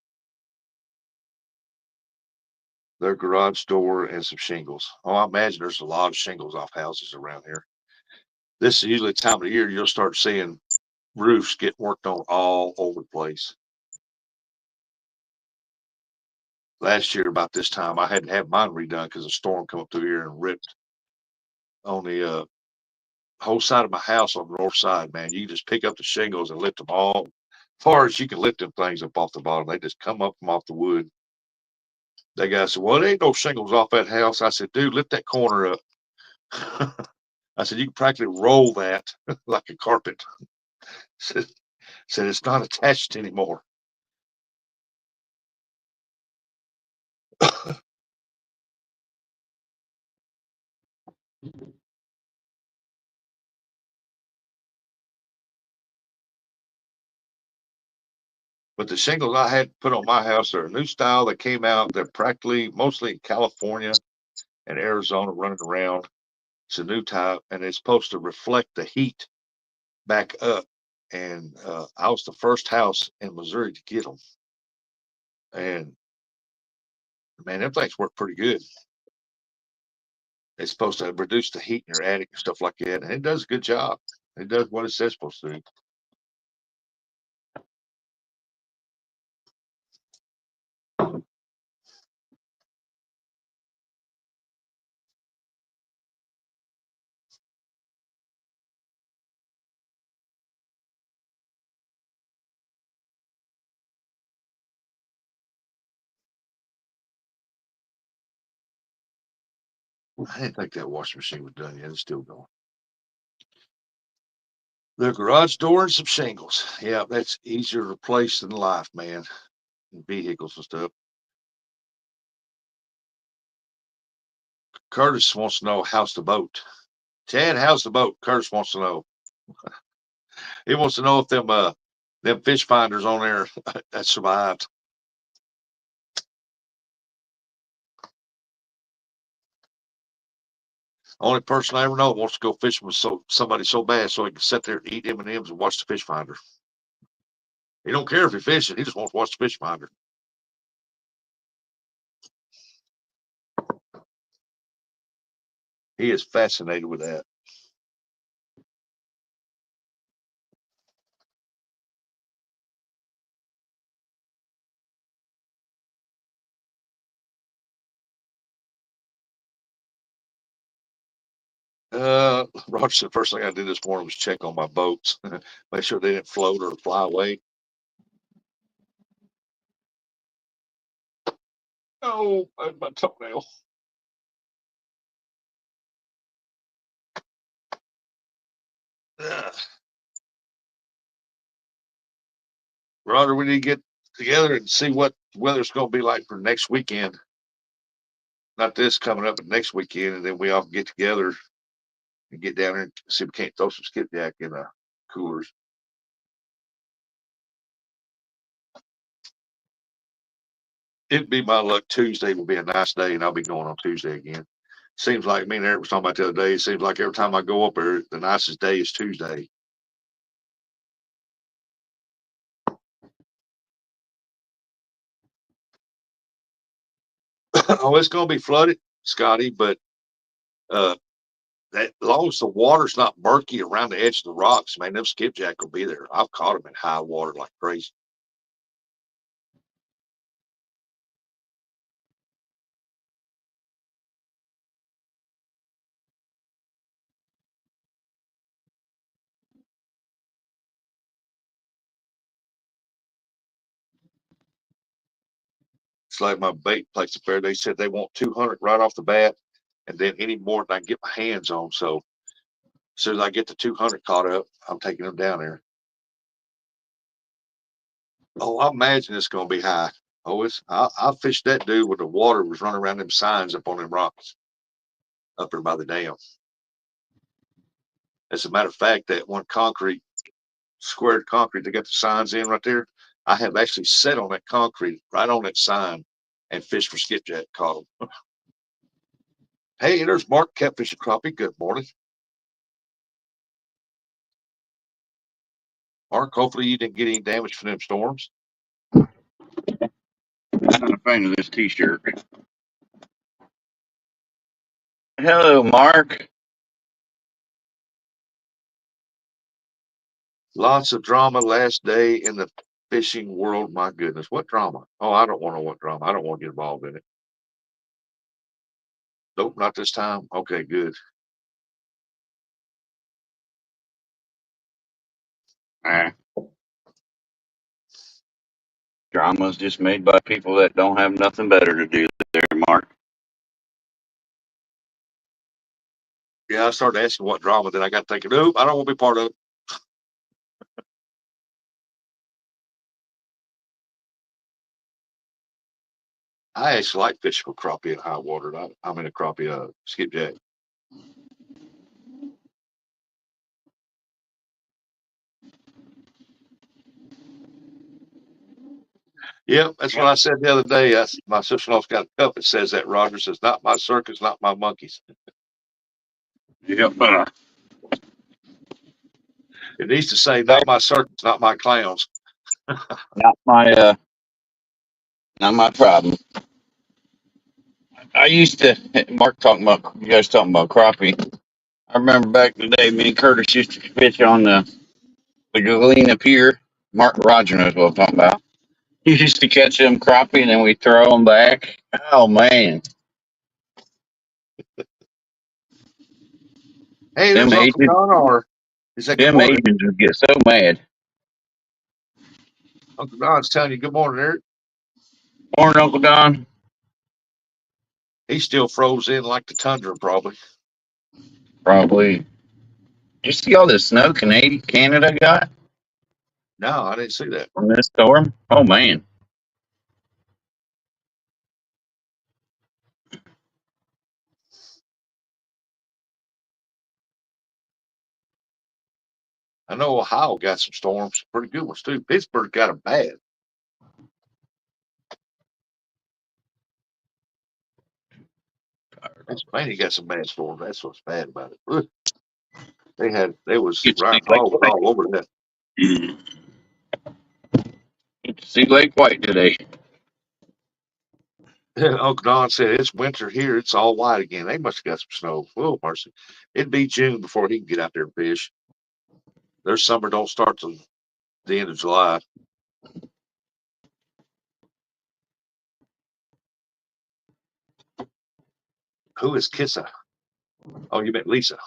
A: Their garage door and some shingles. Oh, I imagine there's a lot of shingles off houses around here. This is usually the time of the year you'll start seeing roofs get worked on all over the place. Last year about this time, I had to have mine redone because a storm come up through here and ripped on the whole side of my house on the north side. Man, you just pick up the shingles and lift them all as far as you can lift them things up off the bottom. They just come up from off the wood. That guy said, "Well, there ain't no shingles off that house." I said, "Dude, lift that corner up." I said, "You can practically roll that like a carpet." said, said it's not attached anymore. But the shingles I had put on my house are a new style that came out. They're practically mostly in California and Arizona running around. It's a new type and it's supposed to reflect the heat back up. And I was the first house in Missouri to get them. And man, them things work pretty good. It's supposed to reduce the heat in your attic and stuff like that. And it does a good job. It does what it says supposed to do. I didn't think that washing machine was done yet. It's still going. The garage door and some shingles. Yeah, that's easier to replace than life, man. And vehicles and stuff. Curtis wants to know how's the boat. Chad, how's the boat? Curtis wants to know. He wants to know if them fish finders on there that survived. Only person I ever know that wants to go fishing with somebody so bad so he can sit there and eat M&Ms and watch the fish finder. He don't care if he's fishing. He just wants to watch the fish finder. He is fascinated with that. Roger said first thing I did this morning was check on my boats, make sure they didn't float or fly away. Oh, my toenail. Roger, we need to get together and see what weather's going to be like for next weekend. Not this coming up, but next weekend, and then we all can get together and get down there and see if we can't throw some skipjack in the coolers. It'd be my luck. Tuesday will be a nice day, and I'll be going on Tuesday again. Seems like me and Eric was talking about the other day. It seems like every time I go up there, the nicest day is Tuesday. Oh, it's going to be flooded, Scotty, but uh, that as long as the water's not murky around the edge of the rocks, man, them skipjack will be there. I've caught them in high water like crazy. It's like my bait place up there. They said they want 200 right off the bat, and then any more than I can get my hands on. So as soon as I get the 200 caught up, I'm taking them down there. Oh, I imagine it's going to be high. Oh, I fished that dude when the water was running around them signs up on them rocks up there by the dam. As a matter of fact, that one squared concrete, they got the signs in right there. I have actually sat on that concrete right on that sign and fished for skipjack, caught them. Hey, there's Mark, catfish and crappie. Good morning, Mark. Hopefully you didn't get any damage from them storms.
C: I'm not a fan of this T-shirt. Hello, Mark.
A: Lots of drama last day in the fishing world. My goodness, what drama? Oh, I don't want to know what drama. I don't want to get involved in it. Nope, not this time. Okay, good.
C: Drama's just made by people that don't have nothing better to do there, Mark.
A: Yeah, I started asking what drama, then I got thinking, nope, I don't want to be part of it. I actually like fishing for crappie in high water. I'm in a crappie skipjack. Yep, that's what I said the other day. My sister-in-law's got a cup that says that. Roger says, "Not my circus, not my monkeys."
C: Yep.
A: It needs to say, "Not my circus, not my clowns."
C: Not my problem. I used to, Mark talking about, you guys talking about crappie. I remember back in the day, me and Curtis used to fish on the Galena Pier. Mark Roger knows what I'm talking about. He used to catch them crappie and then we throw them back. Oh, man.
A: Hey,
C: Them
A: there's Uncle
C: agents,
A: Don. Or is that good
C: them
A: morning?
C: agents would get so mad.
A: Uncle Don's telling you good morning, Eric.
C: Morning, Uncle Don.
A: He's still froze in like the tundra, probably.
C: Probably. You see all this snow Canada got
A: No, I didn't see that.
C: from this storm? Oh, man.
A: I know Ohio got some storms, pretty good ones too. Pittsburgh got them bad. Pennsylvania got some bad storms. That's what's bad about it. Ugh. They was
C: Get to see
A: right
C: Lake White.
A: all over that.
C: Get to see Lake White today.
A: Uncle Don said it's winter here. It's all white again. They must have got some snow. Oh, mercy. It'd be June before he can get out there and fish. Their summer don't start till the end of July. Who is Kissa? Oh, you meant Lisa.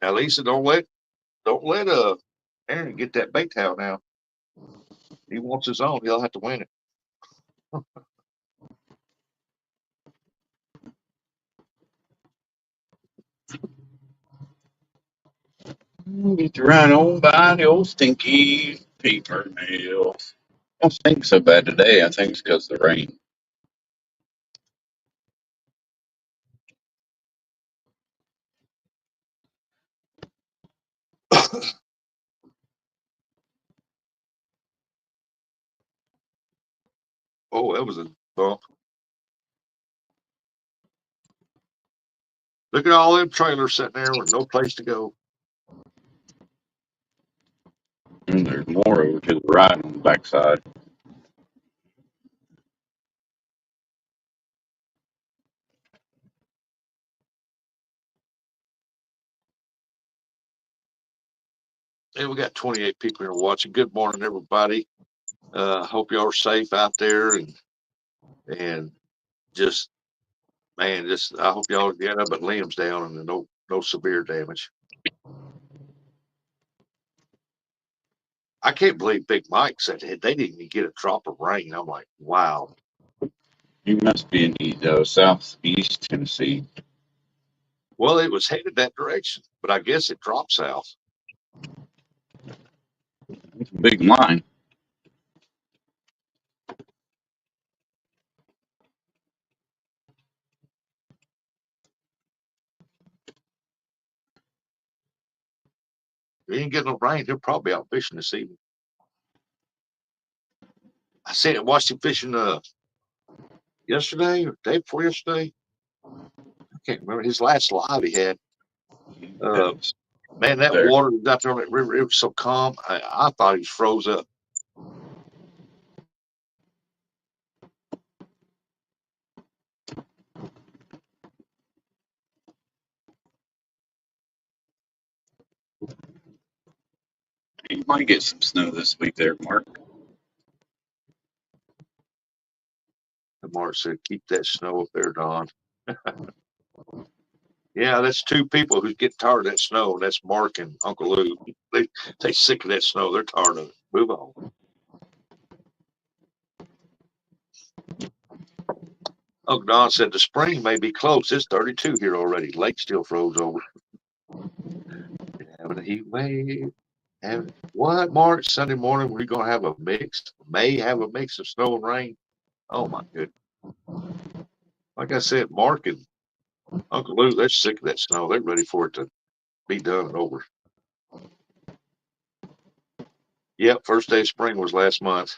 A: Now, Lisa, don't let Aaron get that bait towel now. He wants his own. He'll have to win it.
C: Get to run on by the old stinky paper mill. Don't stink so bad today. I think it's because of the rain.
A: Oh, that was a bump. Look at all them trailers sitting there with no place to go.
C: And there's more over to the right on the backside.
A: And we got 28 people here watching. Good morning, everybody. Hope y'all are safe out there and just man, I hope y'all get up but limbs down and no severe damage. I can't believe Big Mike said they didn't even get a drop of rain. I'm like, wow.
C: You must be in southeast Tennessee.
A: Well, it was headed that direction, but I guess it dropped south.
C: It's a big line.
A: he ain't getting no rain, he'll probably be out fishing this evening. I watched him fishing yesterday or day before yesterday. I can't remember his last live he had. Man, that
C: There.
A: water was out there on that river, it was so calm. I thought he was froze up.
C: You might get some snow this week there, Mark.
A: And Mark said, keep that snow up there, Don. Yeah, that's two people who's getting tired of that snow. That's Mark and Uncle Lou. They sick of that snow. They're tired of it. Move on. Uncle Don said the spring may be close. It's 32 here already. Lake still froze over. Having a heat wave. And what, Mark? Sunday morning we're gonna have a mix. May have a mix of snow and rain. Oh my goodness. Like I said, Mark and Uncle Lou, they're sick of that snow. They're ready for it to be done and over. Yep, first day of spring was last month.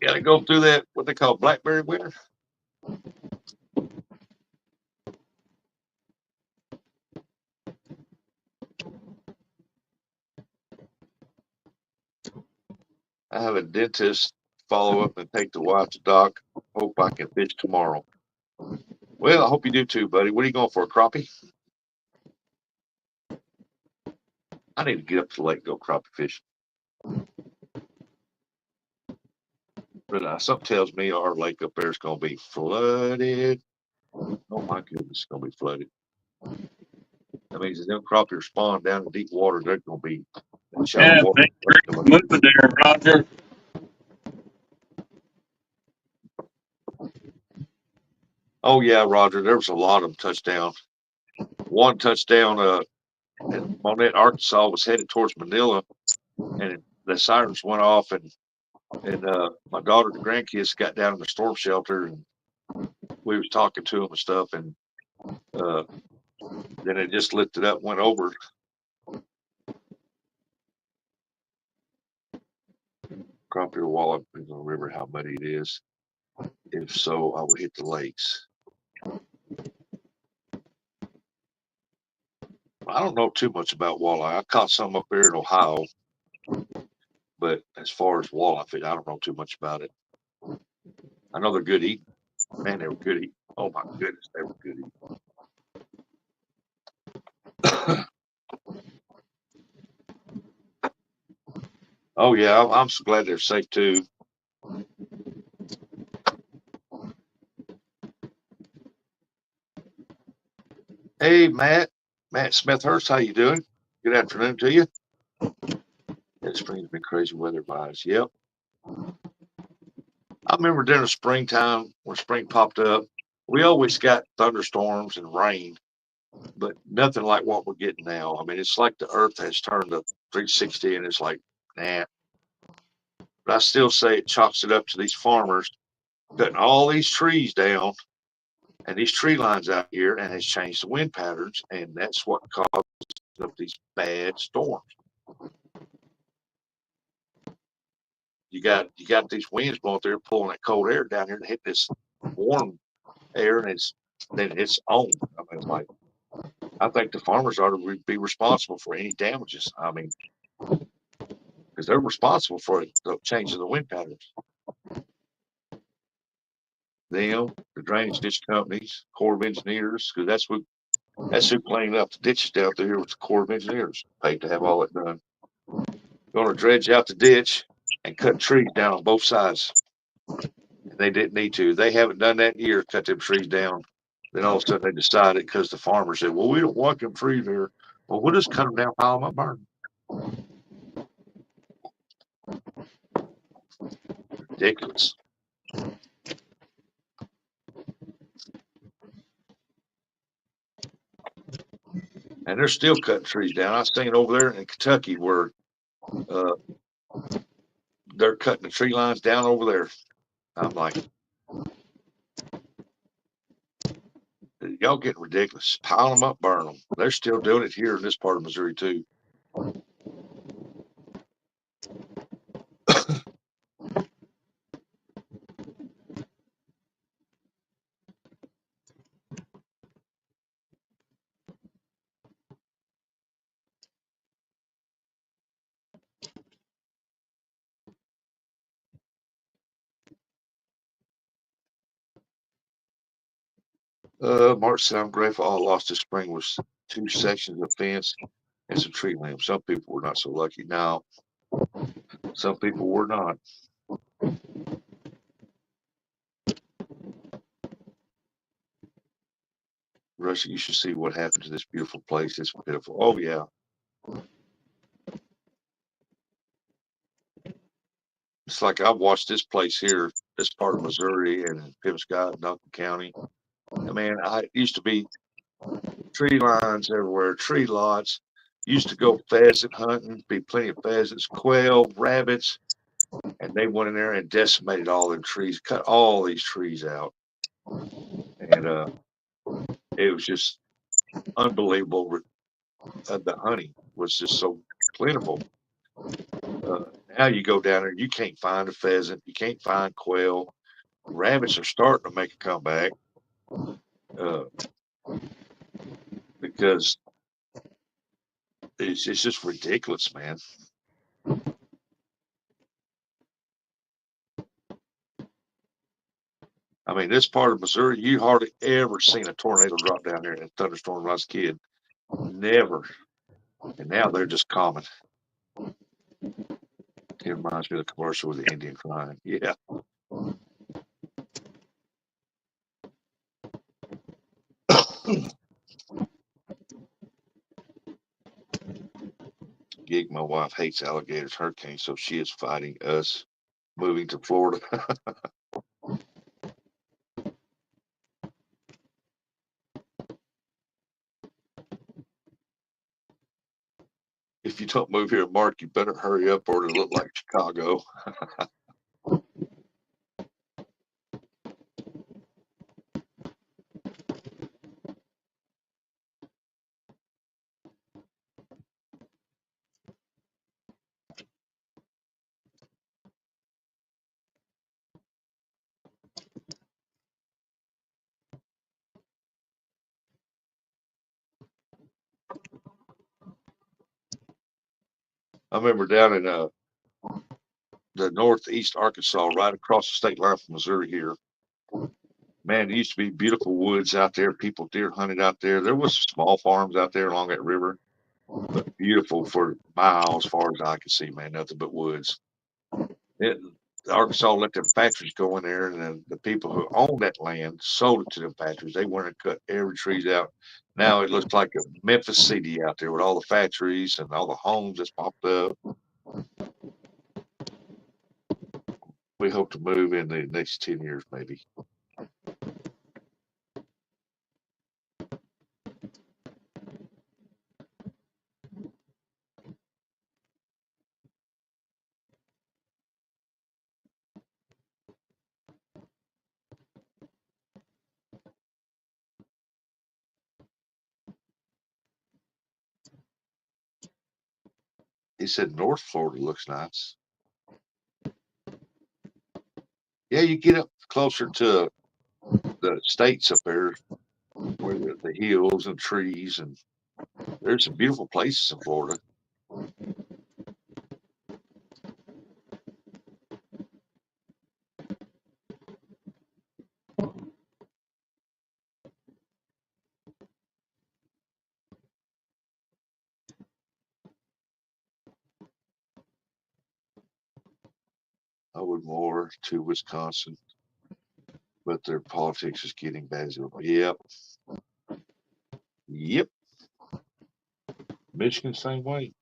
A: Gotta go through that, what they call blackberry winter. I have a dentist follow up and take the wife to doc. Hope I can fish tomorrow. Well, I hope you do too, buddy. What are you going for, a crappie? I need to get up to the lake and go crappie fishing. But something tells me our lake up there is going to be flooded. Oh my goodness, it's going to be flooded. That means if them crappie spawn down in deep water, they're going to be in shallow
C: Yeah,
A: water.
C: moving there, Roger.
A: Oh yeah, Roger. There was a lot of them touchdowns. One touchdown, Monette, Arkansas was headed towards Manila, and the sirens went off, and my daughter, the grandkids, got down in the storm shelter, and we was talking to them and stuff, and then it just lifted up, went over. Crappie or walleye, I don't remember how muddy it is. If so, I will hit the lakes. I don't know too much about walleye. I caught some up there in Ohio, but as far as walleye fish, I don't know too much about it. I know they're good eating. Man, they were good eating. Oh my goodness, they were good eating. Oh yeah, I'm so glad they're safe too. Hey, Matt Smithhurst, how you doing? Good afternoon to you. That spring's been crazy weather-wise. Yep. I remember during the springtime when spring popped up, we always got thunderstorms and rain, but nothing like what we're getting now. I mean, it's like the earth has turned a 360 and it's like, nah. But I still say it chalks it up to these farmers cutting all these trees down and these tree lines out here, and has changed the wind patterns, and that's what caused up these bad storms. You got these winds blowing through, pulling that cold air down here and hitting this warm air, and it's on. I mean, it's like, I think the farmers ought to be responsible for any damages. I mean, because they're responsible for the change in the wind patterns. Them, the drainage ditch companies, Corps of Engineers, because that's who cleaned up the ditches down through here was the Corps of Engineers, paid to have all that done. Going to dredge out the ditch and cut trees down on both sides. They didn't need to. They haven't done that in years, cut them trees down. Then all of a sudden they decided, because the farmers said, well, we don't want them trees there. Well, we'll just cut them down, pile them up, burn them. Ridiculous. And they're still cutting trees down. I seen over there in Kentucky where they're cutting the tree lines down over there. I'm like, Y'all getting ridiculous. Pile them up, burn them. They're still doing it here in this part of Missouri too. Mark said, I'm grateful all lost this spring was 2 sections of fence and some tree limbs. Some people were not so lucky. Now, some people were not. Russia, you should see what happened to this beautiful place. It's pitiful. Oh, yeah. It's like I've watched this place here, this part of Missouri and in Penobscot, Duncan County. I mean, I used to be tree lines everywhere, tree lots. Used to go pheasant hunting, be plenty of pheasants, quail, rabbits, and they went in there and decimated all them trees, cut all these trees out, and it was just unbelievable. The hunting was just so plentiful. Now you go down there, you can't find a pheasant, you can't find quail. Rabbits are starting to make a comeback uh, because it's just ridiculous, man. I mean, this part of Missouri, you hardly ever seen a tornado drop down here in a thunderstorm when I was a kid. Never. And now they're just common. It reminds me of the commercial with the Indian crying. Yeah. Gig, my wife hates alligators, hurricanes, so she is fighting us moving to Florida. If you don't move here, Mark, you better hurry up or it'll look like Chicago. I remember down in the northeast Arkansas, right across the state line from Missouri here. Man, there used to be beautiful woods out there. People deer hunted out there. There was small farms out there along that river, but beautiful for miles, far as I could see. Man, nothing but woods. It, Arkansas let them factories go in there, and then the people who owned that land sold it to them factories. They went and cut every trees out. Now it looks like a Memphis city out there with all the factories and all the homes that's popped up. We hope to move in the next 10 years, maybe. He said North Florida looks nice. Yeah, you get up closer to the states up there where the hills and trees, and there's some beautiful places in Florida. I would more to Wisconsin, but their politics is getting bad. Yep. Yep. Michigan, same way.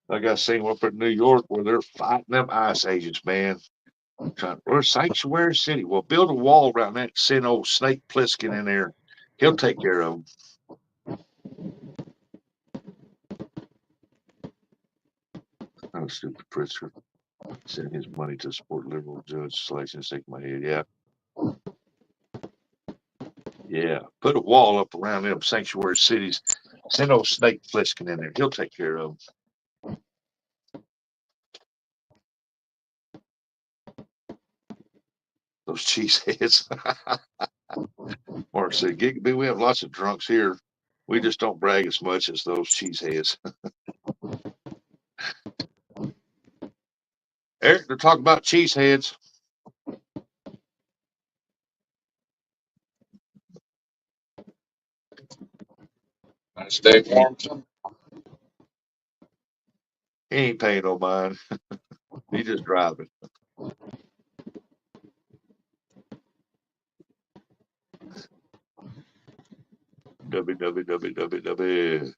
A: Like I seen up in New York where they're fighting them ICE agents, man. We're a sanctuary city. Well, build a wall around that. Send old Snake Plissken in there. He'll take care of them. Oh, stupid Pritzker. Send his money to support liberal judge selection. Shake my head. Yeah. Yeah. Put a wall up around them sanctuary cities. Send old Snake Plissken in there. He'll take care of them. Those cheeseheads. Mark said, Gigabee, we have lots of drunks here. We just don't brag as much as those cheeseheads. Eric, they're talking about cheeseheads.
C: Stay warm.
A: He ain't paying no mind. He just driving. www.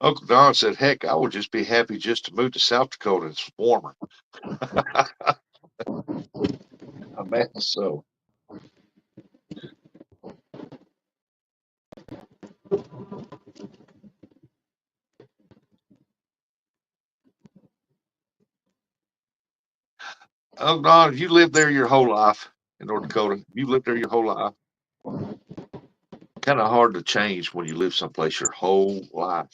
A: Uncle Don said, heck, I would just be happy just to move to South Dakota. It's warmer. I bet so. Uncle Don, you lived there your whole life in North Dakota. You lived there your whole life. Kind of hard to change when you live someplace your whole life.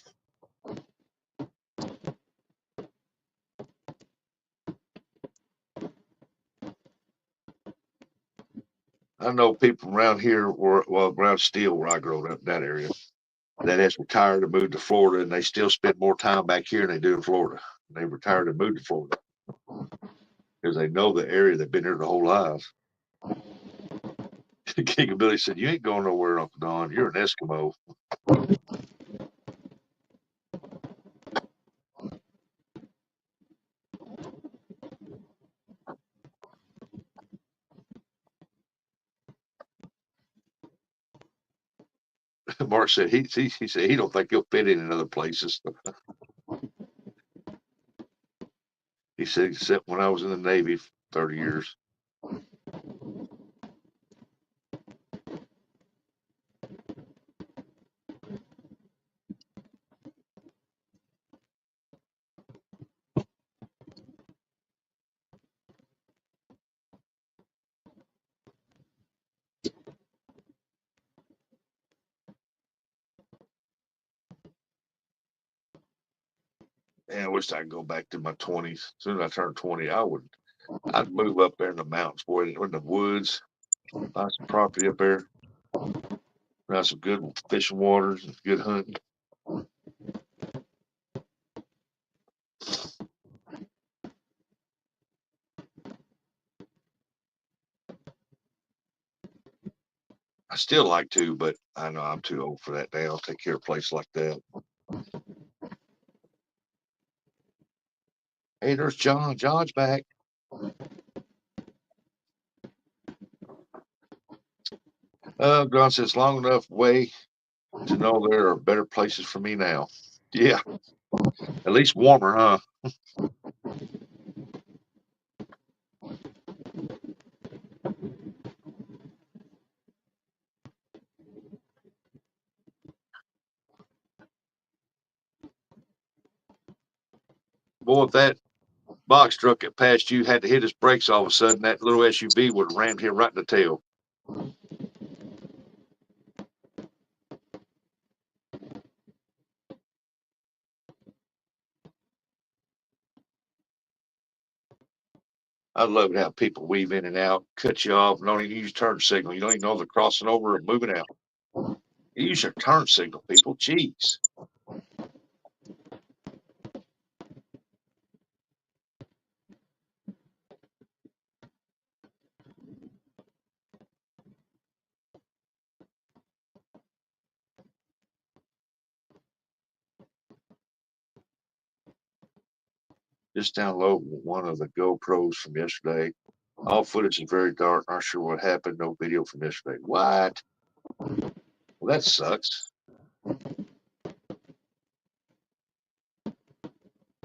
A: I know people around here, around Steele, where I grew up, that area, that has retired and moved to Florida, and they still spend more time back here than they do in Florida. They retired and moved to Florida because they know the area. They've been here their whole lives. King of Billy said, "You ain't going nowhere, Uncle Don. You're an Eskimo." Mark said he said he don't think he'll fit in other places. He said, except when I was in the Navy for 30 years. And I wish I could go back to my 20s. As soon as I turned 20, I'd move up there in the mountains, boy, in the woods, buy some property up there, have some good fishing waters and good hunting. I still like to, but I know I'm too old for that now. I'll take care of a place like that. Hey, there's John. John's back. John says, long enough way to know there are better places for me now. Yeah, at least warmer, huh? Boy, if that box truck that passed you had to hit his brakes all of a sudden, that little SUV would have rammed him right in the tail. I love how people weave in and out, cut you off, don't even use turn signal. You don't even know they're crossing over or moving out. Use your turn signal, people. Jeez. Just download one of the GoPros from yesterday. All footage is very dark. Not sure what happened. No video from yesterday. What? Well, that sucks.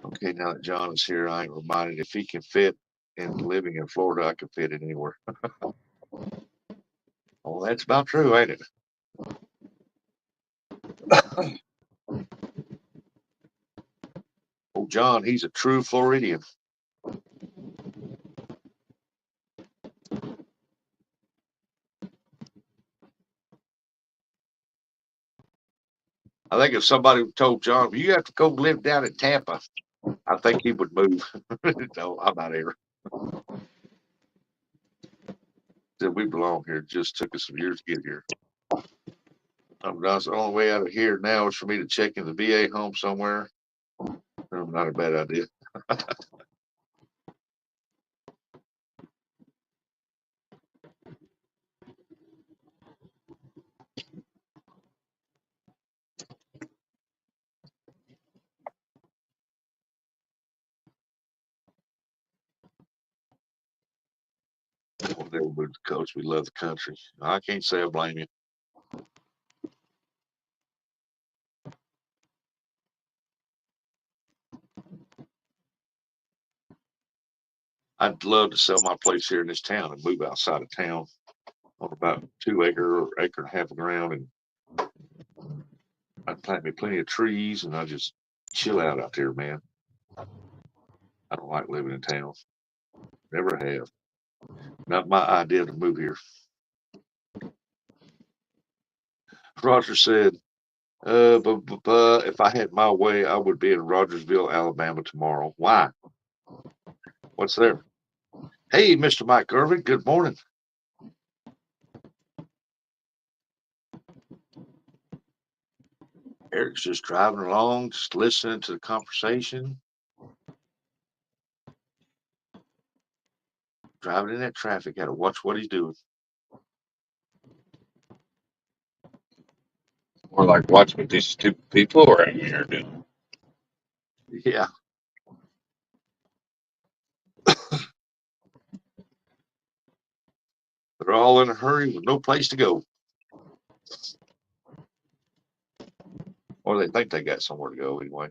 A: Okay, now that John is here, I ain't reminded if he can fit in living in Florida, I can fit it anywhere. Well, that's about true, ain't it? Oh, John, he's a true Floridian. I think if somebody told John, you have to go live down in Tampa, I think he would move. No, I'm not here. We belong here. It just took us some years to get here. The only way out of here now is for me to check in the VA home somewhere. Not a bad idea. We'll never move to the coast. We love the country. I can't say I blame you. I'd love to sell my place here in this town and move outside of town on about 2 acre or acre and a half of ground, and I'd plant me plenty of trees and I just chill out there, man. I don't like living in town. Never have. Not my idea to move here. Roger said, but if I had my way, I would be in Rogersville, Alabama tomorrow. Why? What's there? Hey, Mr. Mike Irvin, good morning. Eric's just driving along, just listening to the conversation. Driving in that traffic, got to watch what he's doing.
C: Or like watch what these stupid people around here are doing.
A: Yeah. They're all in a hurry with no place to go. Or they think they got somewhere to go anyway.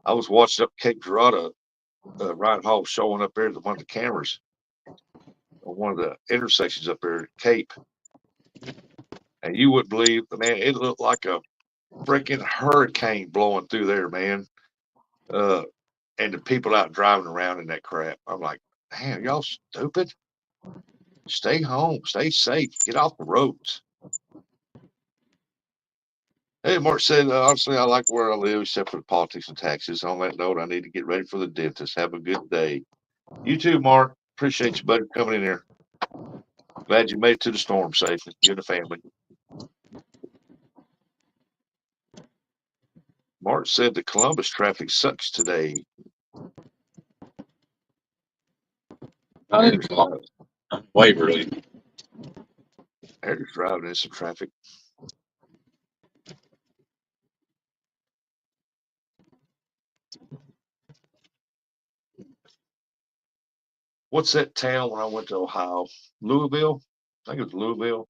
A: I was watching up Cape Girardeau, Ryan Hall showing up there to one of the cameras on one of the intersections up there at Cape. And you wouldn't believe, man, it looked like a freaking hurricane blowing through there, man. And the people out driving around in that crap. I'm like, damn, y'all stupid. Stay home, stay safe, get off the roads. Hey, Mark said, honestly, I like where I live, except for the politics and taxes. On that note, I need to get ready for the dentist. Have a good day. You too, Mark. Appreciate you, buddy, coming in here. Glad you made it to the storm safely. You and the family. Mark said the Columbus traffic sucks today.
C: I think Waverly.
A: Eric's driving in some traffic. What's that town when I went to Ohio? Louisville? I think it was Louisville.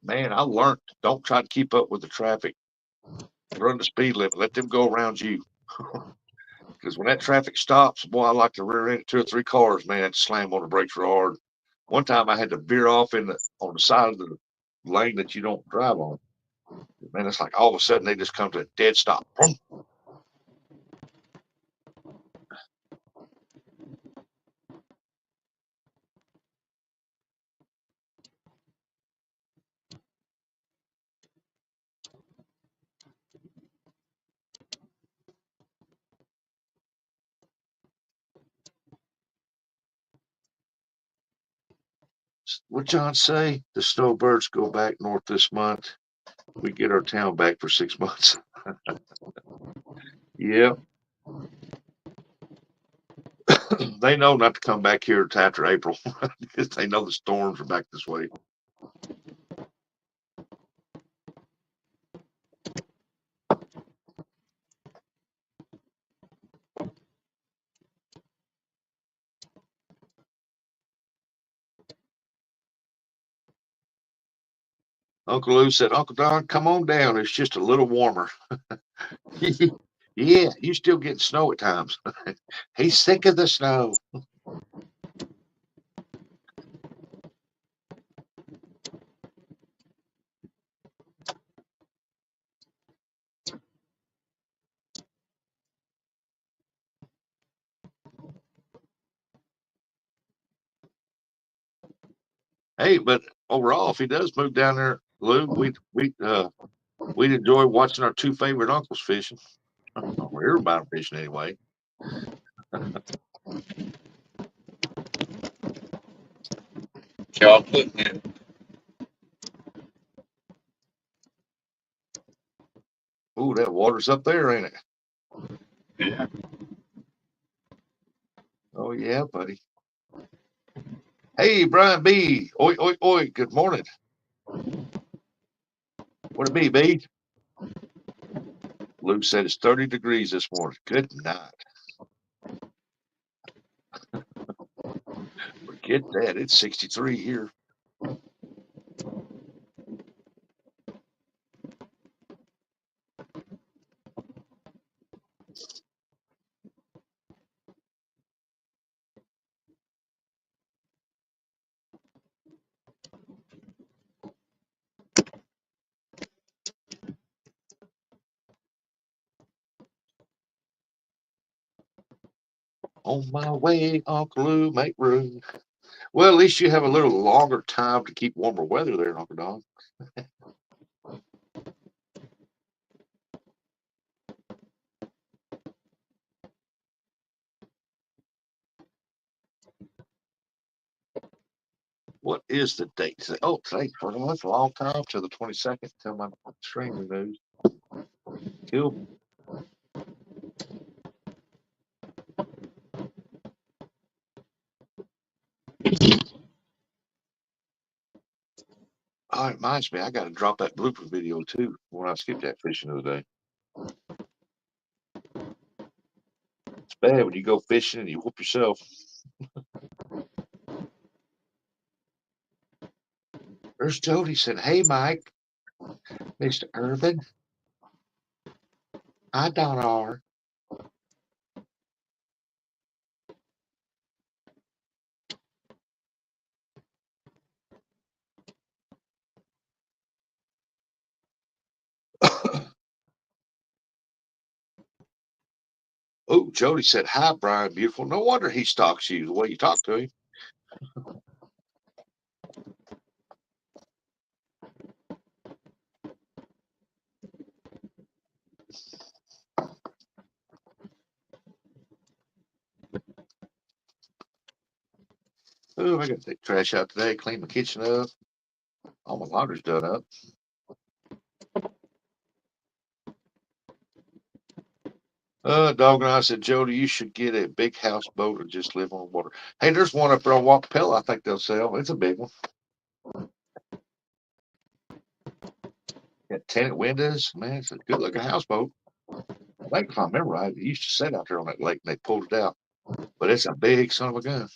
A: Man, I learned don't try to keep up with the traffic. Run the speed limit. Let them go around you. Because when that traffic stops, boy, I like to rear end 2 or 3 cars, man, slam on the brakes real hard. One time I had to veer off on the side of the lane that you don't drive on. Man, it's like all of a sudden they just come to a dead stop. Boom. What John say? The snowbirds go back north this month. We get our town back for 6 months. Yeah. They know not to come back here until after April because they know the storms are back this way. Uncle Lou said, Uncle Don, come on down. It's just a little warmer. Yeah, you still getting snow at times. He's sick of the snow. Hey, but overall, if he does move down there, Lou, we'd enjoy watching our two favorite uncles fishing. Or everybody fishing anyway.
C: Chocolate and
A: Ooh, that water's up there, ain't it?
C: yeah.
A: Oh yeah, buddy. Hey, Brian B. Oi, oi, oi. Good morning. What it be, B? Lou said it's 30 degrees this morning. Good night. Forget that. It's 63 here. On my way, Uncle Lou, make room. Well, at least you have a little longer time to keep warmer weather there, Uncle Don. What is the date today? Oh, today, well, that's a long time till the 22nd, till my string renews. Cool. Oh, it reminds me, I got to drop that blooper video too when I skipped that fishing the other day. It's bad when you go fishing and you whoop yourself. There's Jody said, hey, Mike, Mr. Urban. Hi, Don R. Oh, Jody said, hi, Brian, beautiful. No wonder he stalks you the way you talk to him. Oh, I got to take trash out today, clean my kitchen up. All my laundry's done up. Dog and I said, Jody, you should get a big houseboat and just live on water. Hey, there's one up there on Walpella I think they'll sell. It's a big one. Got tenant windows. Man, it's a good looking houseboat. I think if I remember right, it used to sit out there on that lake and they pulled it out. But it's a big son of a gun.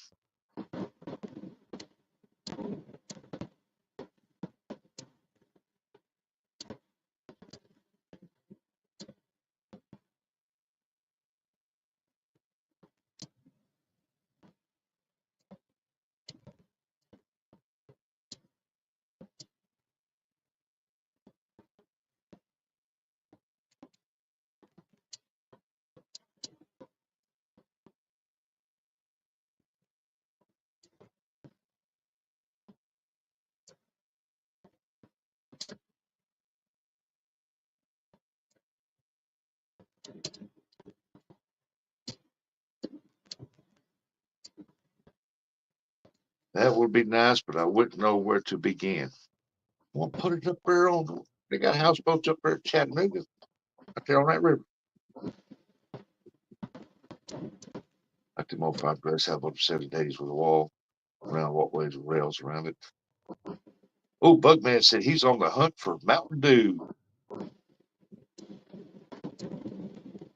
A: That would be nice, but I wouldn't know where to begin. We'll put it up there on. They got houseboats up there at Chattanooga, up there on that river. Like them old fiberglass houseboats, 7 days with a wall around walkways with rails around it. Oh, Bugman said he's on the hunt for Mountain Dew.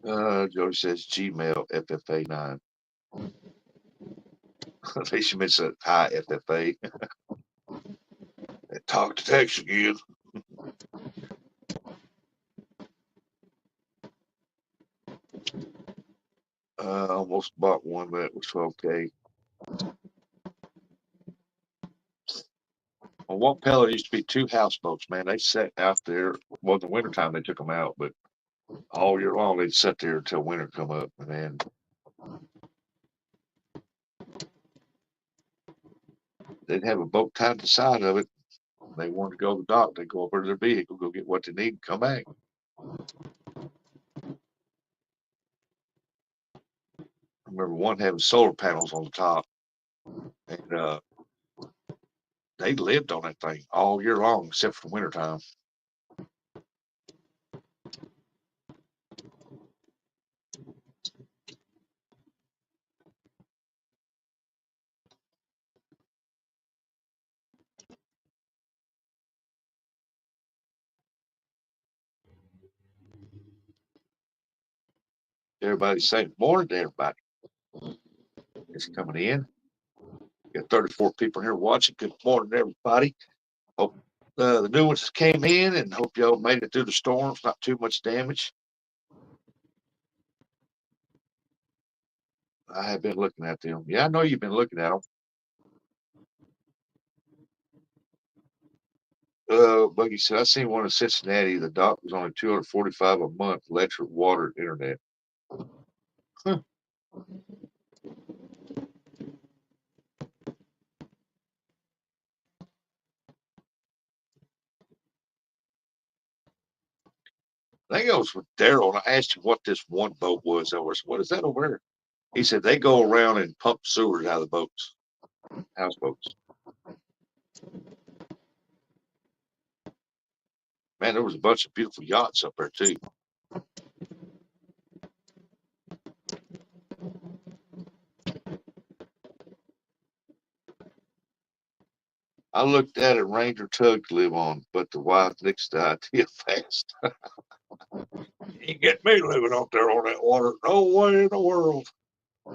A: Jody says Gmail FFA9. They should mention hi FFA. Talk to text again. almost bought one that was okay. On Walt Pella, used to be 2 houseboats, man. They sat out there. Well, in the wintertime, they took them out, but all year long, they'd sit there until winter come up. And then they'd have a boat tied to the side of it. They wanted to go to the dock. They'd go over to their vehicle, go get what they need, and come back. I remember one having solar panels on the top, and they lived on that thing all year long, except for the wintertime. Everybody's saying morning to everybody. It's coming in. Got 34 people here watching. Good morning, everybody. Hope the new ones came in, and hope y'all made it through the storms. Not too much damage. I have been looking at them. Yeah, I know you've been looking at them. Buggy said, I seen one in Cincinnati. The dock was only $245 a month, electric, water, and internet. Huh. I think I was with Daryl, and I asked him what this one boat was. What is that over there? He said they go around and pump sewers out of the boats, houseboats. Man, there was a bunch of beautiful yachts up there too. I looked at a Ranger tug to live on, but the wife nixed the idea fast. You ain't get me living out there on that water. No way in the world.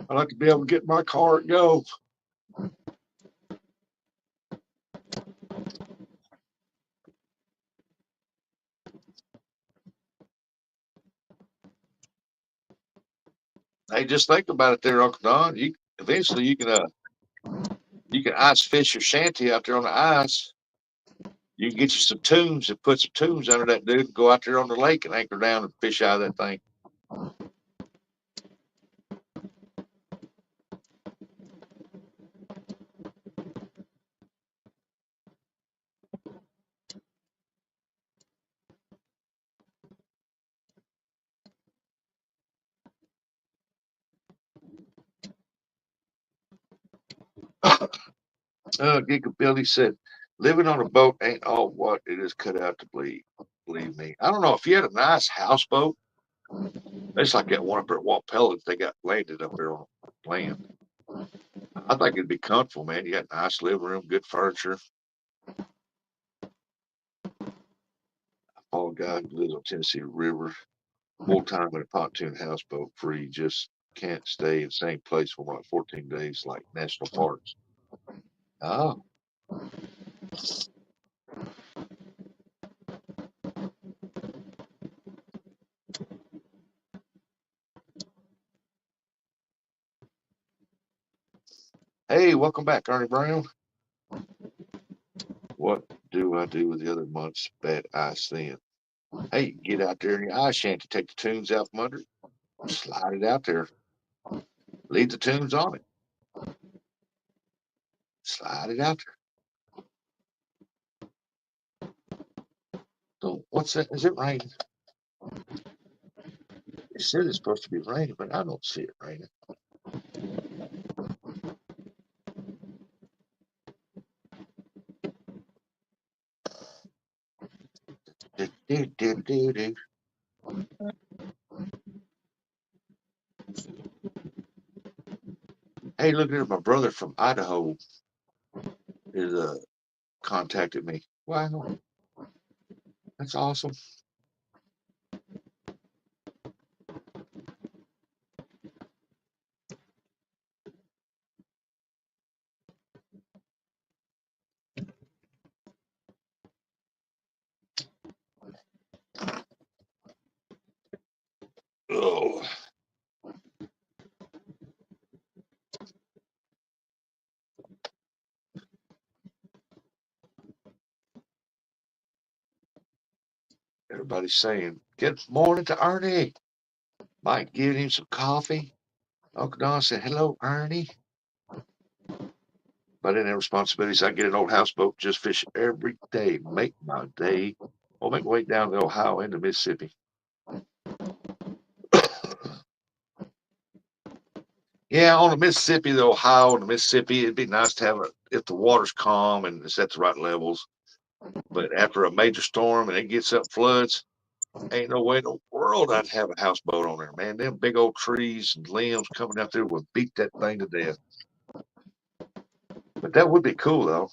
A: I like to be able to get in my car and go. Hey, just think about it there, Uncle Don. You eventually you can ice fish your shanty out there on the ice. You can get you some tunes and put some tunes under that dude and go out there on the lake and anchor down and fish out of that thing. Giga Billy said, living on a boat ain't all what it is cut out to be. Believe me. I don't know. If you had a nice houseboat, it's like that one up there at Walt Pellets. They got landed up there on land. I think it'd be comfortable, man. You got a nice living room, good furniture. All guy who lives on Tennessee River, full time in a pontoon houseboat free, just can't stay in the same place for like 14 days like national parks. Oh, hey, welcome back, Ernie Brown. What do I do with the other month's bad ice then? Hey, get out there in your ice shanty, take the tunes out from under it, slide it out there, leave the tunes on it, slide it out there. So, what's that? Is it raining? It said it's supposed to be raining, but I don't see it raining. Do, do, do, do, do. Hey, look here, my brother from Idaho is contacted me. Wow, that's awesome. Oh, Everybody's saying, good morning to Ernie. Mike giving him some coffee. Uncle Don said, hello, Ernie. But in their responsibilities, I get an old houseboat, just fish every day, make my day. I'll make my way down the Ohio into Mississippi. Yeah, on the Mississippi, the Ohio, and the Mississippi, it'd be nice to have it if the water's calm and it's at the right levels. But after a major storm and it gets up floods, ain't no way in the world I'd have a houseboat on there, man. Them big old trees and limbs coming out there would beat that thing to death. But that would be cool though.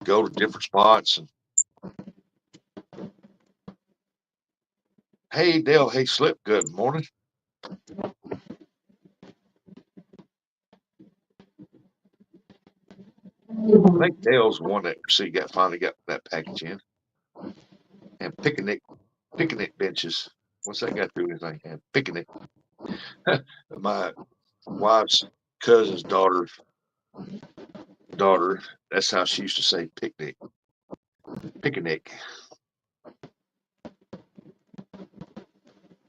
A: Go to different spots and hey Dale, hey Slip, good morning. I think Dale's the one that finally got that package in. And picnic benches. What's that got to do with anything? And picnic. My wife's cousin's daughter, that's how she used to say picnic. Picnic.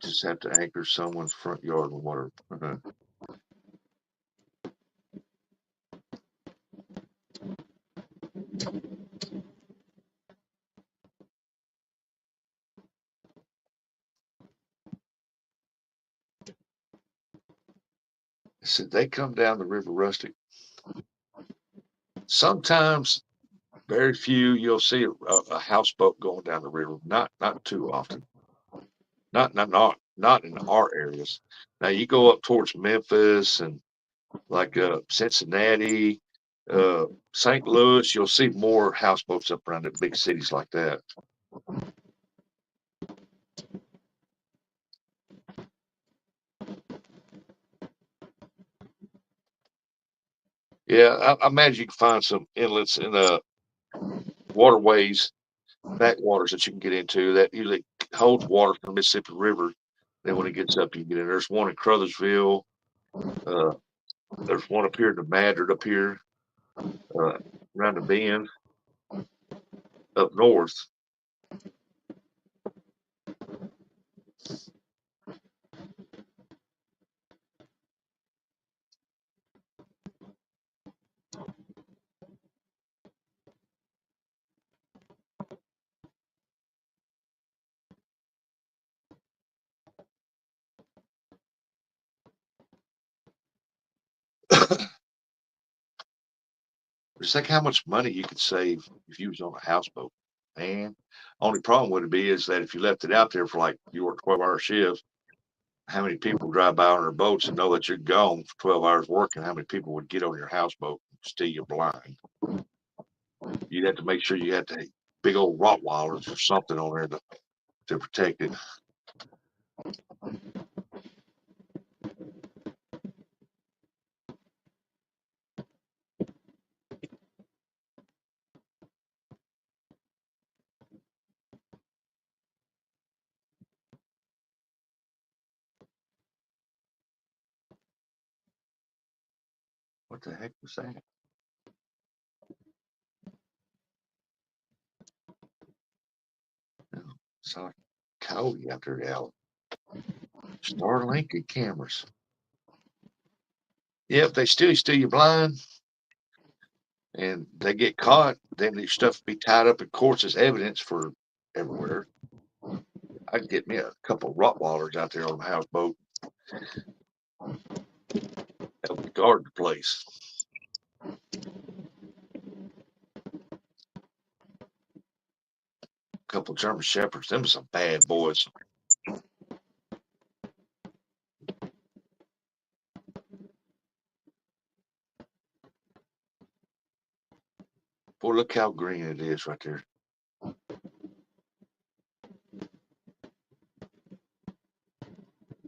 A: Just have to anchor someone's front yard with water. I said they come down the river rustic. Sometimes, very few, you'll see a houseboat going down the river. Not too often. Not in our areas. Now you go up towards Memphis and like Cincinnati, St. Louis, you'll see more houseboats up around the big cities like that. Yeah, I imagine you can find some inlets and waterways, backwaters that you can get into that usually holds water from the Mississippi River. Then when it gets up, you can get in. There's one in Crothersville. Uh, there's one up here in the Madrid up here, around the bend up north. Just think how much money you could save if you was on a houseboat. Man, only problem would it be is that if you left it out there for like you work 12-hour shifts, how many people drive by on their boats and know that you're gone for 12 hours working? How many people would get on your houseboat and steal you blind? You'd have to make sure you had the big old Rottweilers or something on there to protect it. What the heck was that? It's like a coyote out there out. Starlink and cameras. Yep, they steal you blind and they get caught, then your stuff will be tied up in courts as evidence for everywhere. I'd get me a couple of Rottweilers out there on the houseboat. Help me guard the place. A couple of German Shepherds. Them are some bad boys. Boy, look how green it is right there.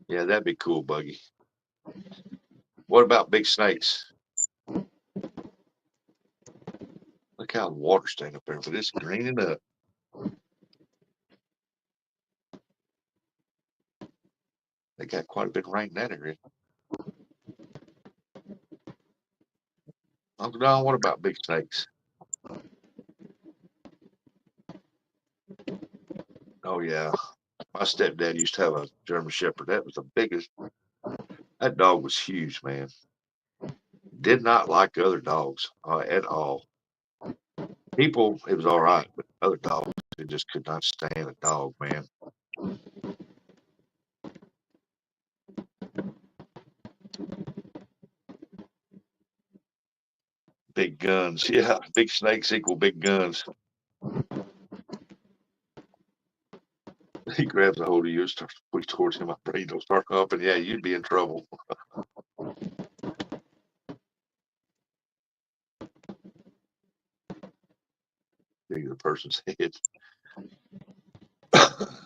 A: Yeah, that'd be cool, Buggy. What about big snakes? Look how the water's staying up there, but it's greening up. They got quite a bit of rain in that area. Uncle Don, what about big snakes? Oh yeah. My stepdad used to have a German Shepherd. That was the biggest. That dog was huge, man. Did not like other dogs at all. People, it was all right, but other dogs, they just could not stand a dog, man. Big guns, yeah. Big snakes equal big guns. He grabs a hold of you and starts to push towards him. My brain will start humping. Yeah, you'd be in trouble. Big the person's head.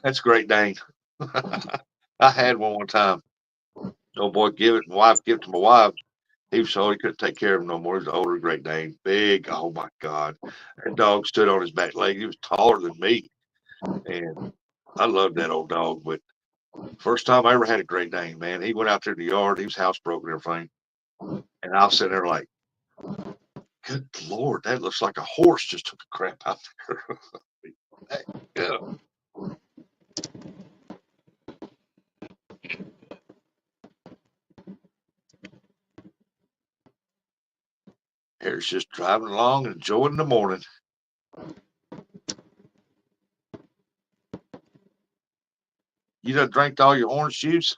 A: That's Great Dane. I had one time. Old boy give it, my wife give it to my wife. He was so he couldn't take care of him no more. He was an older Great Dane, big. Oh my God, that dog stood on his back leg. He was taller than me, and I loved that old dog. But first time I ever had a Great Dane, man, he went out there in the yard. He was housebroken and everything, and I was sitting there like, good Lord, that looks like a horse just took a crap out there. Yeah. Harry's just driving along and enjoying the morning. You done drank all your orange juice?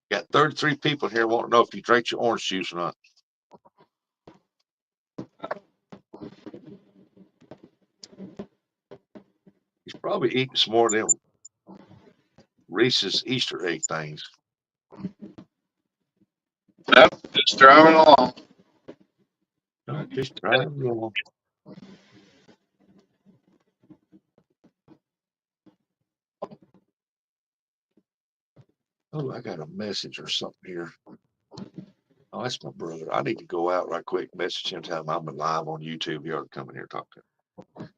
A: Got 33 people here wanting to know if you drank your orange juice or not. He's probably eating some more of them Reese's Easter egg things.
C: Nope, just driving along.
A: Just driving along. Oh, I got a message or something here. Oh, that's my brother. I need to go out right quick, message him, tell him I'm live on YouTube. He ought to come in here and talk to him.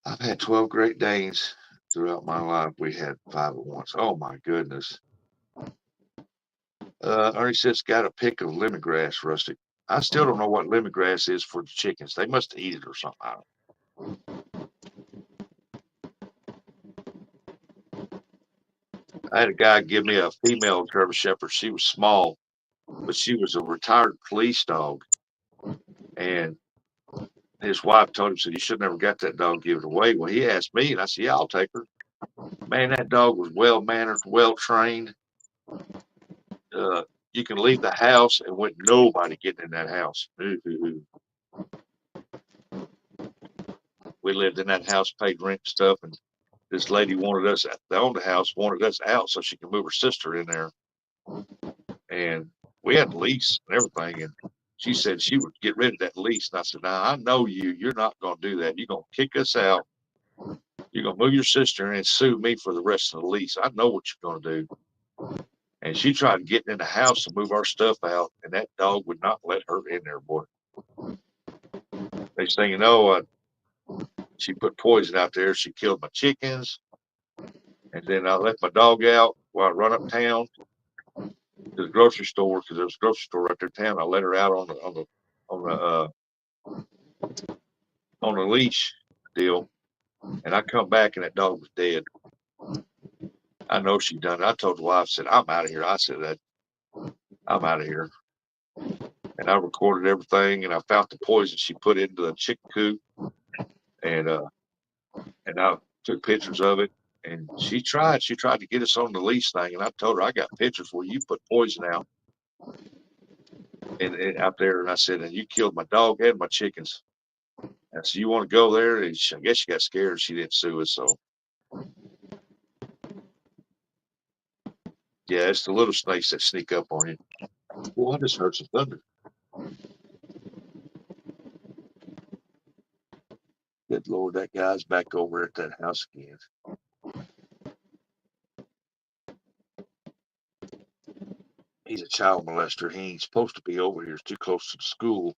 A: I've had 12 Great Danes throughout my life. We had 5 at once. Oh my goodness. Ernie says got a pick of lemongrass, Rustic. I still don't know what lemongrass is for the chickens. They must eat it or something. I had a guy give me a female German Shepherd. She was small, but she was a retired police dog. And his wife told him, said, you should never got that dog, give it away. Well, he asked me, and I said, yeah, I'll take her. Man, that dog was well mannered, well trained. You can leave the house and with nobody getting in that house. We lived in that house, paid rent and stuff, and this lady wanted us that owned the house, wanted us out so she could move her sister in there. And we had a lease and everything. And she said she would get rid of that lease. And I said, now I know you, you're not going to do that. You're going to kick us out. You're going to move your sister and sue me for the rest of the lease. I know what you're going to do. And she tried getting in the house to move our stuff out. And that dog would not let her in there, boy. Next thing you know, she put poison out there. She killed my chickens. And then I left my dog out while I run uptown to the grocery store because there was a grocery store right there in town. I let her out on the leash deal, and I come back and that dog was dead. I know she done it. I told the wife, I said, I'm out of here. I said that I'm out of here. And I recorded everything and I found the poison she put into the chicken coop and I took pictures of it. And she tried to get us on the leash thing. And I told her I got pictures where you put poison out and out there. And I said, and you killed my dog and my chickens. And so you want to go there? And I guess she got scared. She didn't sue us. So yeah, it's the little snakes that sneak up on you. Well, I just heard some thunder. Good Lord, that guy's back over at that house again. He's a child molester. He ain't supposed to be over here. It's too close to the school.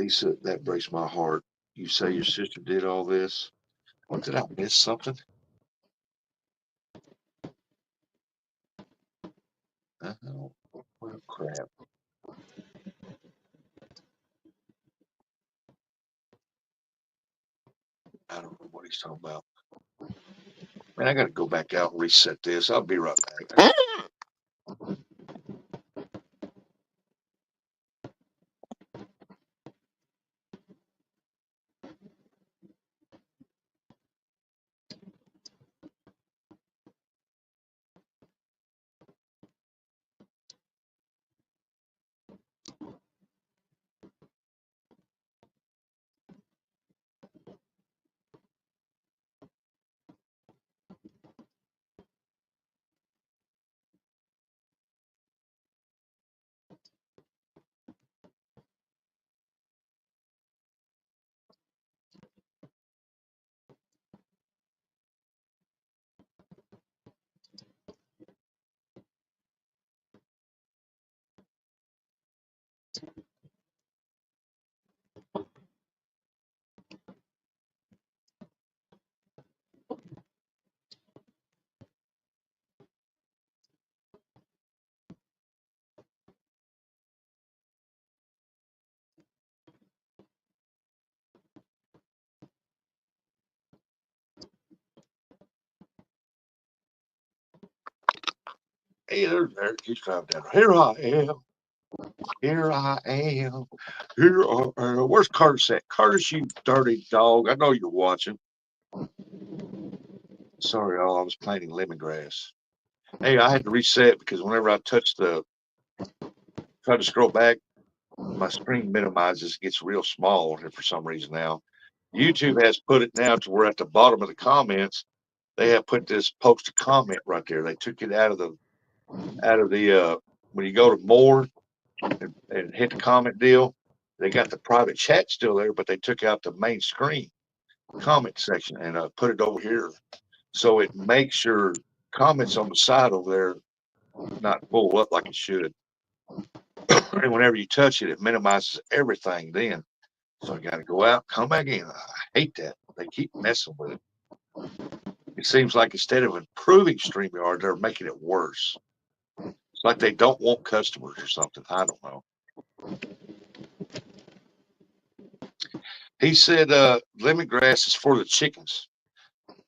A: Lisa, that breaks my heart. You say your sister did all this. What, did I miss something? Oh, well, crap. I don't know what he's talking about. Man, I got to go back out and reset this. I'll be right back. Hey, there's Eric. He's driving down. Here I am. Here I am. Here I am. Where's Curtis at? Curtis, you dirty dog. I know you're watching. Sorry, y'all. I was planting lemongrass. Hey, I had to reset because whenever I try to scroll back, my screen minimizes, gets real small here for some reason now. YouTube has put it now to where at the bottom of the comments, they have put this post a comment right there. They took it out of the when you go to more and hit the comment deal, they got the private chat still there, but they took out the main screen comment section and put it over here. So it makes your comments on the side over there not pull up like it should. And whenever you touch it, it minimizes everything then. So I got to go out, come back in. I hate that. They keep messing with it. It seems like instead of improving StreamYard, they're making it worse. It's like they don't want customers or something. I don't know. He said lemongrass is for the chickens.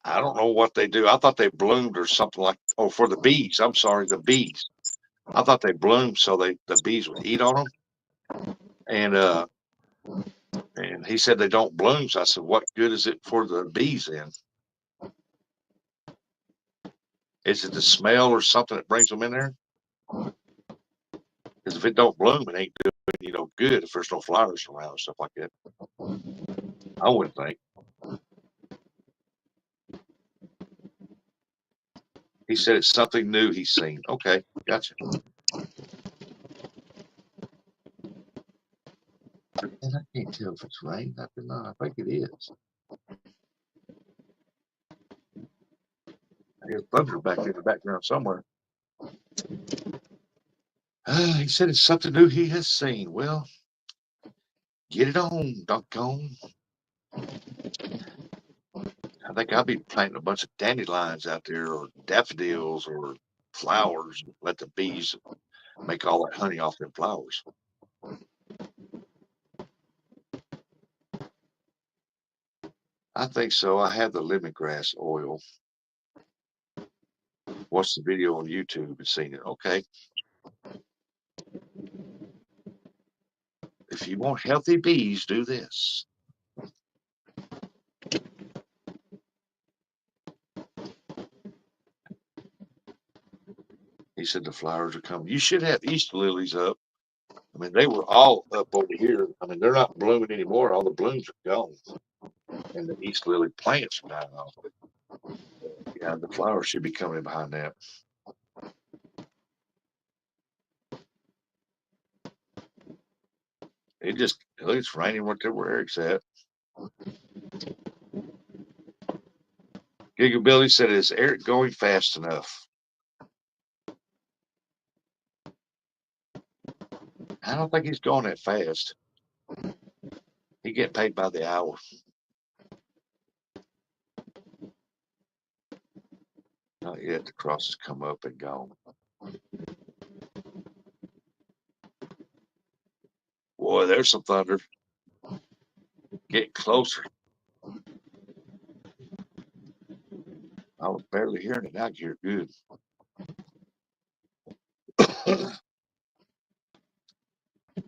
A: I don't know what they do. I thought they bloomed or something like, oh, for the bees. I'm sorry, the bees. I thought they bloomed so the bees would eat on them. And he said they don't bloom. So I said, what good is it for the bees then? Is it the smell or something that brings them in there? Because if it don't bloom, it ain't doing good if there's no flowers around and stuff like that. I wouldn't think. He said it's something new he's seen. Okay, gotcha. And I can't tell if it's rain. I think it is. There's thunder back in the background somewhere. He said it's something new he has seen. Well, get it on, doggone. I think I'll be planting a bunch of dandelions out there or daffodils or flowers and let the bees make all that honey off them flowers. I think so. I have the lemongrass oil. Watched the video on YouTube and seen it. Okay. If you want healthy bees, do this. He said the flowers are coming. You should have Easter lilies up. I mean, they were all up over here. I mean, they're not blooming anymore. All the blooms are gone. And the East lily plants are dying off. Yeah, the flowers should be coming behind that. It's raining right there where Eric's at. Giga Billy said, is Eric going fast enough? I don't think he's going that fast. He get paid by the hour. Not yet. The cross has come up and gone. Boy, there's some thunder. Get closer. I was barely hearing it. Now I can hear it good.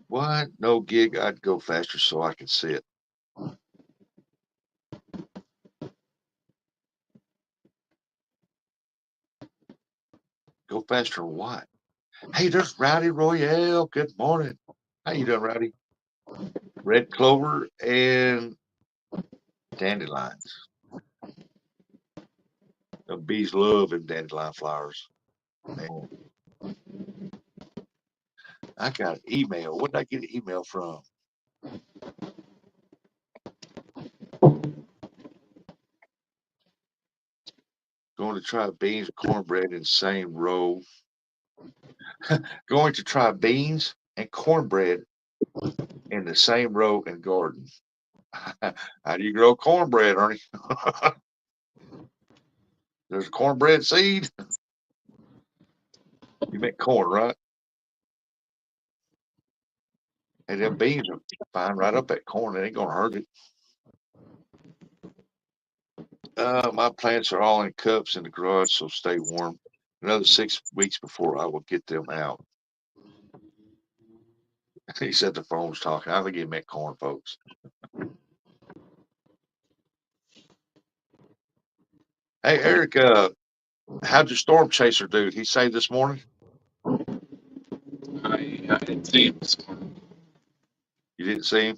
A: What? No gig. I'd go faster so I can see it. Go faster or what? Hey, there's Rowdy Royale. Good morning. How you doing, Rowdy? Red clover and dandelions. The bees love them dandelion flowers. Man, I got an email. What did I get an email from? Going to try beans and cornbread in the same row. Going to try beans and cornbread in the same row and garden. How do you grow cornbread, Ernie? There's a cornbread seed. You make corn, right? And them beans are fine right up that corn. It ain't gonna hurt it. My plants are all in cups in the garage, so stay warm. Another 6 weeks before I will get them out. He said the phone's talking. I think he meant corn, folks. Hey, Eric, how'd your storm chaser do? Did he say this morning?
C: I didn't see him this morning.
A: You didn't see him?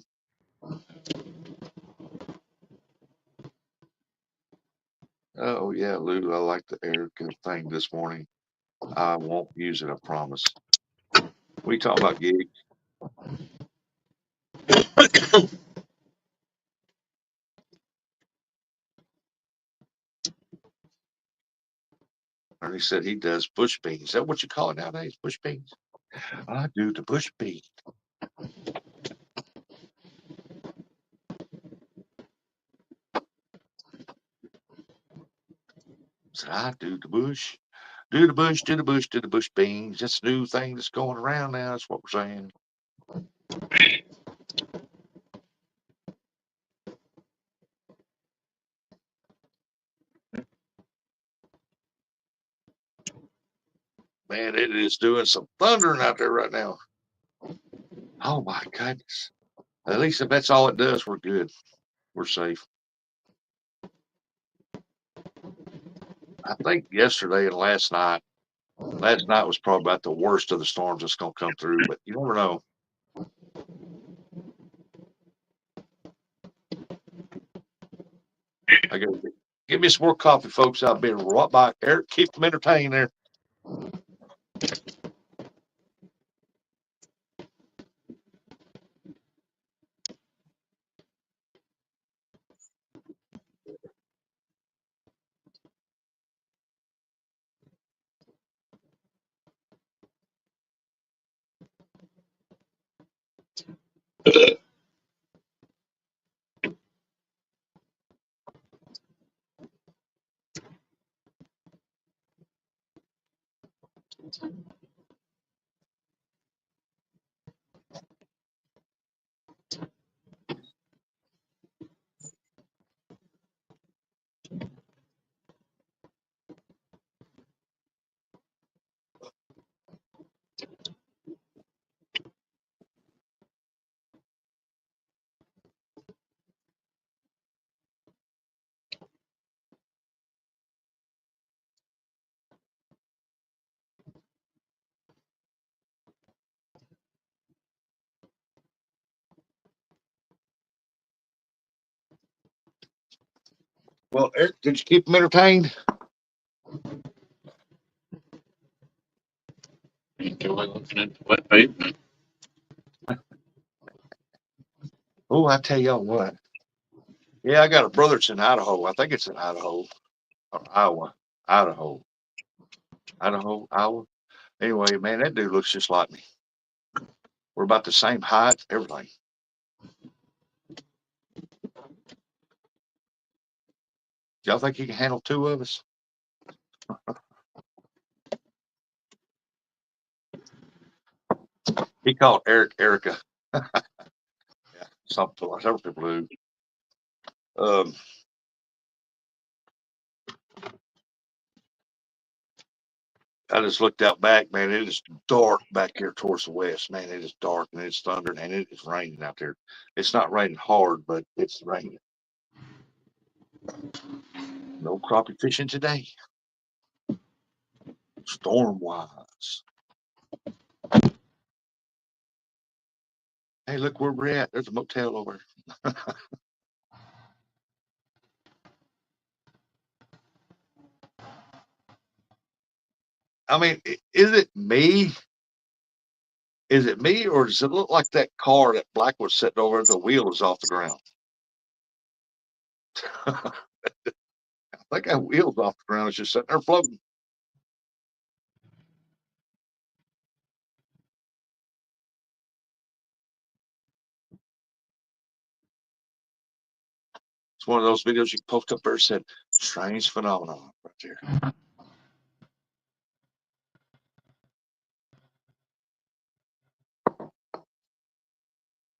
A: Oh, yeah, Lou, I like the Eric thing this morning. I won't use it, I promise. We talking about gigs. Ernie said he does bush beans. Is that what you call it nowadays? Bush beans? I do the bush bean. Said I do the bush. Do the bush, do the bush, do the bush beans. That's a new thing that's going around now. That's what we're saying. Man, it is doing some thundering out there right now. Oh my goodness. At least if that's all it does, we're good. We're safe. I think yesterday and last night was probably about the worst of the storms that's going to come through, but you never know. I got to give me some more coffee, folks. I've been right by Eric. Keep them entertained there. Well, Eric, did you keep them entertained?
C: Enjoy looking at the wet pavement.
A: Oh, I tell y'all what. Yeah, I got a brother that's in Idaho. I think it's in Idaho or Iowa. Idaho. Idaho, Iowa. Anyway, man, that dude looks just like me. We're about the same height, everything. Y'all think he can handle two of us? He called Eric Erica. Yeah, several people do. I just looked out back, man. It is dark back here towards the west, man. It is dark and it's thundering and it is raining out there. It's not raining hard, but it's raining. No crappie fishing today. Storm wise. Hey, look where we're at. There's a motel over there. I mean, is it me? Is it me, or does it look like that car that Black was sitting over? The wheel is off the ground. I think that wheel's off the ground. It's just sitting there floating. It's one of those videos you can post up there. Said strange phenomenon right there.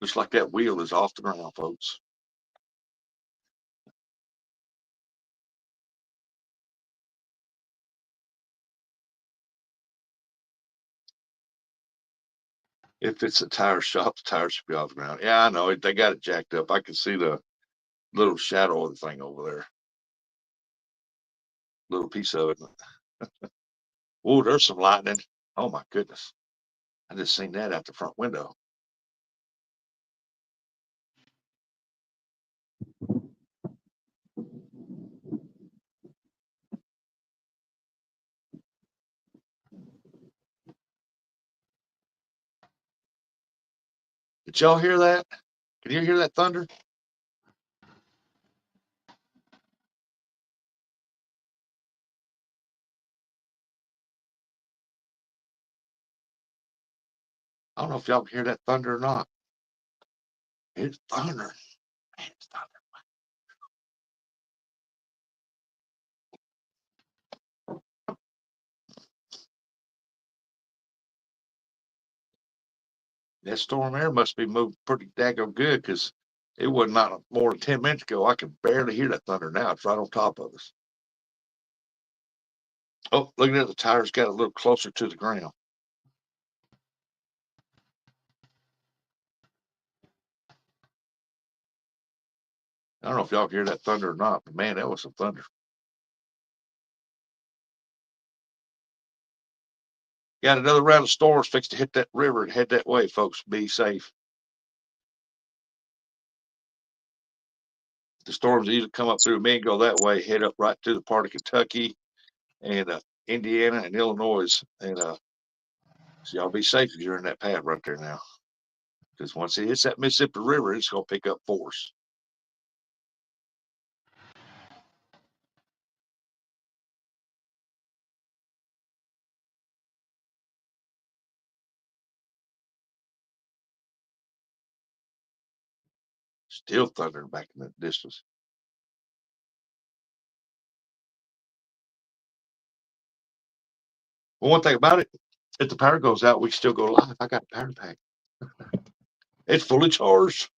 A: Just like that wheel is off the ground, folks. If it's a tire shop, the tires should be off the ground. Yeah, I know. They got it jacked up. I can see the little shadow of the thing over there. Little piece of it. Oh, there's some lightning. Oh, my goodness. I just seen that out the front window. Did y'all hear that? Can you hear that thunder? I don't know if y'all can hear that thunder or not. It's thunder. It's thunder. That storm air must be moving pretty daggone good because it was not more than 10 minutes ago. I can barely hear that thunder now. It's right on top of us. Oh, looking at the tires got a little closer to the ground. I don't know if y'all hear that thunder or not, but man, that was some thunder. Got another round of storms fixed to hit that river and head that way, folks. Be safe. The storms either come up through me and go that way, head up right to the part of Kentucky and Indiana and Illinois. And so y'all be safe if you're in that path right there now. Because once it hits that Mississippi River, it's going to pick up force. Still thundering back in the distance. Well, one thing about it, if the power goes out, we still go live. I got a power pack. It's fully charged.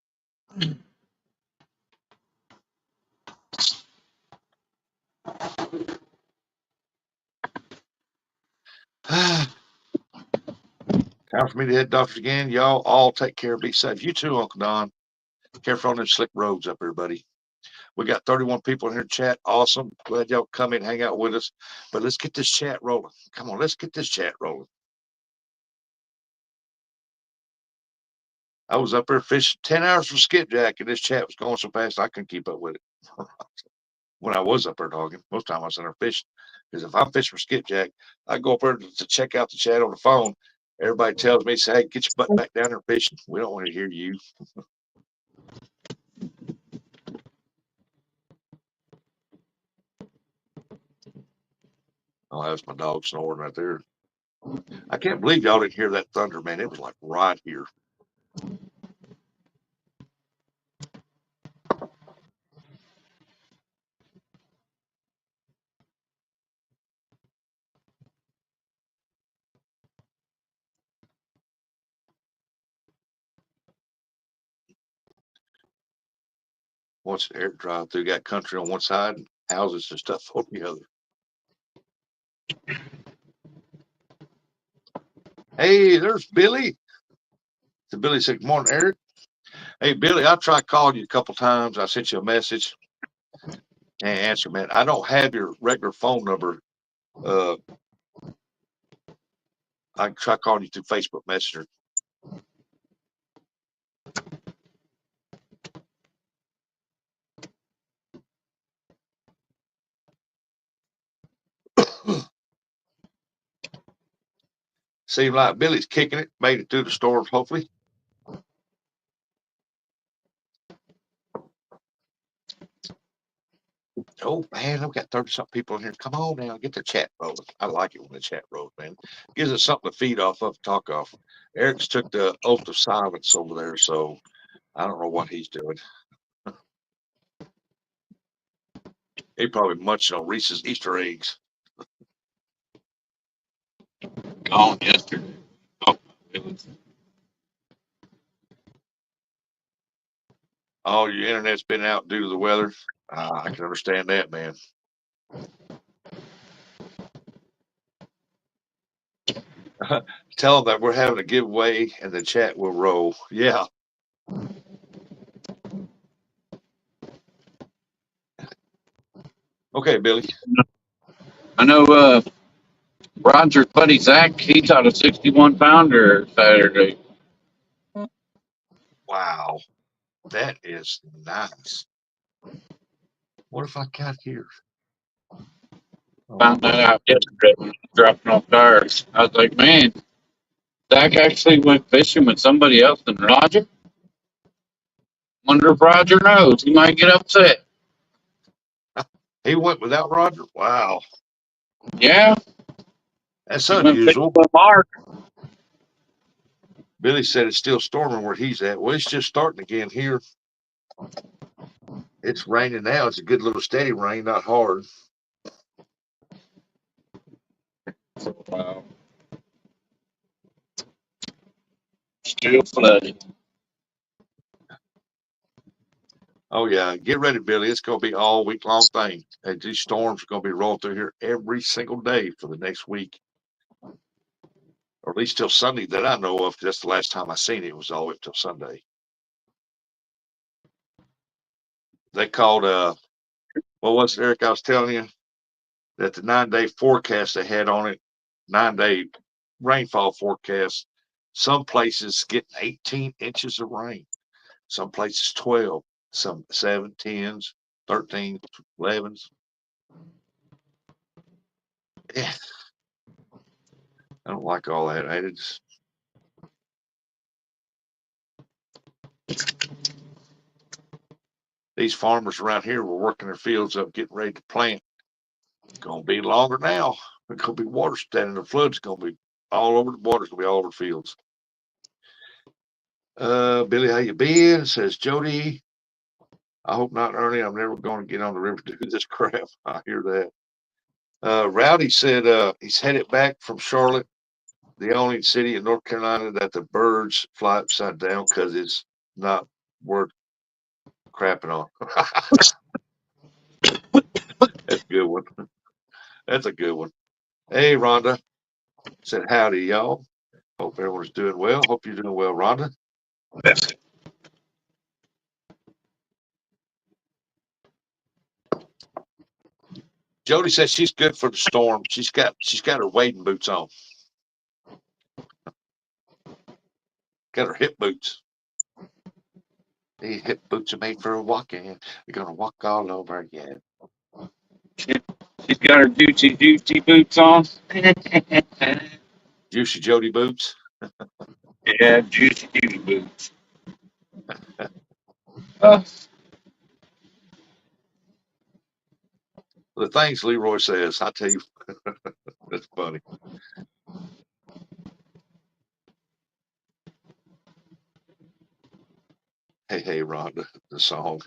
A: Time for me to hit doctors again. Y'all all take care. Be safe. You too, Uncle Don. Careful on them slick roads up here, buddy. We got 31 people in here chat. Awesome. Glad y'all come in, hang out with us. But let's get this chat rolling. Come on, let's get this chat rolling. I was up there fishing 10 hours for skipjack, and this chat was going so fast I couldn't keep up with it. When I was up there talking, most of the time I was in there fishing. Because if I'm fishing for skipjack, I go up there to check out the chat on the phone. Everybody tells me, say, hey, get your butt back down there fishing. We don't want to hear you. Oh, that's my dog snoring right there. I can't believe y'all didn't hear that thunder, man. It was like right here. Once Eric drive through, got country on one side and houses and stuff on the other. Hey, there's Billy. So Billy said, "Good morning, Eric." Hey, Billy, I tried calling you a couple times. I sent you a message and answer, man. I don't have your regular phone number. I try calling you through Facebook Messenger. Seems like Billy's kicking it, made it through the storms, hopefully. Oh, man, I've got 30-something people in here. Come on now, get the chat rolling. I like it when the chat rolls, man. Gives us something to feed off of, talk off. Eric's took the oath of silence over there, so I don't know what he's doing. He probably munching on Reese's Easter eggs.
C: Gone yesterday. Oh, it was
A: Oh, your internet's been out due to the weather. I can understand that, man. Tell them that we're having a giveaway and the chat will roll. Yeah. Okay, Billy.
C: I know Roger's buddy Zach, he shot a 61 pounder Saturday.
A: Wow. That is nice. What if I got here?
C: Found that out yesterday when I was dropping off tires. I was like, man, Zach actually went fishing with somebody else than Roger. Wonder if Roger knows. He might get upset.
A: He went without Roger? Wow.
C: Yeah,
A: That's
C: he went fishing
A: unusual.
C: with Mark.
A: Billy said it's still storming where he's at. Well, it's just starting again here. It's raining now. It's a good little steady rain, not hard.
C: Wow. Still flooded.
A: Oh, yeah. Get ready, Billy. It's going to be all week long thing. And these storms are going to be rolling through here every single day for the next week. Or at least till Sunday that I know of. That's the last time I seen it. It was all the way up till Sunday. They called, what was it, Eric? I was telling you that the 9-day forecast they had on it, 9-day rainfall forecast, some places getting 18 inches of rain, some places 12, some 7, 10s, 13, 11s. Yeah, I don't like all that. These farmers around here were working their fields up, getting ready to plant. It's gonna be longer now. It's gonna be water standing. The flood's gonna be all over. The water's gonna be all over the fields. Billy, how you been? Says Jody. I hope not, Ernie. I'm never going to get on the river to do this crap. I hear that. Rowdy said he's headed back from Charlotte, the only city in North Carolina that the birds fly upside down because it's not worth crapping on. That's a good one. That's a good one. Hey, Rhonda. Said howdy, y'all. Hope everyone's doing well. Hope you're doing well, Rhonda. Jody says she's good for the storm. She's got her wading boots on. Got her hip boots. These hip boots are made for walking. You're gonna walk all over again.
C: She's got her juicy boots on.
A: Juicy Jody boots.
C: Yeah, juicy boots. Uh,
A: The things Leroy says, I tell you, that's funny. Hey, hey, Rhonda, the song.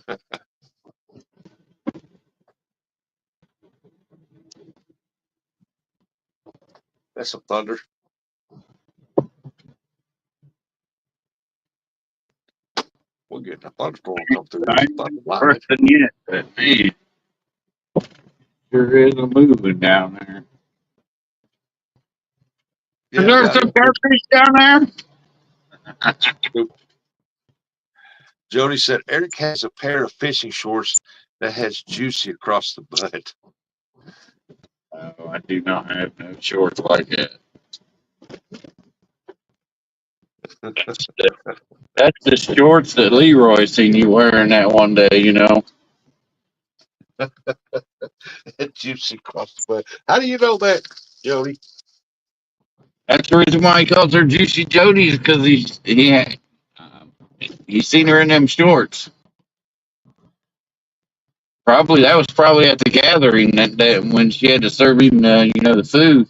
A: That's some thunder. We're getting a thunderstorm come through. There's
C: I
A: a
C: ain't
A: thunder
C: seen
A: lightning.
C: person yet, but man, sure is a moving down there. Is
A: Yeah,
C: there
A: down
C: some
A: here.
C: catfish down there?
A: Jody said Eric has a pair of fishing shorts that has juicy across the butt.
C: Oh, I do not have no shorts like that. That's the shorts that Leroy seen you wearing that one day, you know.
A: Juicy across the butt. How do you know that, Jody?
C: That's the reason why he calls her Juicy Jody, because um, he seen her in them shorts. Probably that was probably at the gathering that when she had to serve him, the food.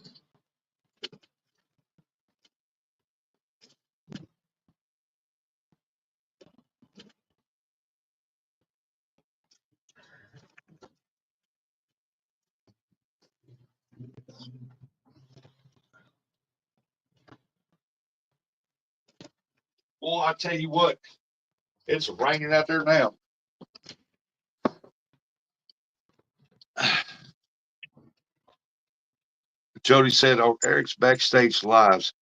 A: Well, I tell you what, it's raining out there now. Jody said, "Oh, Eric's backstage lives.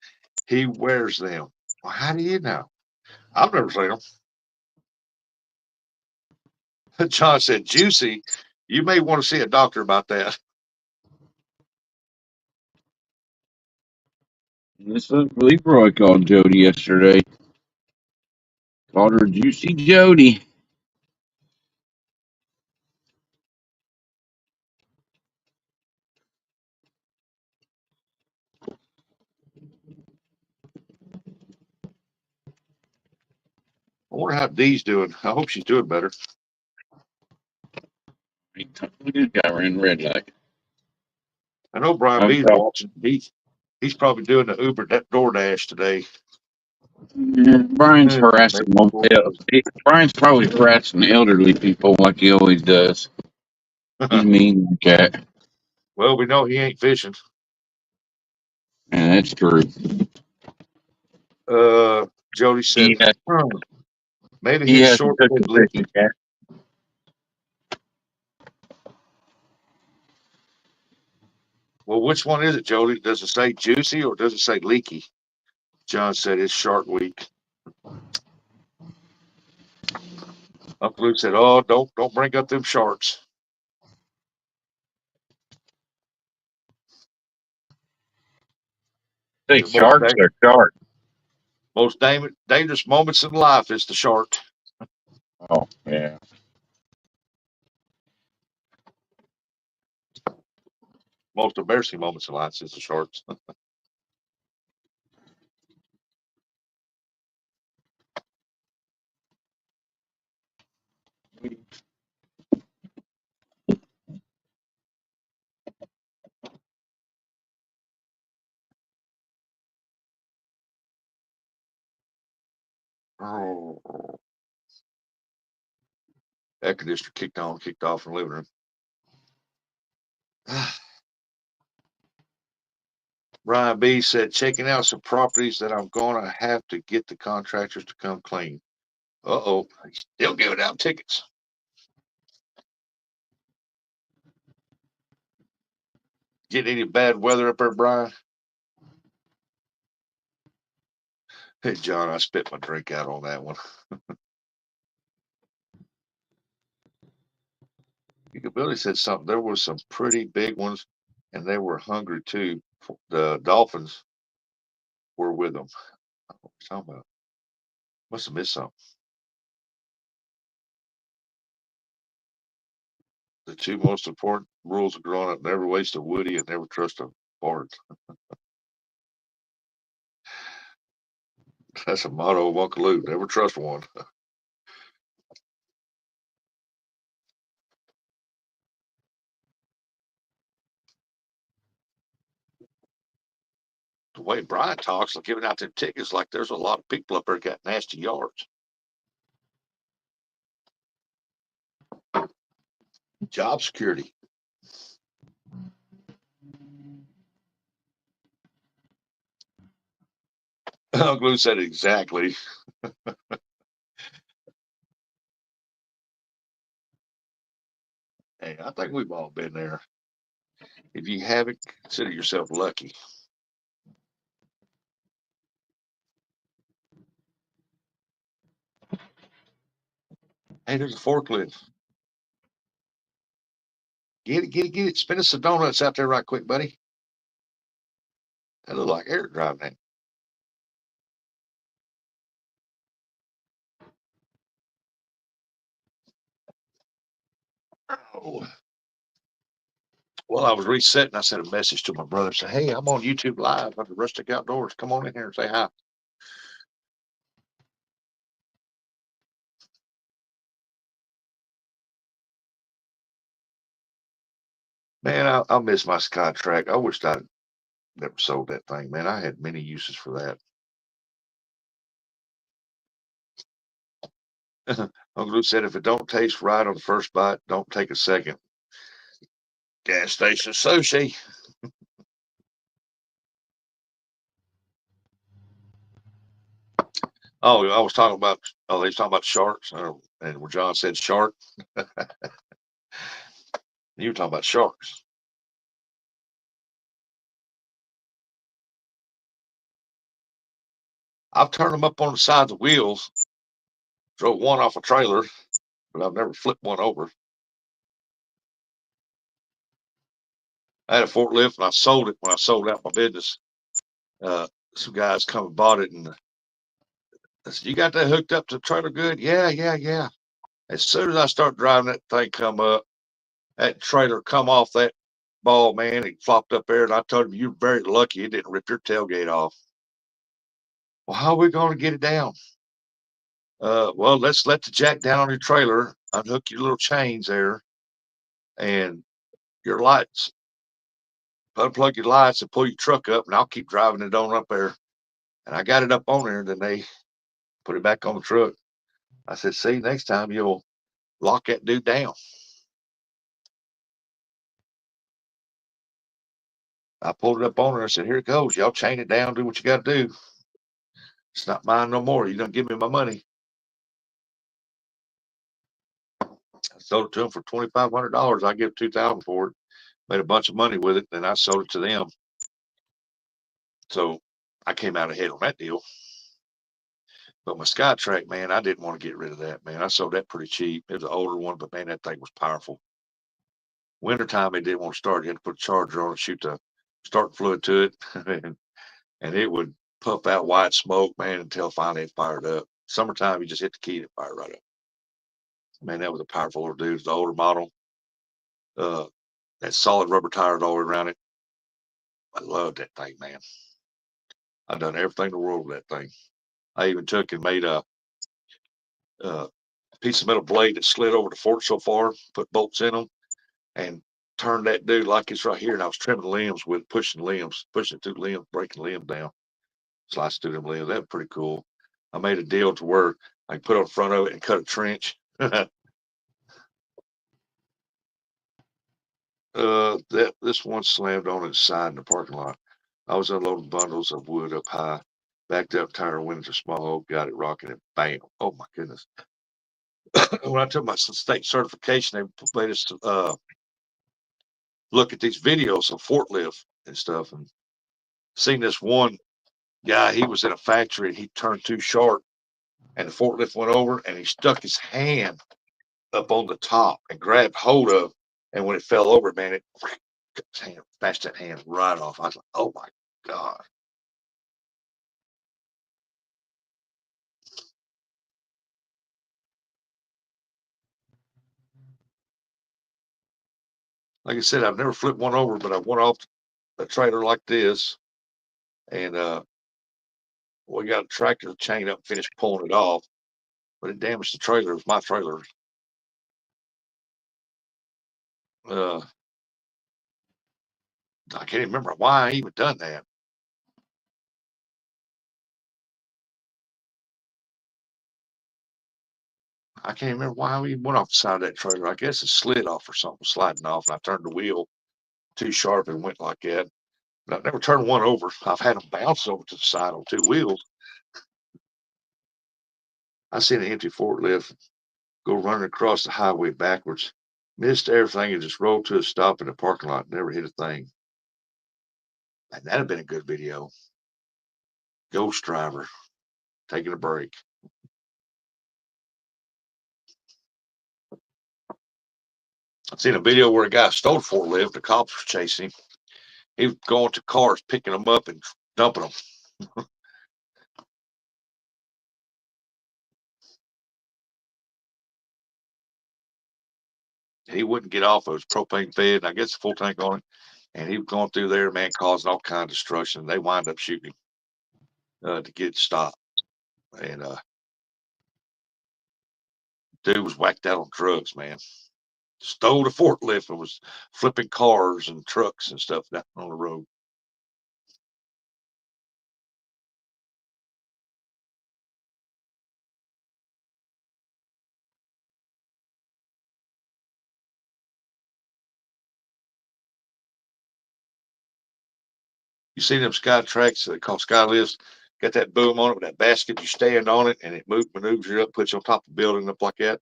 A: He wears them." Well, how do you know? I've never seen them. John said, "Juicy. You may want to see a doctor about that."
C: That's what Leroy called Jody yesterday. Called her Juicy Jody.
A: I wonder how Dee's doing. I hope she's doing better.
C: Look at this guy wearing red light.
A: I know Brian
C: I'm
A: B's
C: talking.
A: watching. He's probably doing the Uber DoorDash today.
C: Brian's harassing
A: Maybe
C: them.
A: before
C: Brian's probably harassing the elderly people like he always does. He's mean like that.
A: Well, we know he ain't fishing.
C: And that's true.
A: Jody said,
C: He has,
A: maybe
C: he
A: his
C: hasn't
A: short
C: cooked
A: said
C: the fishing
A: leaky.
C: yet.
A: Well, which one is it, Jody? Does it say juicy or does it say leaky? John said it's Shark Week. Uncle Luke said, "Oh, don't bring up them sharks.
C: Say
A: The most
C: sharks or sharks?
A: dangerous moments in life is the shark.
C: Oh, yeah.
A: Most embarrassing moments in life is the sharks." Oh, air conditioner kicked off in the living room. Brian B said, checking out some properties that I'm going to have to get the contractors to come clean. Uh-oh, he's still giving out tickets. Getting any bad weather up there, Brian? Hey, John, I spit my drink out on that one. Billy said something. There were some pretty big ones, and they were hungry too. The Dolphins were with them. What are you talking about? Must have missed something. The two most important rules of growing up: never waste a Woody and never trust a fart. That's a motto of Uncle Luke. Never trust one. The way Brian talks, like giving out them tickets, like there's a lot of people up there got nasty yards. Job security. Uncle Luke said exactly. Hey, I think we've all been there. If you haven't, consider yourself lucky. Hey, there's a forklift. Get it, get it, get it. Spin us some donuts out there right quick, buddy. That look like Eric driving that. Oh. Well, I was resetting. I sent a message to my brother. Said, "Hey, I'm on YouTube Live under Rustic Outdoors. Come on in here and say hi." Man, I miss my SkyTrack. I wished I'd never sold that thing. Man, I had many uses for that. Uncle Lou said, "If it don't taste right on the first bite, don't take a second." Gas station sushi. Oh, I was talking about. Oh, they was talking about sharks, and where John said shark, you were talking about sharks. I've turned them up on the sides of wheels. Drove one off a trailer, but I've never flipped one over. I had a forklift and I sold it when I sold out my business. Some guys come and bought it, and I said, "You got that hooked up to the trailer good?" "Yeah, yeah, yeah." As soon as I start driving, that thing come up, that trailer come off that ball, man. It flopped up there, and I told him, "You're very lucky it didn't rip your tailgate off." "Well, how are we going to get it down?" Well, let's let the jack down on your trailer, unhook your little chains there, and your lights. Unplug your lights and pull your truck up, and I'll keep driving it on up there. And I got it up on there, and then they put it back on the truck. I said, "See, next time you'll lock that dude down." I pulled it up on her. I said, "Here it goes. Y'all chain it down. Do what you got to do. It's not mine no more. You don't give me my money." I sold it to them for $2,500. I give $2,000 for it. Made a bunch of money with it. Then I sold it to them. So I came out ahead on that deal. But my SkyTrack, man, I didn't want to get rid of that, man. I sold that pretty cheap. It was an older one, but man, that thing was powerful. Wintertime, it didn't want to start. You had to put a charger on and shoot the start fluid to it. and it would puff out white smoke, man, until finally it fired up. Summertime, you just hit the key and it fired right up. Man, that was a powerful little dude. It's the older model. Uh, that solid rubber tires all around it. I loved that thing, man. I've done everything in the world with that thing. I even took and made a piece of metal blade that slid over the fork so far, put bolts in them, and turned that dude like it's right here. And I was trimming limbs with pushing limbs, pushing through limbs, breaking limbs down, slicing through them limbs. That was pretty cool. I made a deal to where I could put on front of it and cut a trench. That this one slammed on its side in the parking lot. I was unloading bundles of wood up high, backed up, tire went into small hole, got it rocking, and bam! Oh my goodness! When I took my state certification, they made us look at these videos of forklift and stuff, and seen this one guy. He was in a factory, and he turned too sharp, and the forklift went over, and he stuck his hand up on the top and grabbed hold of, and when it fell over, man, it his hand, bashed that hand right off. I was like, "Oh my god!" Like I said, I've never flipped one over, but I went off a trailer like this, and we got a tractor chain up, finished pulling it off, but it damaged the trailer. It was my trailer. Uh, I can't even remember why I even done that. I can't remember why we went off the side of that trailer. I guess it slid off or something, sliding off, and I turned the wheel too sharp and went like that. But I've never turned one over. I've had them bounce over to the side on two wheels. I seen an empty forklift go running across the highway backwards. Missed everything and just rolled to a stop in the parking lot. Never hit a thing. And that'd have been a good video. Ghost driver taking a break. I've seen a video where a guy stole a forklift. The cops were chasing him. He was going to cars, picking them up and dumping them. He wouldn't get off. It was propane fed, and I guess a full tank on it. And he was going through there, man, causing all kind of destruction. They wind up shooting him to get it stopped. And dude was whacked out on drugs, man. Stole the forklift and was flipping cars and trucks and stuff down on the road. You see them sky tracks that call sky lifts, got that boom on it with that basket. You stand on it and it maneuvers you up, puts you on top of the building up like that.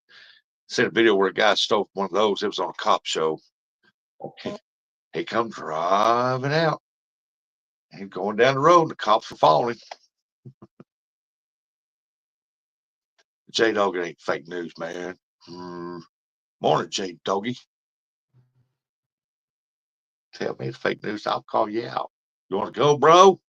A: Seen a video where a guy stole one of those. It was on a cop show. He come driving out. He's going down the road and the cops were following him. J Dog, it ain't fake news, man. Morning, J Doggy. Tell me it's fake news, I'll call you out. You want to go, bro?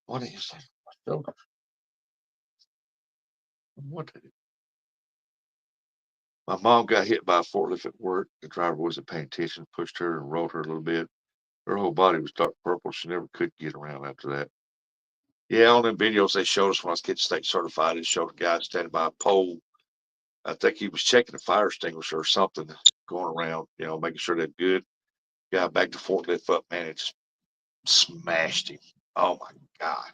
A: What is it? What? My mom got hit by a forklift at work. The driver wasn't paying attention, pushed her and rolled her a little bit. Her whole body was dark purple. She never could get around after that. Yeah, on them videos they showed us when I was getting state certified, it showed a guy standing by a pole. I think he was checking the fire extinguisher or something, going around, making sure they're good. Guy backed the forklift up, man, it just smashed him. Oh my God.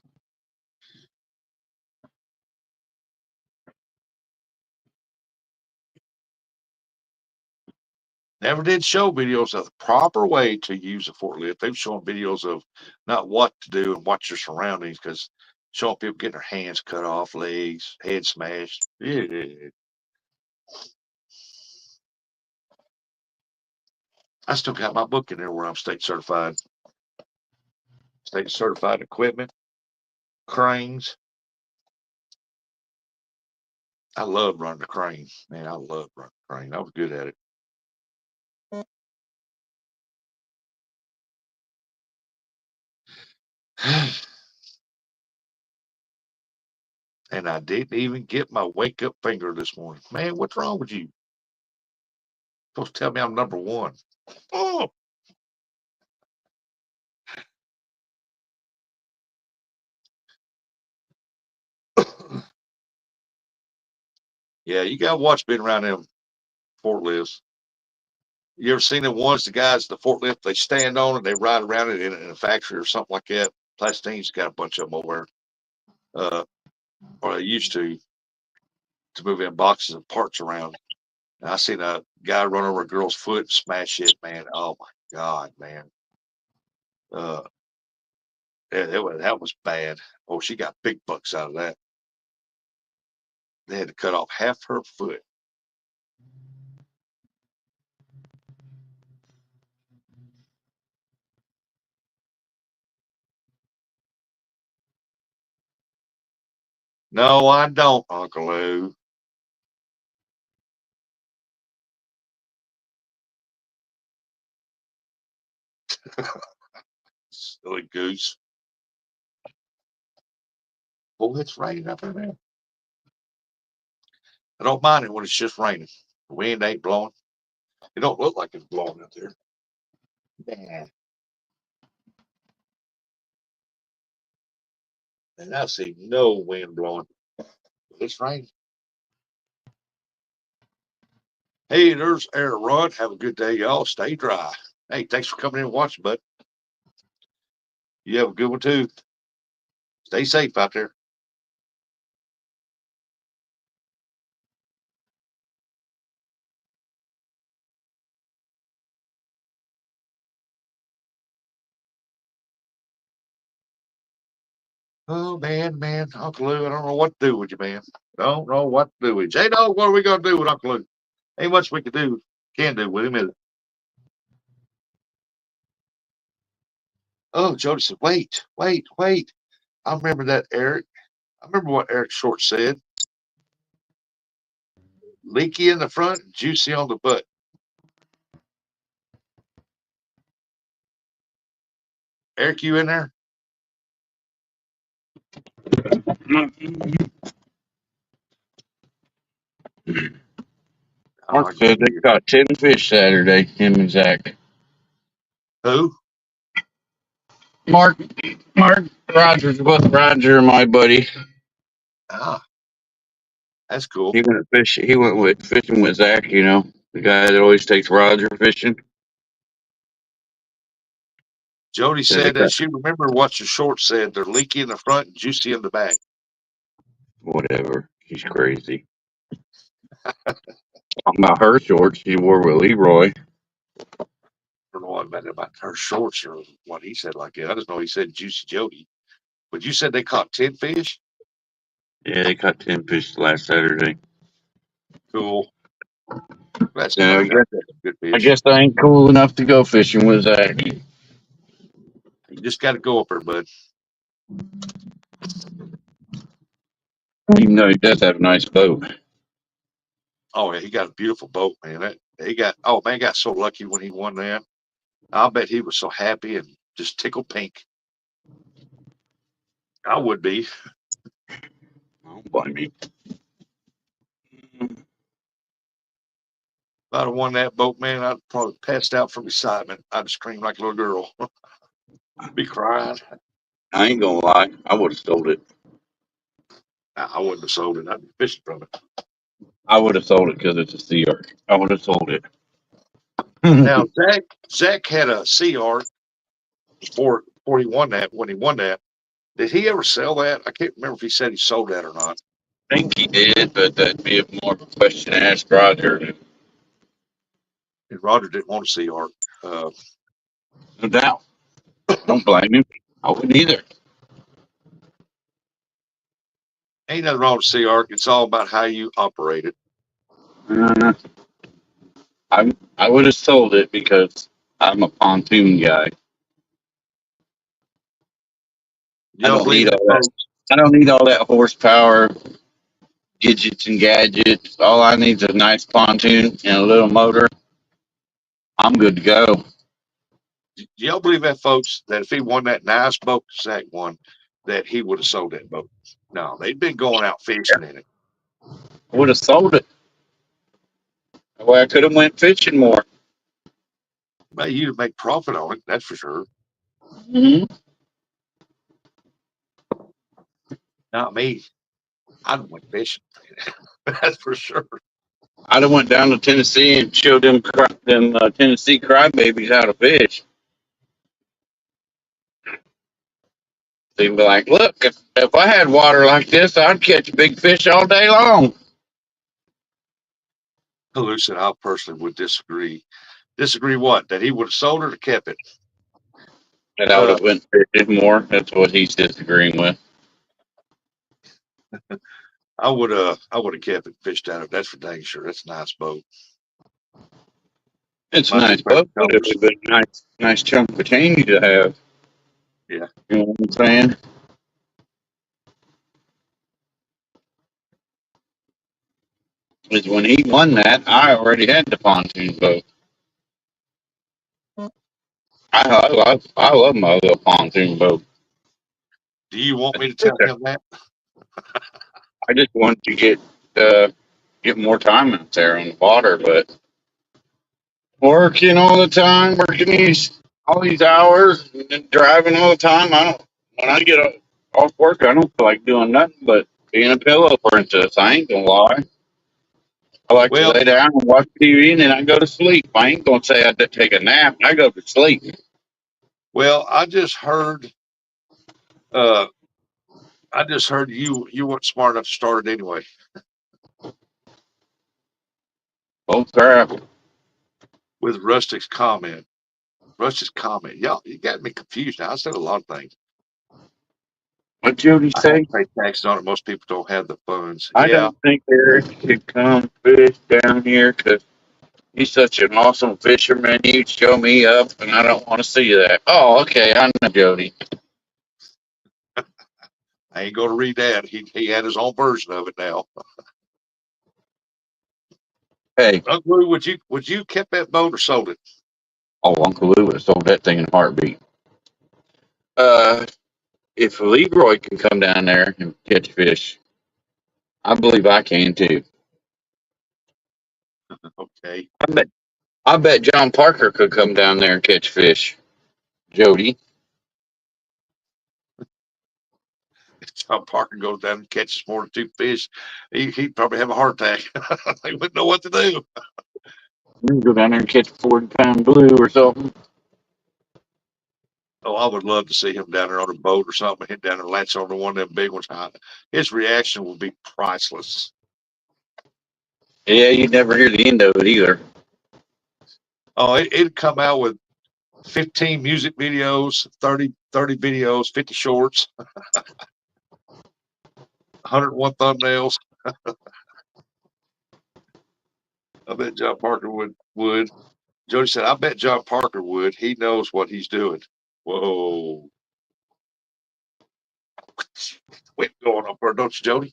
A: Never did show videos of the proper way to use a forklift. They've shown videos of not what to do and watch your surroundings, because showing people getting their hands cut off, legs, head smashed. Yeah. I still got my book in there where I'm state certified. State certified equipment, cranes. I love running the crane. Man, I love running the crane. I was good at it. And I didn't even get my wake up finger this morning. Man, what's wrong with you? Supposed to tell me I'm number one. Oh. Yeah, you gotta watch being around them forklifts. You ever seen the ones, the guys, the forklift, they stand on it, they ride around it in a factory or something like that? Plastine's got a bunch of them over there. Or they used to move in boxes of parts around. And I seen a guy run over a girl's foot and smash it, man. Oh my God, man. Uh, that was bad. Oh, she got big bucks out of that. They had to cut off half her foot. No, I don't, Uncle Lou. Silly goose. Oh, it's raining up in there. I don't mind it when it's just raining. The wind ain't blowing. It don't look like it's blowing out there. Yeah. And I see no wind blowing. It's raining. Hey, there's Air Run. Have a good day, y'all. Stay dry. Hey, thanks for coming in and watching, bud. You have a good one too. Stay safe out there. Oh man, Uncle Lou, I don't know what to do with you, man. Don't know what to do with you. J-Dog, what are we gonna do with Uncle Lou? Ain't much we can do with him, is it? Oh, Jody said, wait. I remember that, Eric. I remember what Eric Short said. Leaky in the front, juicy on the butt. Eric, you in there? Oh, I
C: Mark
A: can
C: said they
A: hear you.
C: caught 10 fish Saturday, him and Zach.
A: Who?
C: Mark, Mark Rogers, both Roger and my buddy.
A: Ah, that's cool.
C: He went fishing. He went with fishing with Zach. You know, the guy that always takes Roger fishing.
A: Jody
C: Said they
A: said that
C: caught
A: she remember what your short said. They're leaky in the front and juicy in the back.
C: whatever. He's crazy. Talking about her shorts she wore with Leroy.
A: I don't know what about her shorts or what he said like that. I just know he said juicy Jody. But you said they caught 10 fish?
C: Yeah, they caught 10 fish last Saturday.
A: Cool. That's
C: Yeah,
A: nice. That's some good
C: I
A: fish.
C: guess I ain't cool enough to go fishing with Zach.
A: You just got to go up there, bud.
C: Even though he does have a nice boat.
A: Oh, yeah, he got a beautiful boat, man. Oh, man, got so lucky when he won that. I'll bet he was so happy and just tickled pink. I would be.
C: I don't blame you.
A: If I'd have won that boat, man, I'd probably passed out from excitement. I'd scream like a little girl. Be crying.
C: I ain't gonna lie. I would have sold it.
A: Nah, I wouldn't have sold it. I'd be fishing from it.
C: I would have sold it because it's a Sea Arc. I would have sold it.
A: Now, Zach had a Sea Art before he won that. When he won that, did he ever sell that? I can't remember if he said he sold that or not.
C: I think he did, but that'd be more of a question to ask Roger.
A: And Roger didn't want a Sea Art. Uh,
C: No doubt. Don't blame him. I wouldn't either.
A: ain't nothing wrong with Sea Art. It's all about how you operate it.
C: Uh, I would have sold it because I'm a pontoon guy.
A: You
C: I
A: don't
C: don't
A: believe
C: need
A: that,
C: all that.
A: folks?
C: I don't need all that horsepower, gadgets and gadgets. All I need is a nice pontoon and a little motor. I'm good to go.
A: Y'all believe that, folks? That if he won that nice boat Zach won, that he would have sold that boat? No, they've been going out fishing in it.
C: I would have sold it. That way I could have went fishing more.
A: Well, you'd make profit on it, that's for sure.
C: Hmm.
A: Not me. I'd went fishing. That's for sure.
C: I'd have went down to Tennessee and showed them Tennessee crybabies how to fish. They'd be like, "Look, if I had water like this, I'd catch big fish all day long."
A: Lou said I personally would disagree. Disagree what? That he would have sold it or kept it?
C: And I would
A: Uh,
C: have went fishing more. That's what he's disagreeing with.
A: I would have kept it, fished out of it. That's for dang sure. That's a nice boat.
C: It's a
A: My two
C: nice
A: favorite
C: boat, but it
A: colors.
C: would be a nice chunk of change to have.
A: Yeah.
C: You know what I'm saying? Because when he won that, I already had the pontoon boat. I love my little pontoon boat.
A: Do you want me to tell him that?
C: I just wanted to get more time out there on the water, but working all the time, working all these hours, and then driving all the time. I don't. When I get off work, I don't feel like doing nothing but being a pillow princess. I ain't gonna lie. I like to
A: Well,
C: lay down and watch TV, and then I go to sleep. I ain't gonna say I did take a nap. I go to sleep.
A: I just heard. Uh, I just heard you weren't smart enough to start it anyway.
C: Oh crap!
A: With Rustic's comment. Rustic's comment. Y'all, you got me confused now. I said a lot of things.
C: What Jody
A: I have
C: say?
A: to pay taxes on it. Most people don't have the funds.
C: I
A: Yeah.
C: don't think Eric should come fish down here because he's such an awesome fisherman. He'd show me up, and I don't want to see that. Oh, okay. I know Jody.
A: I ain't going to read that. He had his own version of it now.
C: Hey,
A: Uncle Lou, would you kept that boat or sold it?
C: oh, Uncle Lou would have sold that thing in a heartbeat. If Leroy can come down there and catch fish, I believe I can too.
A: Okay.
C: I bet John Parker could come down there and catch fish. Jody.
A: If John Parker goes down and catches more than 2 fish, he'd probably have a heart attack. He wouldn't know what to do.
C: You can go down there and catch a 40-pound blue or something.
A: Oh, I would love to see him down there on a boat or something, hit down and latch on to one of them big ones. His reaction would be priceless.
C: Yeah, you'd never hear the end of it either.
A: Oh, it'd come out with 15 music videos, 30 videos, 50 shorts, 101 thumbnails. I bet John Parker would. Jody said, I bet John Parker would. He knows what he's doing. Whoa. Wind going up there, don't you, Jody?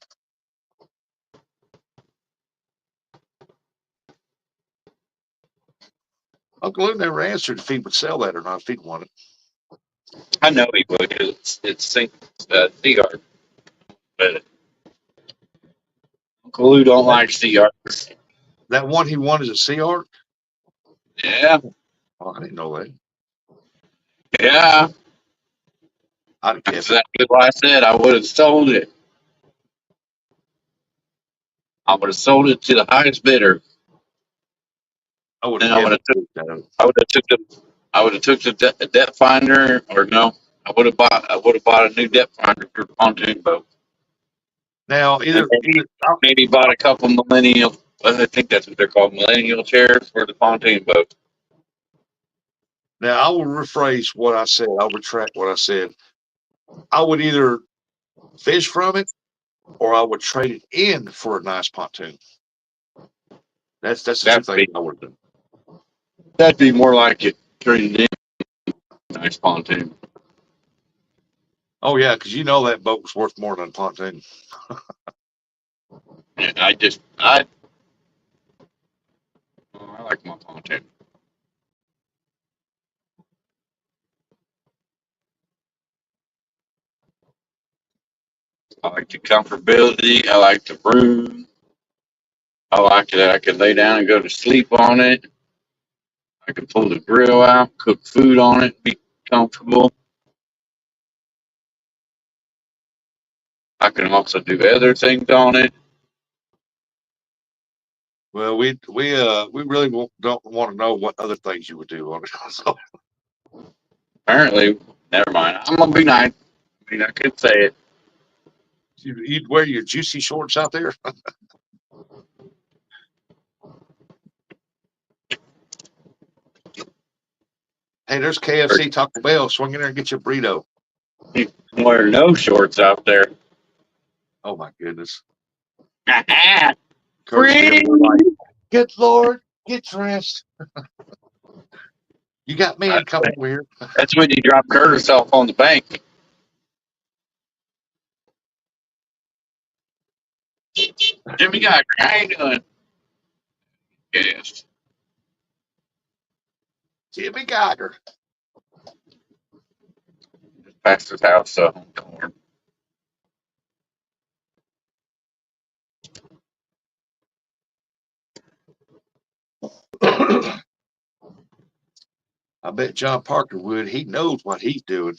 A: Uncle Lou never answered if he would sell that or not, if he'd want it.
C: I know he would because it's CR. But Uncle Lou don't like CR.
A: That one he won is a Sea Art?
C: Yeah,
A: Oh, I didn't know that.
C: yeah.
A: I'd have kept
C: That's
A: it.
C: exactly what I said. I would have sold it. I would have sold it to the highest bidder.
A: I would
C: Then
A: have
C: I would
A: kept
C: have
A: it.
C: I would have took the depth finder, or no, I would have bought a new depth finder for the pontoon boat,
A: Now,
C: and maybe bought a couple millennial. I think that's what they're called, millennial chairs for the pontoon boat.
A: now I will rephrase what I said. I'll retract what I said. I would either fish from it or I would trade it in for a nice pontoon. That's the two
C: That'd
A: things
C: be
A: I would do.
C: that'd be more like it. Trading in a nice pontoon.
A: Oh yeah, because you know that boat was worth more than a pontoon.
C: And I like my pontoon. I like the comfortability. I like the room. I like that I can lay down and go to sleep on it. I can pull the grill out, cook food on it, be comfortable. I can also do other things on it.
A: Well, we really don't want to know what other things you would do on it. So,
C: Apparently, never mind. I'm gonna be nice. I mean, I could say it.
A: you'd wear your juicy shorts out there. Hey, there's KFC, Taco Bell. Swing in there and get your burrito.
C: You can wear no shorts out there.
A: Oh my goodness.
C: Free.
A: Good Lord, get dressed. You got me coming over here.
C: That's when you drop Curtis off on the bank. Jimmy Geiger, how you doing? Yes.
A: Jimmy Geiger.
C: Past his house, so don't worry.
A: I bet John Parker would. He knows what he's doing.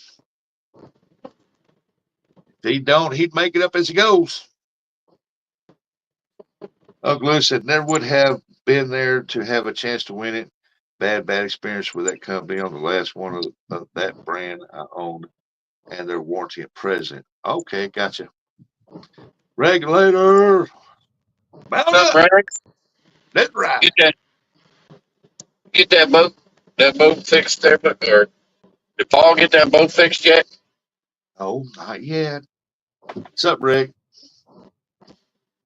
A: If he don't, he'd make it up as he goes. Uncle Lou said never would have been there to have a chance to win it. Bad experience with that company on the last one of that brand I owned and their warranty at present. Okay, gotcha. Regulator. Mount
C: What's up,
A: up.
C: Rex?
A: That's right.
C: Get that boat fixed there, or did Paul get that boat fixed yet?
A: Oh, not yet. What's up, Rick?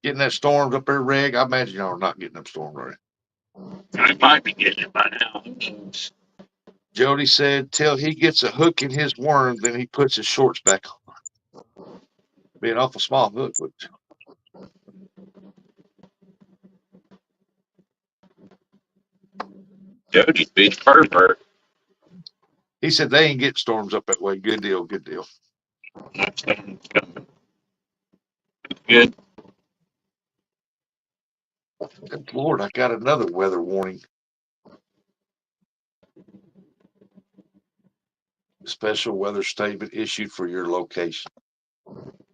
A: Getting that storms up there, Rick? I imagine y'all are not getting them storms, are you?
C: I might be getting it by now. Who knows?
A: Jody said, till he gets a hook in his worm, then he puts his shorts back on. Be an awful small hook, but
C: Jody's beach pervert.
A: he said they ain't getting storms up that way. Good deal, good deal.
C: That storm's coming. Good.
A: Good Lord, I got another weather warning. Special weather statement issued for your location.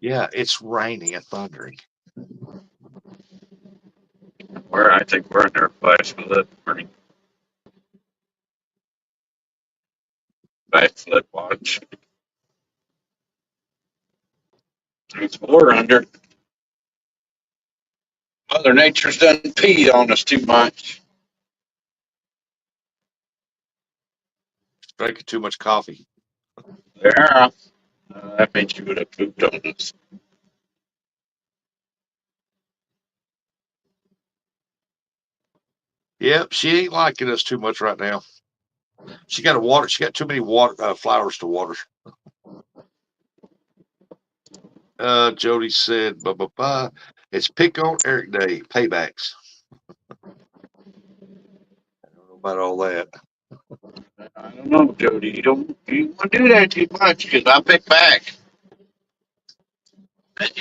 A: Yeah, it's raining and thundering.
C: I think we're under a flash flood warning. Flash flood watch. It's more under. Mother Nature's done peed on us too much.
A: Drinking too much coffee.
C: Yeah. That means you would have pooped on us.
A: Yep, she ain't liking us too much right now. She got to water. She got too many flowers to water. Jody said, it's pick on Eric Day, paybacks. I don't know about all that.
C: I don't know, Jody. You don't want to do that too much because I pick back. And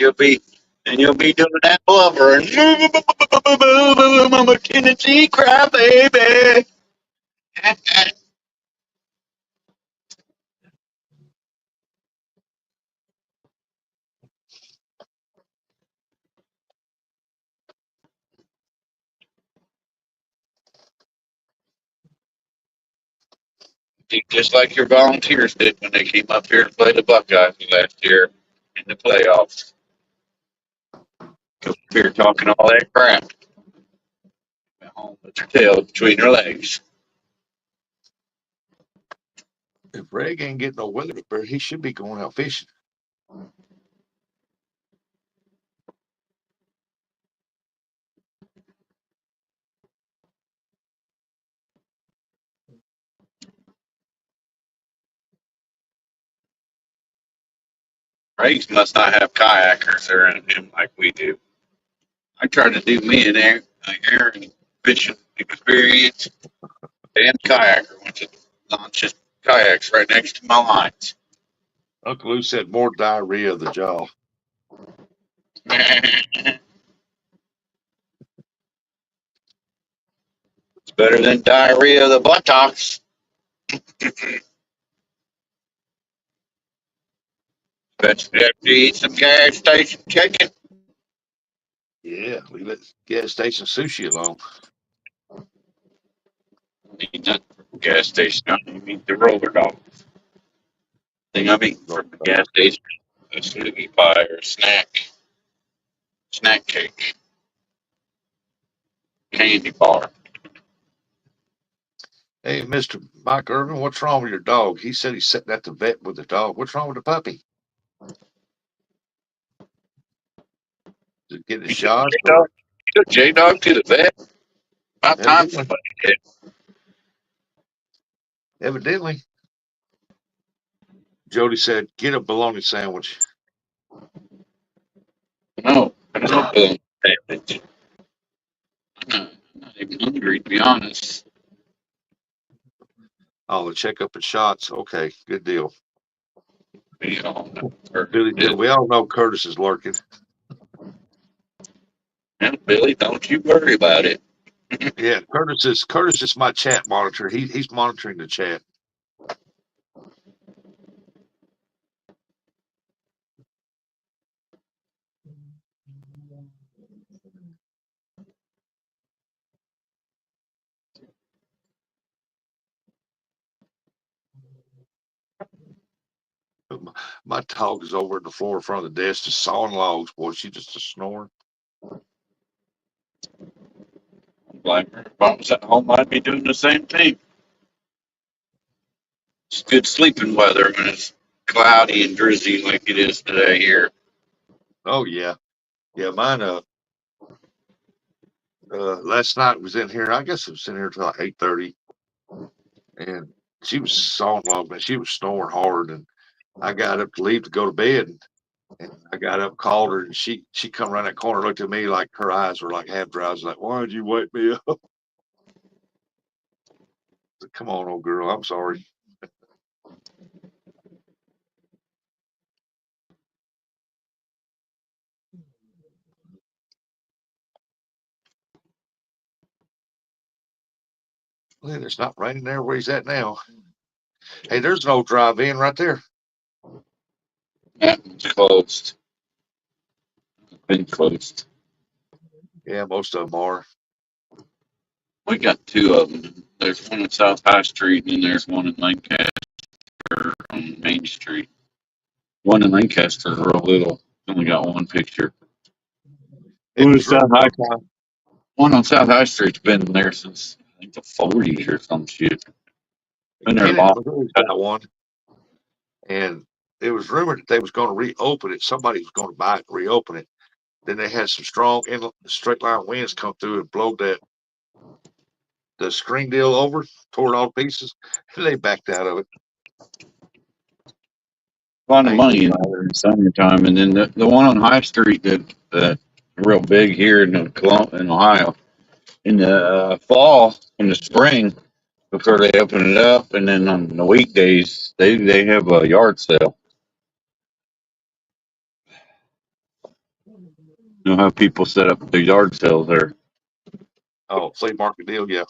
C: you'll be doing that blubber and I'm a Tennessee crybaby. Just like your volunteers did when they came up here to play the Buckeyes last year in the playoffs. Come up here talking all that crap. Went home with their tail between their legs.
A: If Greg ain't getting no weather up there, he should be going out fishing.
C: Regs must not have kayakers there in him like we do. I tried to do me and Aaron fishing experience and kayaker went to launch his kayaks right next to my lines.
A: Uncle Lou said more diarrhea of the jaw.
C: It's better than diarrhea of the buttocks. Especially after you eat some gas station chicken.
A: Yeah, we let gas station sushi alone.
C: Eat that from the gas station. I don't even eat the roller dog. Thing I'm eating from the gas station is a Snooki pie or a snack cake, candy bar.
A: Hey, Mr. Mike Irvin, what's wrong with your dog? He said he's sitting at the vet with the dog. What's wrong with the puppy? Is it getting a shot?
C: You took J-Dog to the vet? About time
A: Evidently.
C: somebody did.
A: Evidently. Jody said, get a bologna sandwich.
C: No, I don't know. I'm not even hungry, to be honest.
A: Oh, the checkup and shots. Okay, good deal.
C: We all know.
A: Billy said, we all know Curtis is lurking.
C: And Billy, don't you worry about it.
A: Yeah, Curtis is my chat monitor. He's monitoring the chat. My dog is over at the floor in front of the desk just sawing logs, boy. She just a snoring.
C: Like, if I was at home, I'd be doing the same thing. It's good sleeping weather when it's cloudy and drizzly like it is today here.
A: Oh yeah, yeah. Mine. Last night was in here. I guess it was in here till like 8:30, and she was sawing log, man. She was snoring hard, and I got up to leave to go to bed, and I got up, called her, and she come around that corner, looked at me like her eyes were like half dry. I was like, "Why did you wake me up?" I said, "Come on, old girl. I'm sorry." Well, it's not raining there where he's at now. Hey, there's an old drive-in right there.
C: Yeah, it's closed. Been closed.
A: Yeah, most of them are.
C: We got two of them. There's one on South High Street, and then there's one in Lancaster on Main Street. One in Lancaster is real little. Only got one picture.
A: It
C: One on
A: was
C: South
A: rumored
C: High,
A: one time.
C: one on South High Street's been there since I think the 40s or some shit. Been there
A: Kenneth
C: long.
A: Missouri's got one, and it was rumored that they was going to reopen it. Somebody was going to buy it, and reopen it. Then they had some strong straight line winds come through and blow the screen deal over, tore it all to pieces, and they backed out of it.
C: A lot of
A: I ain't
C: money
A: gonna
C: in
A: buy
C: there in summertime, and then the one on High Street that real big here in Ohio in the fall in the spring before they open it up, and then on the weekdays they have a yard sale. You know how people set up the yard sales there.
A: Oh, flea market deal, yeah.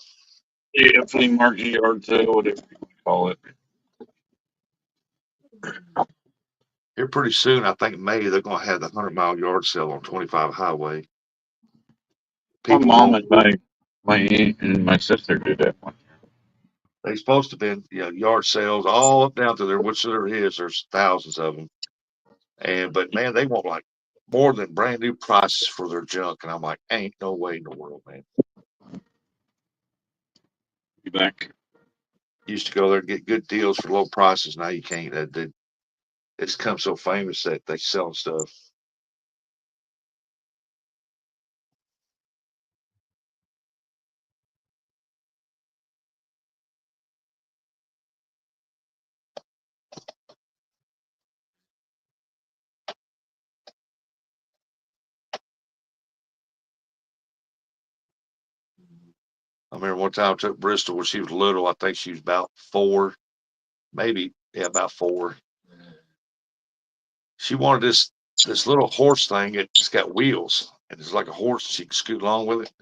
C: Yeah, flea market yard sale, whatever you want to call it.
A: Here pretty soon, I think May they're gonna have the 100-mile yard sale on 25 highway.
C: My
A: People
C: mom
A: going.
C: and my aunt and my sister did that one.
A: They supposed to be, yard sales all up down to there, which there is. There's thousands of them, and but man, they want like more than brand new prices for their junk, and I'm like, ain't no way in the world, man.
C: You back?
A: Used to go there and get good deals for low prices. Now you can't. It's become so famous that they sell stuff. I remember one time I took Bristol when she was little. I think she was about 4, maybe, yeah, about 4. She wanted this little horse thing. It's got wheels and it's like a horse. She can scoot along with it.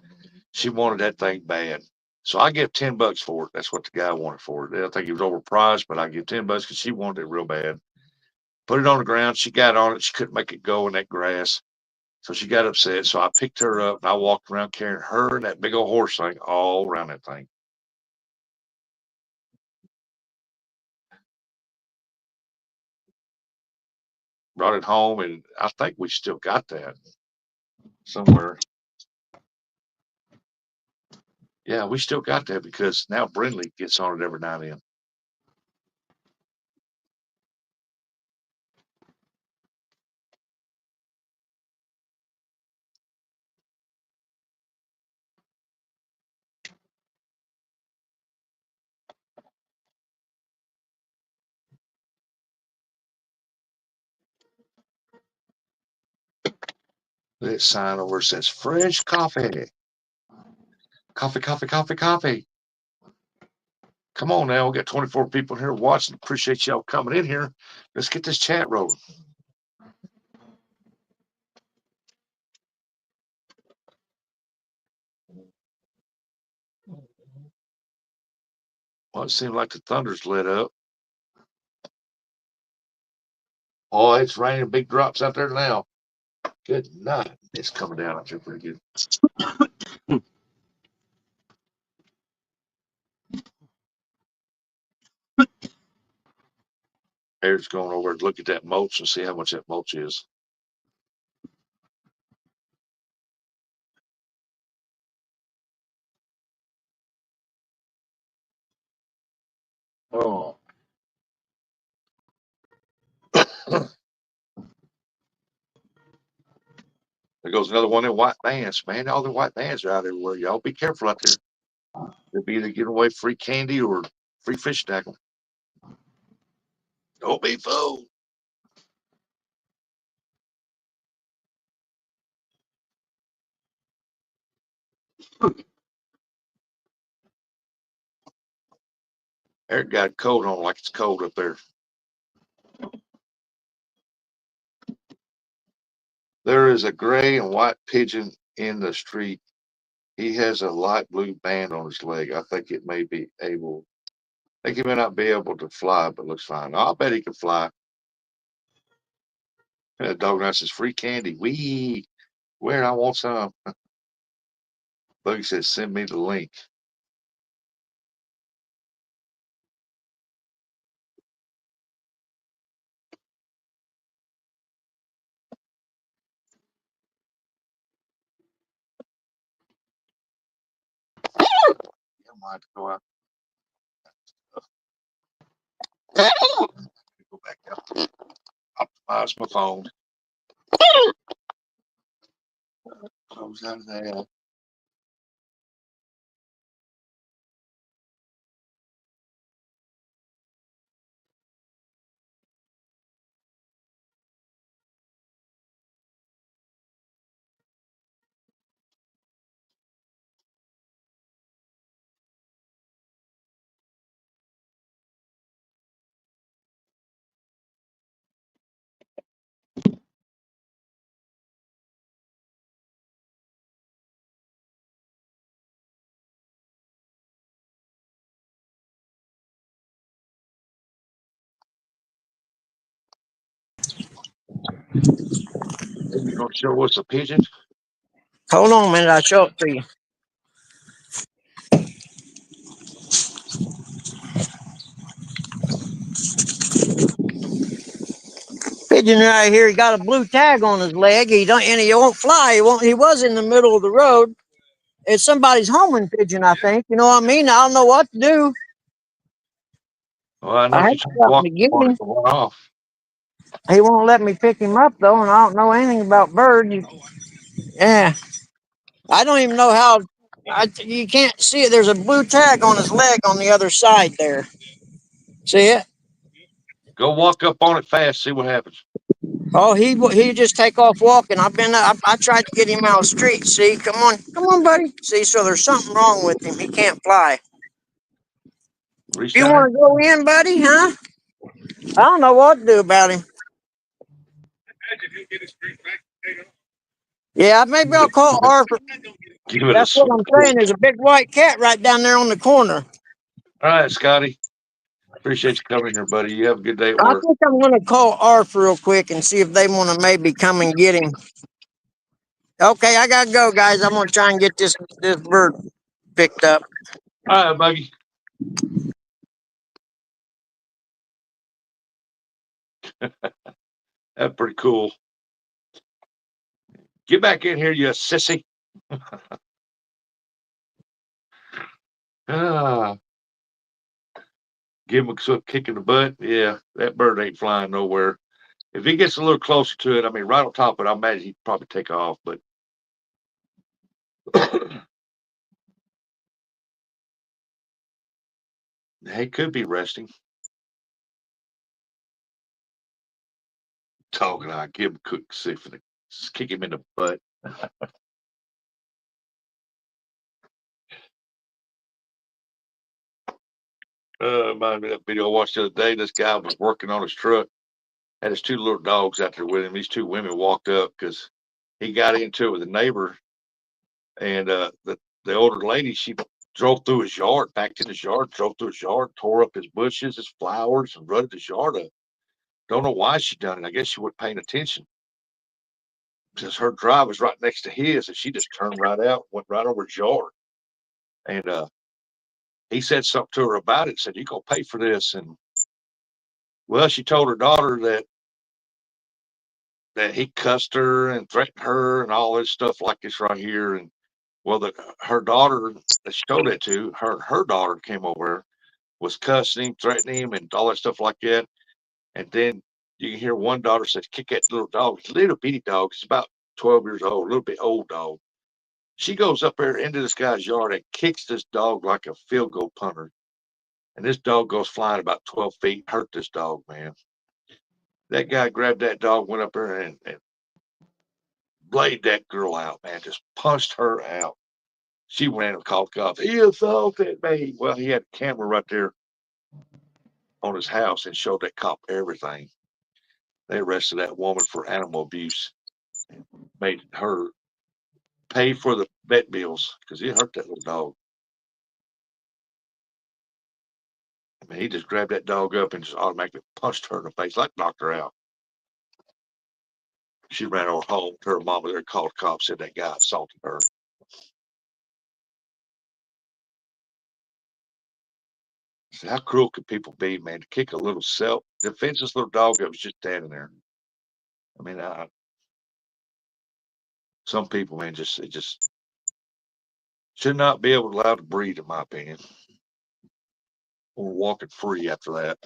A: She wanted that thing bad. So I give $10 for it. That's what the guy wanted for it. I think he was overpriced, but I give $10 because she wanted it real bad. Put it on the ground. She got on it. She couldn't make it go in that grass. So she got upset. So I picked her up and I walked around carrying her and that big old horse thing all around that thing. Brought it home, and I think we still got that somewhere. Yeah, we still got that because now Brindley gets on it every now and then. This sign over says fresh coffee. Coffee, coffee, coffee, coffee. Come on now. We got 24 people here watching. Appreciate y'all coming in here. Let's get this chat rolling. Well, it seems like the thunder's lit up. Oh, it's raining big drops out there now. Good night. It's coming down out there pretty good. Eric's going over to look at that mulch and see how much that mulch is.
C: Oh,
A: There goes another one in white vans, man. All the white vans are out everywhere. Y'all be careful out there. They'll be either giving away free candy or free fish tackle. Don't be fooled. Eric got a coat on like it's cold up there. There is a gray and white pigeon in the street. He has a light blue band on his leg. I think it may be able. I think he may not be able to fly, but looks fine. I'll bet he can fly. And the dog now says free candy. Wee. Where I want some. Buggy says send me the link. I might go out. Go back up. Optimize my phone. Close out of that. You gonna show us a pigeon?
E: Hold on a minute, I'll show it to you. Pigeon right here, he got a blue tag on his leg. He don't, and he won't fly. He was in the middle of the road. It's somebody's homing pigeon, I think. You know what I mean? I don't know what to do.
A: Well, I know
E: I
A: if
E: have
A: you try to
E: something
A: walk
E: to give
A: on it
E: him.
A: to run off.
E: He won't let me pick him up though, and I don't know anything about birds. Yeah, I don't even know how. You can't see it. There's a blue tag on his leg on the other side there. See it?
A: Go walk up on it fast, see what happens.
E: Oh, he just take off walking. I tried to get him out of the street. See, come on, buddy. See, so there's something wrong with him. He can't fly. You
A: Resign.
E: want to go in, buddy? Huh? I don't know what to do about him. Yeah, maybe I'll call Arthur.
A: Give it a
E: That's what
A: sweet
E: I'm
A: kick.
E: saying. There's a big white cat right down there on the corner.
A: All right, Scotty. Appreciate you coming here, buddy. You have a good day at
E: I
A: work.
E: think I'm going to call Arthur real quick and see if they want to maybe come and get him. Okay, I gotta go, guys. I'm gonna try and get this bird picked up.
A: All right, Buggy. That's pretty cool. Get back in here, you sissy. Ah, give him a kick in the butt. Yeah, that bird ain't flying nowhere. If he gets a little closer to it, I mean, right on top of it, I imagine he'd probably take off, but he could be resting. Talking, I give him a quick sip and kick him in the butt. Reminded me of that video I watched the other day. This guy was working on his truck, had his two little dogs out there with him. These two women walked up because he got into it with a neighbor, and the older lady, she drove through his yard, backed in his yard, drove through his yard, tore up his bushes, his flowers, and rutted his yard up. Don't know why she done it. I guess she wasn't paying attention because her drive was right next to his, and she just turned right out, went right over his yard. And he said something to her about it. Said, "You gonna pay for this?" And well, she told her daughter that he cussed her and threatened her and all this stuff like this right here. And well, her daughter that she told it to, her daughter came over, was cussing him, threatening him, and all that stuff like that. And then you can hear one daughter says, "Kick that little dog, it's a little bitty dog. It's about 12 years old, a little bit old dog. She goes up there into this guy's yard and kicks this dog like a field goal punter. And this dog goes flying about 12 feet, hurt this dog, man. That guy grabbed that dog, went up there and laid that girl out, man, just punched her out. She ran and called the cops. He assaulted me. Well, he had a camera right there on his house and showed that cop everything. They arrested that woman for animal abuse and made her pay for the vet bills because he hurt that little dog. I mean, he just grabbed that dog up and just automatically punched her in the face, like knocked her out. She ran over home to her mama there, called the cops, said that guy assaulted her. So how cruel could people be, man, to kick a little defenseless little dog that was just standing there? I mean, some people, man, just should not be able to allow to breed, in my opinion, or walking free after that.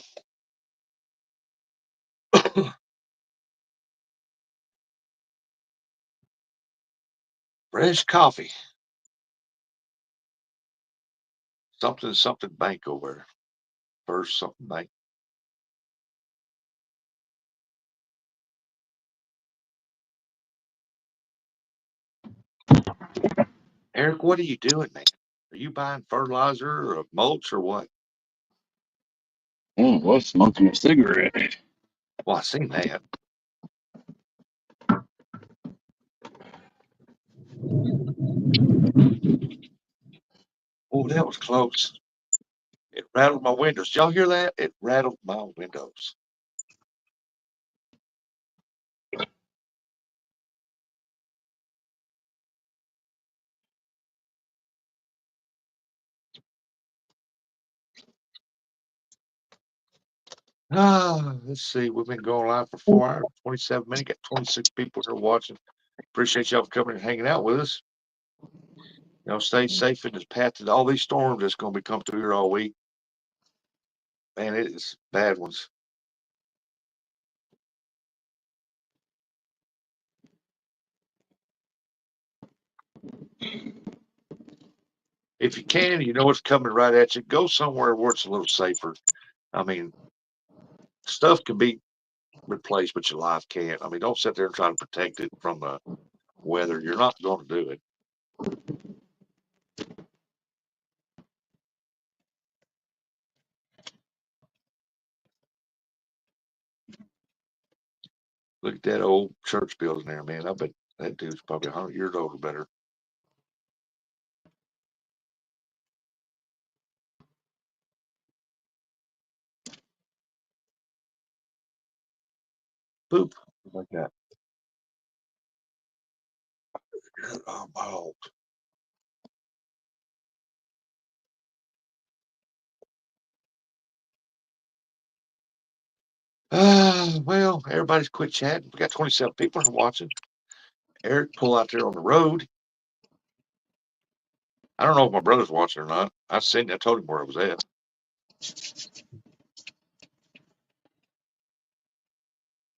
A: Fresh coffee, something bank over there. First something bank. Eric, what are you doing, man? Are you buying fertilizer or mulch or what?
C: Was smoking a cigarette.
A: Well, I seen that. Oh, that was close. It rattled my windows. Did y'all hear that? It rattled my windows. Let's see. We've been going live for 4 hours, 27 minutes. Got 26 people here watching. Appreciate y'all for coming and hanging out with us. Stay safe in this path to all these storms that's going to be coming through here all week. Man, it is bad ones. If you can, you know it's coming right at you. Go somewhere where it's a little safer. I mean, stuff can be replaced, but your life can't. I mean, don't sit there and try to protect it from the weather. You're not going to do it. Look at that old church building there, man. I bet that dude's probably 100 years old or better. Boop. Like that. Oh, well, everybody's quit chatting. We got 27 people watching. Eric pull out there on the road. I don't know if my brother's watching or not. I told him where I was at.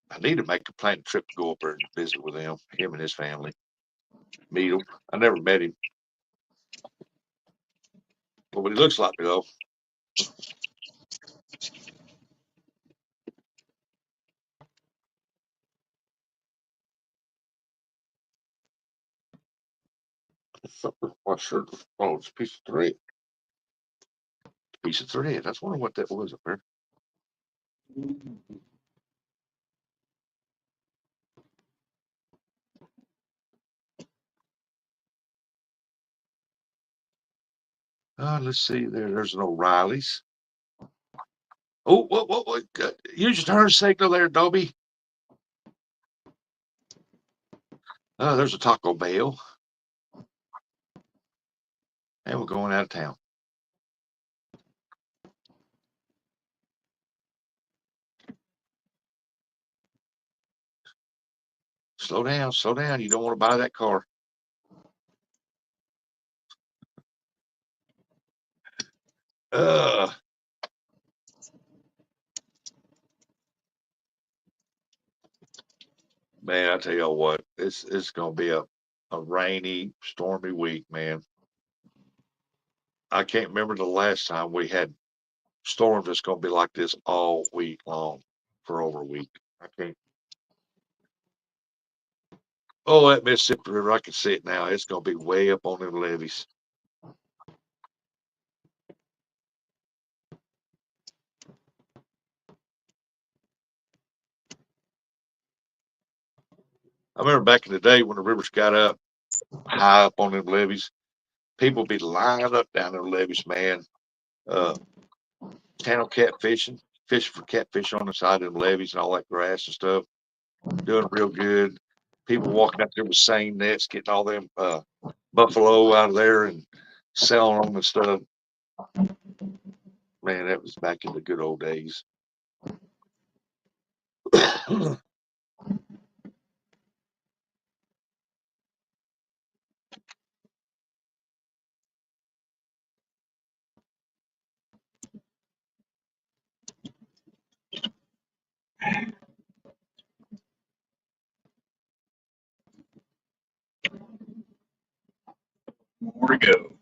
A: I need to make a planned trip to go up there and visit with him and his family. Meet him. I never met him. But what he looks like, though. What shirt? Oh, it's a piece of thread. Piece of thread. I was wondering what that was up there. Let's see. There's an O'Reilly's. Oh, what? Use your turn signal there, Dobie. There's a Taco Bell. And we're going out of town. Slow down, slow down. You don't want to buy that car. Uh, Man, I tell you what, it's gonna be a rainy, stormy week, man. I can't remember the last time we had storms that's gonna be like this all week long for over a week. I can't. Oh, that Mississippi River, I can see it now. It's gonna be way up on them levees. I remember back in the day when the rivers got up high up on them levees, people would be lining up down them levees, man. Uh, channel catfishing, fishing for catfish on the side of them levees and all that grass and stuff, doing real good. People walking out there with seine nets, getting all them buffalo out of there and selling them and stuff. Man, that was back in the good old days.
C: More to go.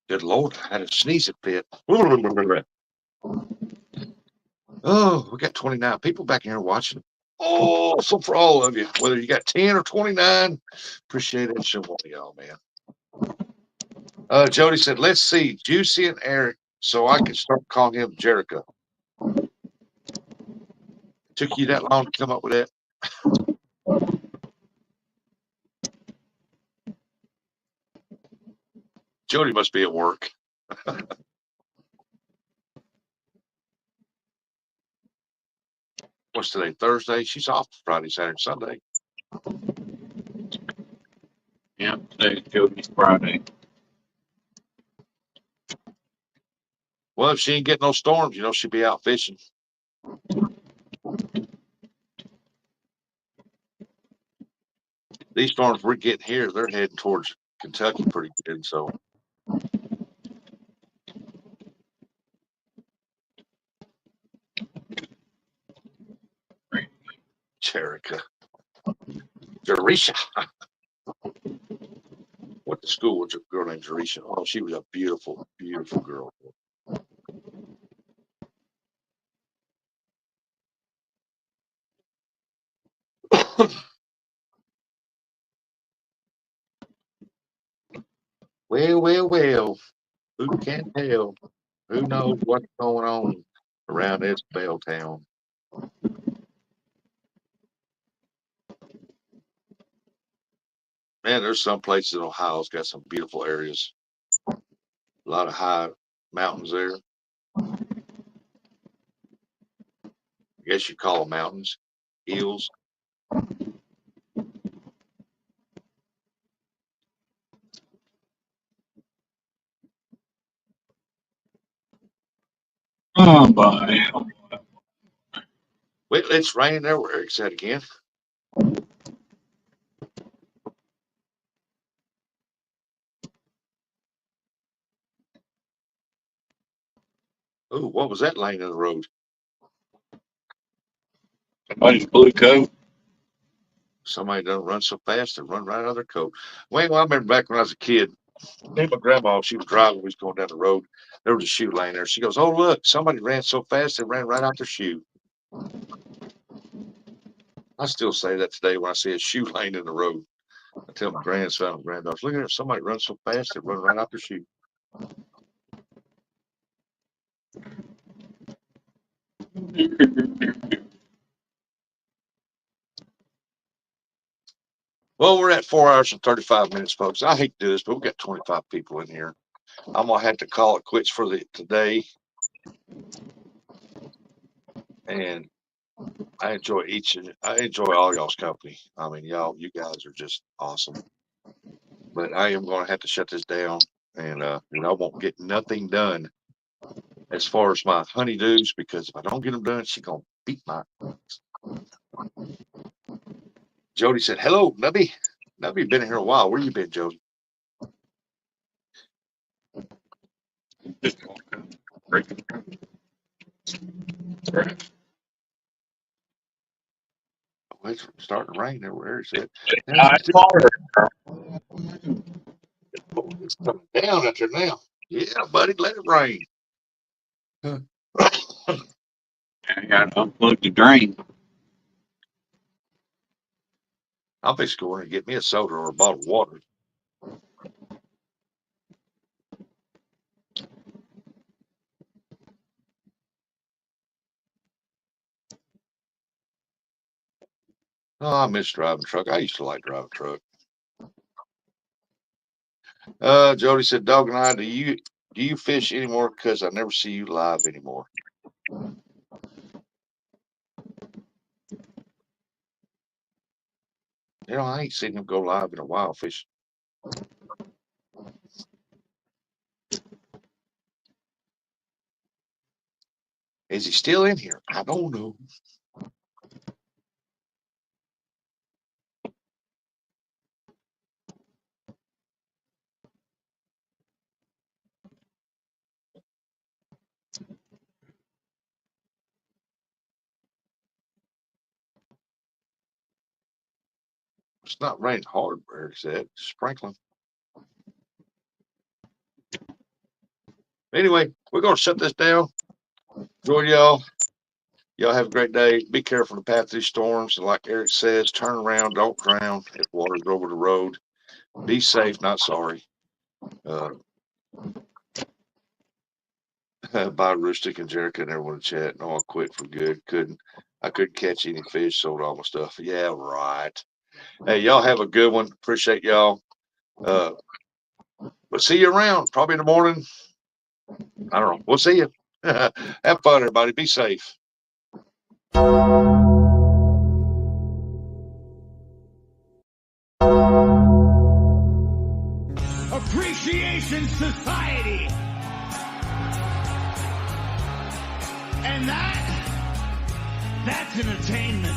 A: Good Lord, I had a sneezing fit. Oh, we got 29 people back in here watching. Oh, so for all of you, whether you got 10 or 29, appreciate it. Show one of y'all, man. Jody said, let's see, Juicy and Eric, so I can start calling him Jericho. Took you that long to come up with that? Jody must be at work. What's today? Thursday? She's off Friday, Saturday, Sunday.
C: Yeah, today's Jody's Friday.
A: Well, if she ain't getting no storms, she'll be out fishing. These storms we're getting here, they're heading towards Kentucky pretty good. So Jerica. Jerisha. Went to school with a girl named Jerisha. Oh, she was a beautiful, beautiful girl. Well, well, well. Who can tell? Who knows what's going on around this bell town? Man, there's some places in Ohio's got some beautiful areas. A lot of high mountains there. I guess you call them mountains, hills.
C: Oh, boy.
A: Wait, it's raining there. Where Eric said again. Oh, what was that laying in the road?
C: Somebody's blue coat.
A: Somebody doesn't run so fast and run right out of their coat. Well, I remember back when I was a kid, me and my grandma, she was driving, we was going down the road. There was a shoe laying there. She goes, oh, look, somebody ran so fast they ran right out their shoe. I still say that today when I see a shoe laying in the road. I tell my grandson and granddaughters, look at it, somebody runs so fast they run right out their shoe. Well, we're at 4 hours and 35 minutes, folks. I hate to do this, but we've got 25 people in here. I'm gonna have to call it quits for today. And I enjoy all y'all's company. I mean, you guys are just awesome. But I am gonna have to shut this down, and I won't get nothing done as far as my honeydews, because if I don't get them done, she's gonna beat my. Jody said, "Hello, Nubby. Nubby, been here a while. Where you been, Jody?"
C: Just breaking. Right.
A: It's starting to rain everywhere. He said,
C: I saw her.
A: it's coming down out there now. Yeah, buddy, let it rain.
C: I got to unplug the drain.
A: I'll be going and get me a soda or a bottle of water. Oh, I miss driving truck. I used to like driving truck. Jody said, Dog and I, do you fish anymore? Because I never see you live anymore. You know, I ain't seen him go live in a while fishing. Is he still in here? I don't know. It's not raining hard, where he said, sprinkling. Anyway, we're going to shut this down. Enjoy y'all. Y'all have a great day. Be careful of the path of these storms. And like Eric says, turn around, don't drown if water's over the road. Be safe, not sorry. Bye, Rustic and Jericho and everyone in chat. No, I quit for good. I couldn't catch any fish, sold all my stuff. Yeah, right. Hey, y'all have a good one. Appreciate y'all. We'll see you around, probably in the morning. I don't know. We'll see you. Have fun, everybody. Be safe.
F: Appreciation Society. And that's entertainment.